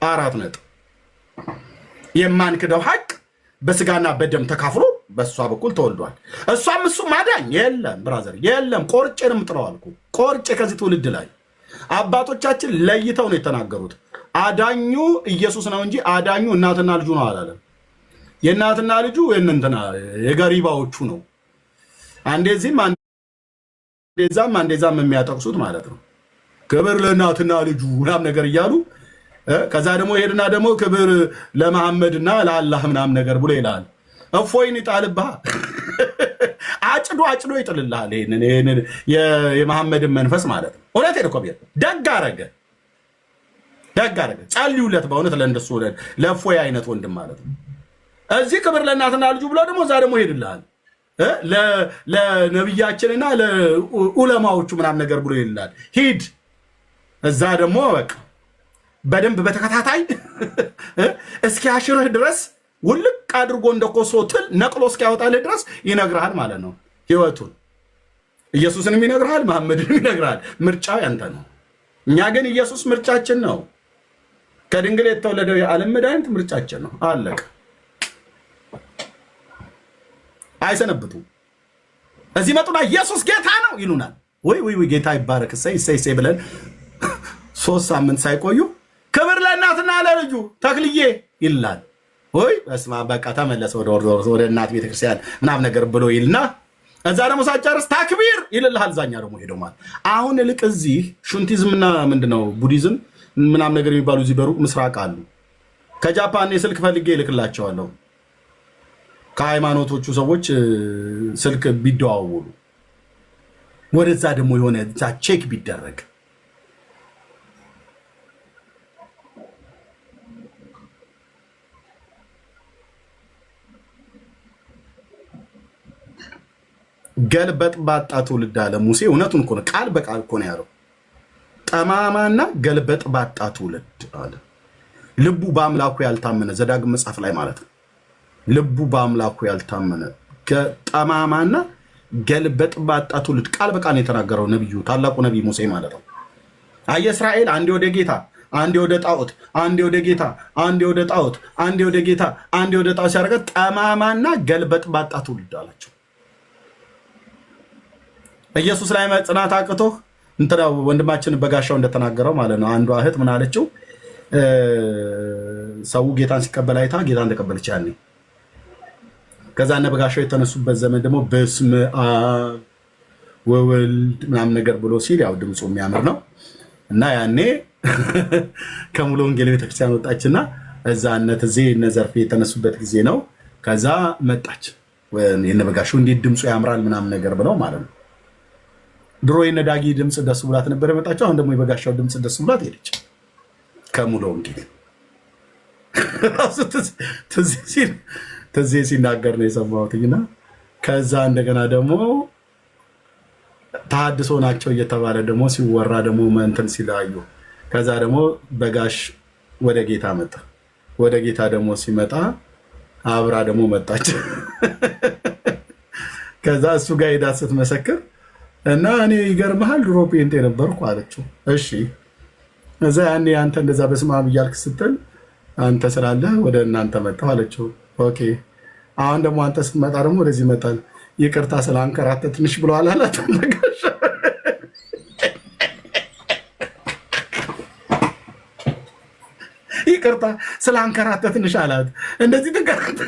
4 ነጥብ። የማንክደው ሐቅ በስጋና በደም ተካፍሎ በእሷ በኩል ተወልዷል። እሷም እሱ ማዳኝ የለም ብራዘር የለም። ቆርጬ ነው የምጥለው አልኩ። ቆርጬ ከዚህ ትውልድ ላይ አባቶቻችን ለይተው ነው የተናገሩት። አዳኙ ኢየሱስ ነው እንጂ አዳኙ እናትና ልጁ ነው አላለም። የእናትና ልጁ የእንትና የገሪባዎቹ ነው። አንዴዚህም አንዴዛም የሚያጠቅሱት ማለት ነው። ክብር ለእናትና ልጁ ምናምን ነገር እያሉ ከዛ ደግሞ ሄድና ደግሞ ክብር ለመሐመድና ለአላህ ምናምን ነገር ብሎ ይላል። እፎይን ይጣልብሃል። አጭዶ ይጥልልሃል። ይሄንን የመሐመድን መንፈስ ማለት ነው። እውነቴን እኮ ብዬ ደግ አረገ። ጸልዩለት በእውነት ለእንደሱ ለእፎይ አይነት ወንድም ማለት ነው። እዚህ ክብር ለእናትና ልጁ ብሎ ደግሞ እዛ ደግሞ ይሄድልሃል ለነቢያችንና ለዑለማዎቹ ምናምን ነገር ብሎ ይልሃል። ሂድ እዛ ደግሞ በቃ በደንብ በተከታታይ እስኪያሽርህ ድረስ ውልቅ አድርጎ እንደኮሶ ትል ነቅሎ እስኪያወጣልህ ድረስ ይነግርሃል ማለት ነው። ሕይወቱን ኢየሱስንም ይነግርሃል፣ መሐመድንም ይነግርሃል። ምርጫው ያንተ ነው። እኛ ግን ኢየሱስ ምርጫችን ነው። ከድንግል የተወለደው የዓለም መድኃኒት ምርጫችን ነው። አለቀ። አይሰነብቱም። እዚህ መጡና ኢየሱስ ጌታ ነው ይሉናል። ወይ ጌታ ይባረክ እሰይ ብለን 3 ሳምንት ሳይቆዩ ክብር ለእናትና ለልጁ ተክልዬ ይላል። ወይ በስመ አብ በቃ ተመለሰ ወደ እናት ቤተክርስቲያን ምናምን ነገር ብሎ ይልና እዛ ደግሞ ሳጨርስ ታክቢር ይልልሃል። እዛኛ ደግሞ ሄደው ማለት አሁን ልቅ እዚህ ሹንቲዝምና ምንድነው ቡዲዝም ምናምን ነገር የሚባሉ እዚህ በሩቅ ምስራቅ አሉ። ከጃፓን የስልክ ፈልጌ ይልክላቸዋለሁ። ከሃይማኖቶቹ ሰዎች ስልክ ቢደዋወሉ ወደዛ ደግሞ የሆነ ቼክ ቢደረግ ገልበጥ ባጣ ትውልድ አለ ሙሴ። እውነቱን እኮ ነው፣ ቃል በቃል እኮ ነው ያለው። ጠማማና ገልበጥ ባጣ ትውልድ አለ። ልቡ በአምላኩ ያልታመነ ዘዳግም መጽሐፍ ላይ ማለት ነው። ልቡ በአምላኩ ያልታመነ ጠማማና ገልበጥ ባጣ ትውልድ ቃል በቃል ነው የተናገረው ነቢዩ፣ ታላቁ ነቢይ ሙሴ ማለት ነው። አየ እስራኤል አንዴ ወደ ጌታ አንዴ ወደ ጣዖት፣ አንዴ ወደ ጌታ አንዴ ወደ ጣዖት፣ አንዴ ወደ ጌታ አንዴ ወደ ጣዖት ሲያደርገ ጠማማና ገልበጥ ባጣ ትውልድ አላቸው። ኢየሱስ ላይ መጽናት አቅቶ እንትና ወንድማችን በጋሻው እንደተናገረው ማለት ነው። አንዷ እህት ምን አለችው? ሰው ጌታን ሲቀበል አይታ ጌታን ተቀበለች ያኔ። ከዛ እነ በጋሻው የተነሱበት ዘመን ደግሞ በስመ አብ ወወልድ ምናምን ነገር ብሎ ሲል ያው ድምፁ የሚያምር ነው እና ያኔ ከሙሉ ወንጌል ቤተክርስቲያን ወጣችና እዛ እነ ዘርፌ የተነሱበት ጊዜ ነው። ከዛ መጣች የነ በጋሻው እንዴት ድምፁ ያምራል ምናምን ነገር ብለው ማለት ነው። ድሮ የነዳጊ ድምፅ ደስ ብላት ነበር የመጣችው። አሁን ደግሞ የበጋሻው ድምፅ ደስ ብላት ሄደች ከሙሉ ወንጌል። ትዝ ሲናገር ነው የሰማሁትና ከዛ እንደገና ደግሞ ተሐድሶ ናቸው እየተባለ ደግሞ ሲወራ ደግሞ እንትን ሲላዩ ከዛ ደግሞ በጋሽ ወደ ጌታ መጣ። ወደ ጌታ ደግሞ ሲመጣ አብራ ደግሞ መጣች። ከዛ እሱ ጋር ሄዳ ስትመሰክር እና እኔ ይገርምሃል ድሮ ጴንጤ ነበርኩ አለችው። እሺ እዛ ያኔ አንተ እንደዛ በስመ አብ እያልክ ስትል አንተ ስላለህ ወደ እናንተ መጣሁ አለችው። ኦኬ አሁን ደግሞ አንተ ስትመጣ ደግሞ ወደዚህ መጣል ይቅርታ ስላንከራተት ትንሽ ብለዋል አላት። ይቅርታ ስላንከራተትንሽ አላት። እንደዚህ ትንከራተት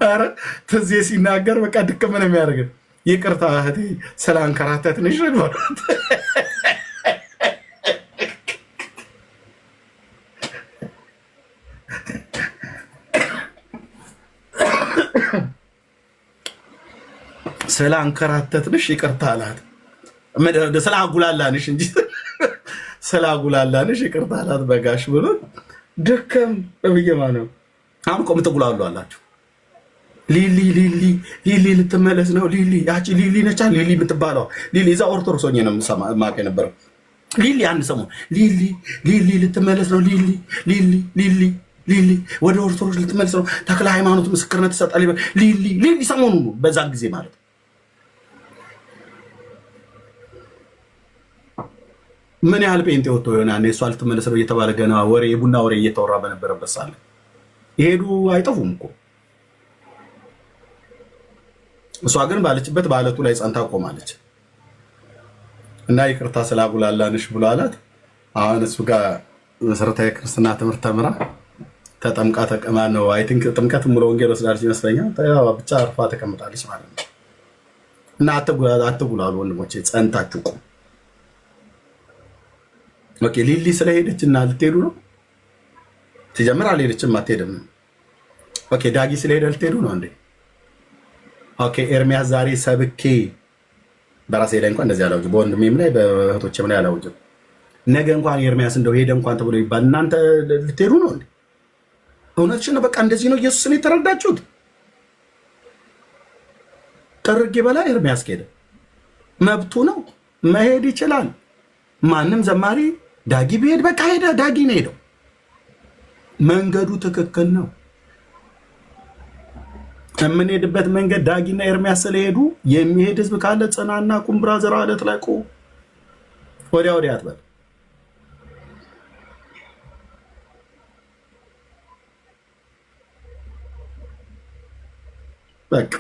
ኧረ ትዜ ሲናገር በቃ ድክም ነው የሚያደርገው። ይቅርታ እህቴ ስላንከራተትንሽ ስላንከራተትንሽ ይቅርታ አላት። ስላጉላላንሽ እንጂ ስላጉላላንሽ ይቅርታ አላት በጋሽ ብሎ ደከም ብዬማ ነው። አሁን እኮ የምትጉላሉ አላችሁ። ሊሊ ሊሊ ሊሊ ልትመለስ ነው። ሊሊ ያቺ ሊሊ ነቻ ሊሊ የምትባለው ሊሊ እዛ ኦርቶዶክስ ሆኜ ነው የማውቅ የነበረው። ሊሊ አንድ ሰሞን ሊሊ ሊሊ ልትመለስ ነው። ሊሊ ሊሊ ሊሊ ሊሊ ወደ ኦርቶዶክስ ልትመለስ ነው። ተክለ ሃይማኖት ምስክርነት ትሰጣል። ሊሊ ሊሊ ሰሞኑ በዛ ጊዜ ማለት ምን ያህል ጴንጤ ወጥቶ ይሆናል እሷ ልትመለስ ነው እየተባለ ገና ወሬ የቡና ወሬ እየተወራ በነበረበት ሳለ ይሄዱ አይጠፉም እኮ። እሷ ግን ባለችበት በአለቱ ላይ ጸንታ ቆማለች። እና ይቅርታ ስላጉላላንሽ ብሎ አላት። አሁን እሱ ጋር መሰረታዊ ክርስትና ትምህርት ተምራ ተጠምቃ ተቀማ ነው። አይ ቲንክ ጥምቀት ሙሉ ወንጌል ወስዳለች ይመስለኛል። ብቻ አርፋ ተቀምጣለች ማለት ነው። እና አትጉላሉ ወንድሞቼ፣ ጸንታችሁ ቁም። ኦኬ ሊሊ ስለሄደች እና ልትሄዱ ነው ሲጀምር አልሄደችም፣ አትሄድም። ኦኬ ዳጊ ስለሄደ ልትሄዱ ነው እንዴ? ኦኬ ኤርሚያስ ዛሬ ሰብኬ በራሴ ላይ እንኳን እንደዚህ አላውጅም፣ በወንድሜም ላይ በእህቶቼም ላይ አላውጅም። ነገ እንኳን ኤርሚያስ እንደው ሄደ እንኳን ተብሎ ይባል እናንተ ልትሄዱ ነው እንዴ? እውነትሽን ነው። በቃ እንደዚህ ነው ኢየሱስን የተረዳችሁት። ከርጌ በላይ ኤርሚያስ ከሄደ መብቱ ነው፣ መሄድ ይችላል። ማንም ዘማሪ ዳጊ ቢሄድ በቃ ሄደ፣ ዳጊ ነው ሄደው። መንገዱ ትክክል ነው። የምንሄድበት መንገድ ዳጊና ኤርሚያስ ስለሄዱ የሚሄድ ህዝብ ካለ ጽናና ቁም ብራዘር አለት ላይ ቁም። ወዲያ ወዲያ አትበል። በቃ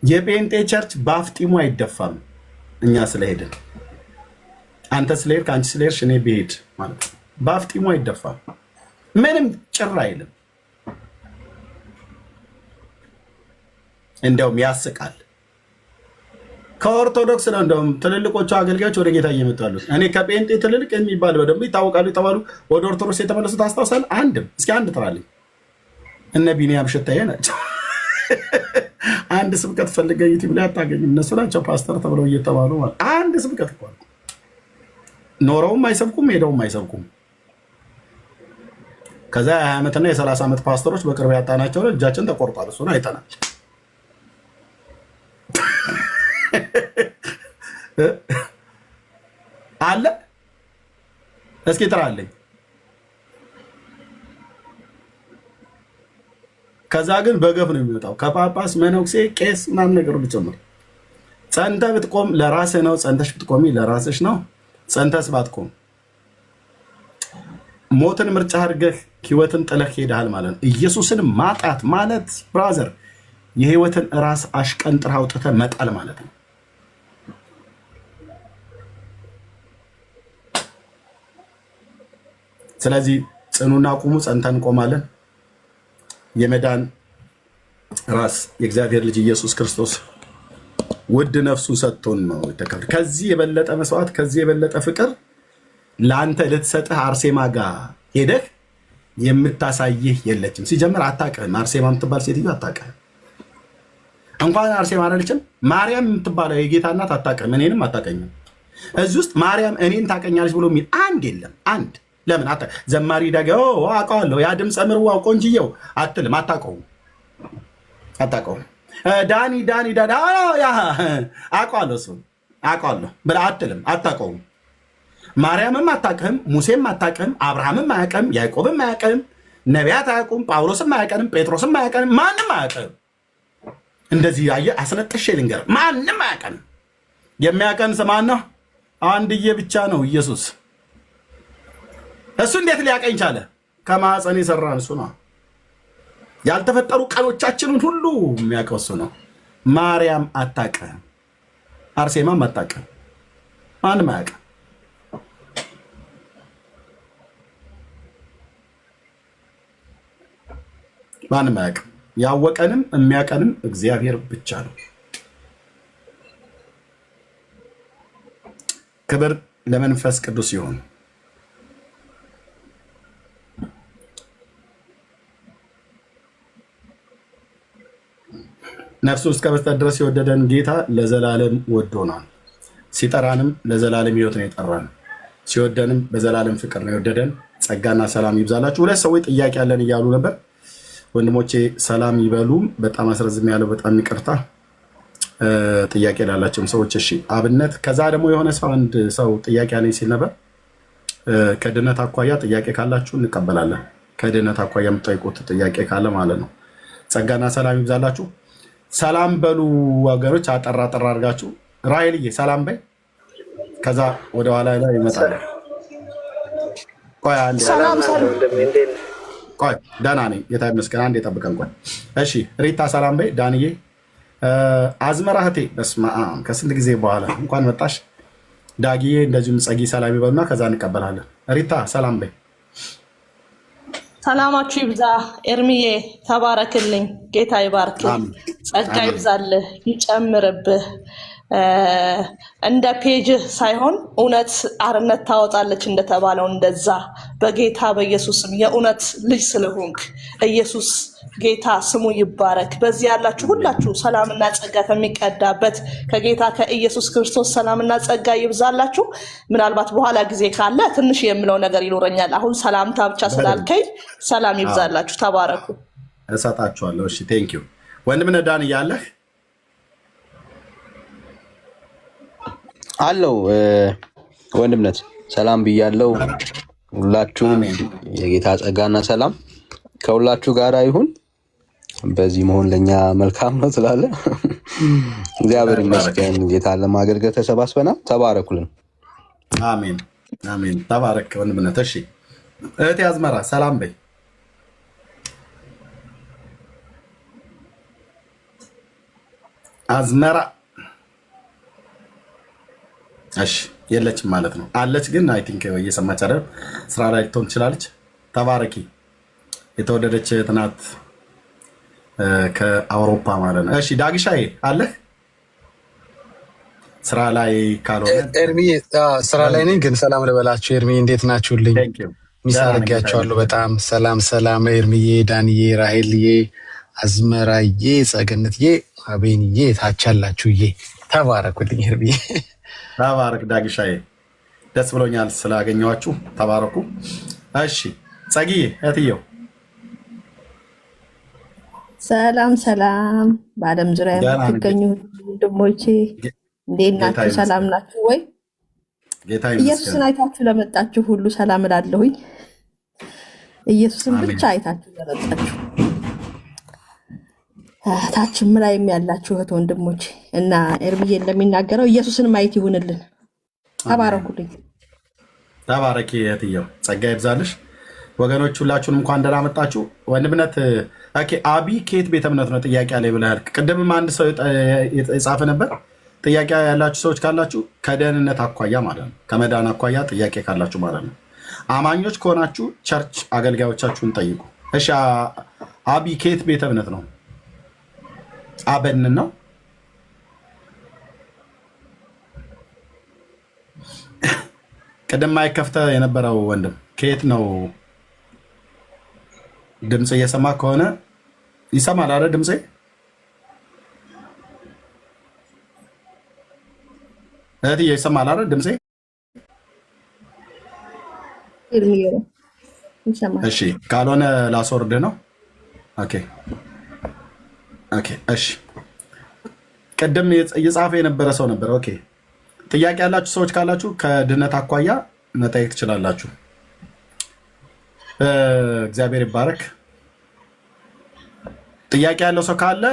የጴንጤ ቸርች በአፍጢሙ አይደፋም። እኛ ስለሄድን አንተ ስለሄድክ አንቺ ስለሄድሽ እኔ ብሄድ ማለት ነው። በአፍጢሙ አይደፋም። ምንም ጭር አይልም። እንደውም ያስቃል። ከኦርቶዶክስ ነው እንደውም ትልልቆቹ አገልጋዮች ወደ ጌታ እየመጡ ያሉት። እኔ ከጴንጤ ትልልቅ የሚባል በደንብ ይታወቃሉ የተባሉ ወደ ኦርቶዶክስ የተመለሱት አስታውሳለህ? አንድም እስኪ አንድ ጥራልኝ። እነ ቢኒያም ሽታዬ ናቸው። አንድ ስብከት ፈልገ ዩቲዩብ ላይ አታገኝም። እነሱ ናቸው ፓስተር ተብለው እየተባሉ ማለት አንድ ስብከት እኮ ኖረውም አይሰብኩም፣ ሄደውም አይሰብኩም። ከዛ የ20 ዓመትና የ30 ዓመት ፓስተሮች በቅርብ ያጣናቸው እጃችን ተቆርጧል። እሱን አይተናል። አለ እስኪ ጥራለኝ። ከዛ ግን በገፍ ነው የሚወጣው። ከጳጳስ መነኩሴ፣ ቄስ ምናምን ነገር ብትጨምር ጸንተህ ብትቆም ለራስህ ነው። ጸንተሽ ብትቆሚ ለራስሽ ነው። ጸንተስ ባትቆም ሞትን ምርጫ አድርገህ ህይወትን ጥለህ ሄደሃል ማለት ነው። ኢየሱስን ማጣት ማለት ብራዘር የህይወትን ራስ አሽቀንጥረህ አውጥተህ መጣል ማለት ነው። ስለዚህ ጽኑና ቁሙ። ጸንተን እንቆማለን። የመዳን ራስ የእግዚአብሔር ልጅ ኢየሱስ ክርስቶስ ውድ ነፍሱን ሰጥቶን ነው የተከፈለ። ከዚህ የበለጠ መስዋዕት፣ ከዚህ የበለጠ ፍቅር ለአንተ ልትሰጥህ አርሴማ ጋር ሄደህ የምታሳይህ የለችም። ሲጀምር አታውቅህም። አርሴማ የምትባል ሴትዮ አታውቅህም። እንኳን አርሴማ አይደለችም ማርያም የምትባለው የጌታ እናት አታውቅህም። እኔንም አታውቀኝም። እዚህ ውስጥ ማርያም እኔን ታውቀኛለች ብሎ የሚል አንድ የለም። አንድ ለምን ዘማሪ ዳጊ አውቀዋለሁ ያ ድምፀ ምርዋው ቆንጅየው አትልም። አታውቀውም። ዳኒ አውቀዋለሁ እሱን አውቀዋለሁ ብለህ አትልም። አታውቀውም። ማርያምም አታውቅህም፣ ሙሴም አታውቅህም፣ አብርሃምም አያውቅህም፣ ያዕቆብም አያውቅህም፣ ነቢያት አያውቁም፣ ጳውሎስም አያውቅህም፣ ጴጥሮስም አያውቅህም፣ ማንም አያውቅህም። እንደዚህ አየህ፣ አስነጥሼ ልንገርህ፣ ማንም አያውቅህም። የሚያውቀን ማን ነው? አንድዬ ብቻ ነው ኢየሱስ። እሱ እንዴት ሊያቀኝ ቻለ? ከማፀን የሰራን እሱ ነው። ያልተፈጠሩ ቀኖቻችንን ሁሉ የሚያውቀው እሱ ነው። ማርያም አታውቅም፣ አርሴማም አታውቅም፣ ማንም አያውቅም። ማንም አያውቅም። ያወቀንም የሚያውቀንም እግዚአብሔር ብቻ ነው። ክብር ለመንፈስ ቅዱስ ይሁን። ነፍሱ እስከ መስጠት ድረስ የወደደን ጌታ ለዘላለም ወዶናል። ሲጠራንም ለዘላለም ሕይወት ነው የጠራን። ሲወደንም በዘላለም ፍቅር ነው የወደደን። ጸጋና ሰላም ይብዛላችሁ። ሁለት ሰዎች ጥያቄ ያለን እያሉ ነበር። ወንድሞቼ ሰላም ይበሉም። በጣም አስረዝም ያለው በጣም ይቅርታ። ጥያቄ ላላቸውም ሰዎች እሺ። አብነት ከዛ ደግሞ የሆነ ሰው አንድ ሰው ጥያቄ ያለኝ ሲል ነበር። ከድነት አኳያ ጥያቄ ካላችሁ እንቀበላለን። ከድነት አኳያ የምትጠይቁት ጥያቄ ካለ ማለት ነው። ጸጋና ሰላም ይብዛላችሁ። ሰላም በሉ ወገኖች፣ አጠራ ጠራ አድርጋችሁ። ራሔልዬ ሰላም በይ። ከዛ ወደ ኋላ ላይ ይመጣል። ቆይ አንዴ ቆይ፣ ደህና ነኝ ጌታ ይመስገን። አንዴ ጠብቀን ቆይ። እሺ ሪታ ሰላም በይ። ዳንዬ አዝመራ እህቴ፣ በስመ አብ ከስንት ጊዜ በኋላ እንኳን መጣሽ። ዳጊዬ እንደዚሁም ጸጊ ሰላም ይበሉና ከዛ እንቀበላለን። ሪታ ሰላም በይ። ሰላማችሁ ይብዛ። ኤርሚዬ ተባረክልኝ። ጌታ ይባርክ፣ ጸጋ ይብዛልህ፣ ይጨምርብህ። እንደ ፔጅ ሳይሆን እውነት አርነት ታወጣለች እንደተባለው እንደዛ በጌታ በኢየሱስም የእውነት ልጅ ስለሆንክ ኢየሱስ ጌታ ስሙ ይባረክ። በዚህ ያላችሁ ሁላችሁ ሰላምና ጸጋ ከሚቀዳበት ከጌታ ከኢየሱስ ክርስቶስ ሰላምና ጸጋ ይብዛላችሁ። ምናልባት በኋላ ጊዜ ካለ ትንሽ የምለው ነገር ይኖረኛል። አሁን ሰላምታ ብቻ ስላልከኝ ሰላም ይብዛላችሁ። ተባረኩ። እሰጣችኋለሁ። እሺ ቴንኪው። ወንድምነህ ዳን እያለህ አለው ወንድምነት ሰላም ብያለው። ሁላችሁም የጌታ ጸጋና ሰላም ከሁላችሁ ጋር ይሁን። በዚህ መሆን ለኛ መልካም ነው ስላለ እግዚአብሔር ይመስገን። ጌታን ለማገልገል ተሰባስበናል። ተባረኩልን። አሜን አሜን። ተባረክ ወንድምነት። እሺ እህቴ አዝመራ ሰላም በይ። አዝመራ እሺ የለችም ማለት ነው። አለች ግን አይ ቲንክ እየሰማች አይደል? ስራ ላይ ልትሆን ትችላለች። ተባረኪ። የተወደደች ጥናት ከአውሮፓ ማለት ነው። እሺ ዳግሻዬ አለህ? ስራ ላይ ካልሆነ ኤርሚ ስራ ላይ ነኝ፣ ግን ሰላም ልበላችሁ። ኤርሚ እንዴት ናችሁልኝ? ሚስ አድርጊያችኋለሁ በጣም። ሰላም ሰላም። ኤርሚዬ፣ ዳንዬ፣ ራሔልዬ፣ አዝመራዬ፣ ጸገነትዬ፣ አቤንዬ ታች ያላችሁዬ ተባረኩልኝ። ኤርሚዬ ተባረክ። ዳግሻዬ ደስ ብሎኛል ስላገኘኋችሁ። ተባረኩ። እሺ ጸጊዬ እህትየው ሰላም ሰላም። በዓለም ዙሪያ የምትገኙ ወንድሞቼ እንዴት ናችሁ? ሰላም ናችሁ ወይ? ኢየሱስን አይታችሁ ለመጣችሁ ሁሉ ሰላም እላለሁኝ። ኢየሱስን ብቻ አይታችሁ ለመጣችሁ ታችም ላይም ያላችሁ እህት ወንድሞቼ እና ኤርሚዬ እንደሚናገረው ኢየሱስን ማየት ይሁንልን። ተባረኩልኝ። ተባረኪ እህትየው፣ ጸጋ ይብዛልሽ። ወገኖች ሁላችሁንም እንኳን ደህና መጣችሁ። ወንድምነት አቢ ከየት ቤተ እምነት ነው? ጥያቄ አለኝ ብለሃል። ቅድምም አንድ ሰው የጻፈ ነበር። ጥያቄ ያላችሁ ሰዎች ካላችሁ ከደህንነት አኳያ ማለት ነው፣ ከመዳን አኳያ ጥያቄ ካላችሁ ማለት ነው። አማኞች ከሆናችሁ ቸርች አገልጋዮቻችሁን ጠይቁ። እሺ አቢ ከየት ቤተ እምነት ነው? አበን ነው። ቅድም ማይከፍተ የነበረው ወንድም ከየት ነው? ድምፅ እየሰማ ከሆነ ይሰማል አይደል? ድምፄ እህትዬ ይሰማል አይደል? ድምፄ እሺ። ካልሆነ ላስወርድህ ነው። ኦኬ ኦኬ። እሺ ቅድም እየጻፈ የነበረ ሰው ነበር። ኦኬ። ጥያቄ ያላችሁ ሰዎች ካላችሁ ከድህነት አኳያ መጠየቅ ትችላላችሁ። እግዚአብሔር ይባረክ። ጥያቄ ያለው ሰው ካለ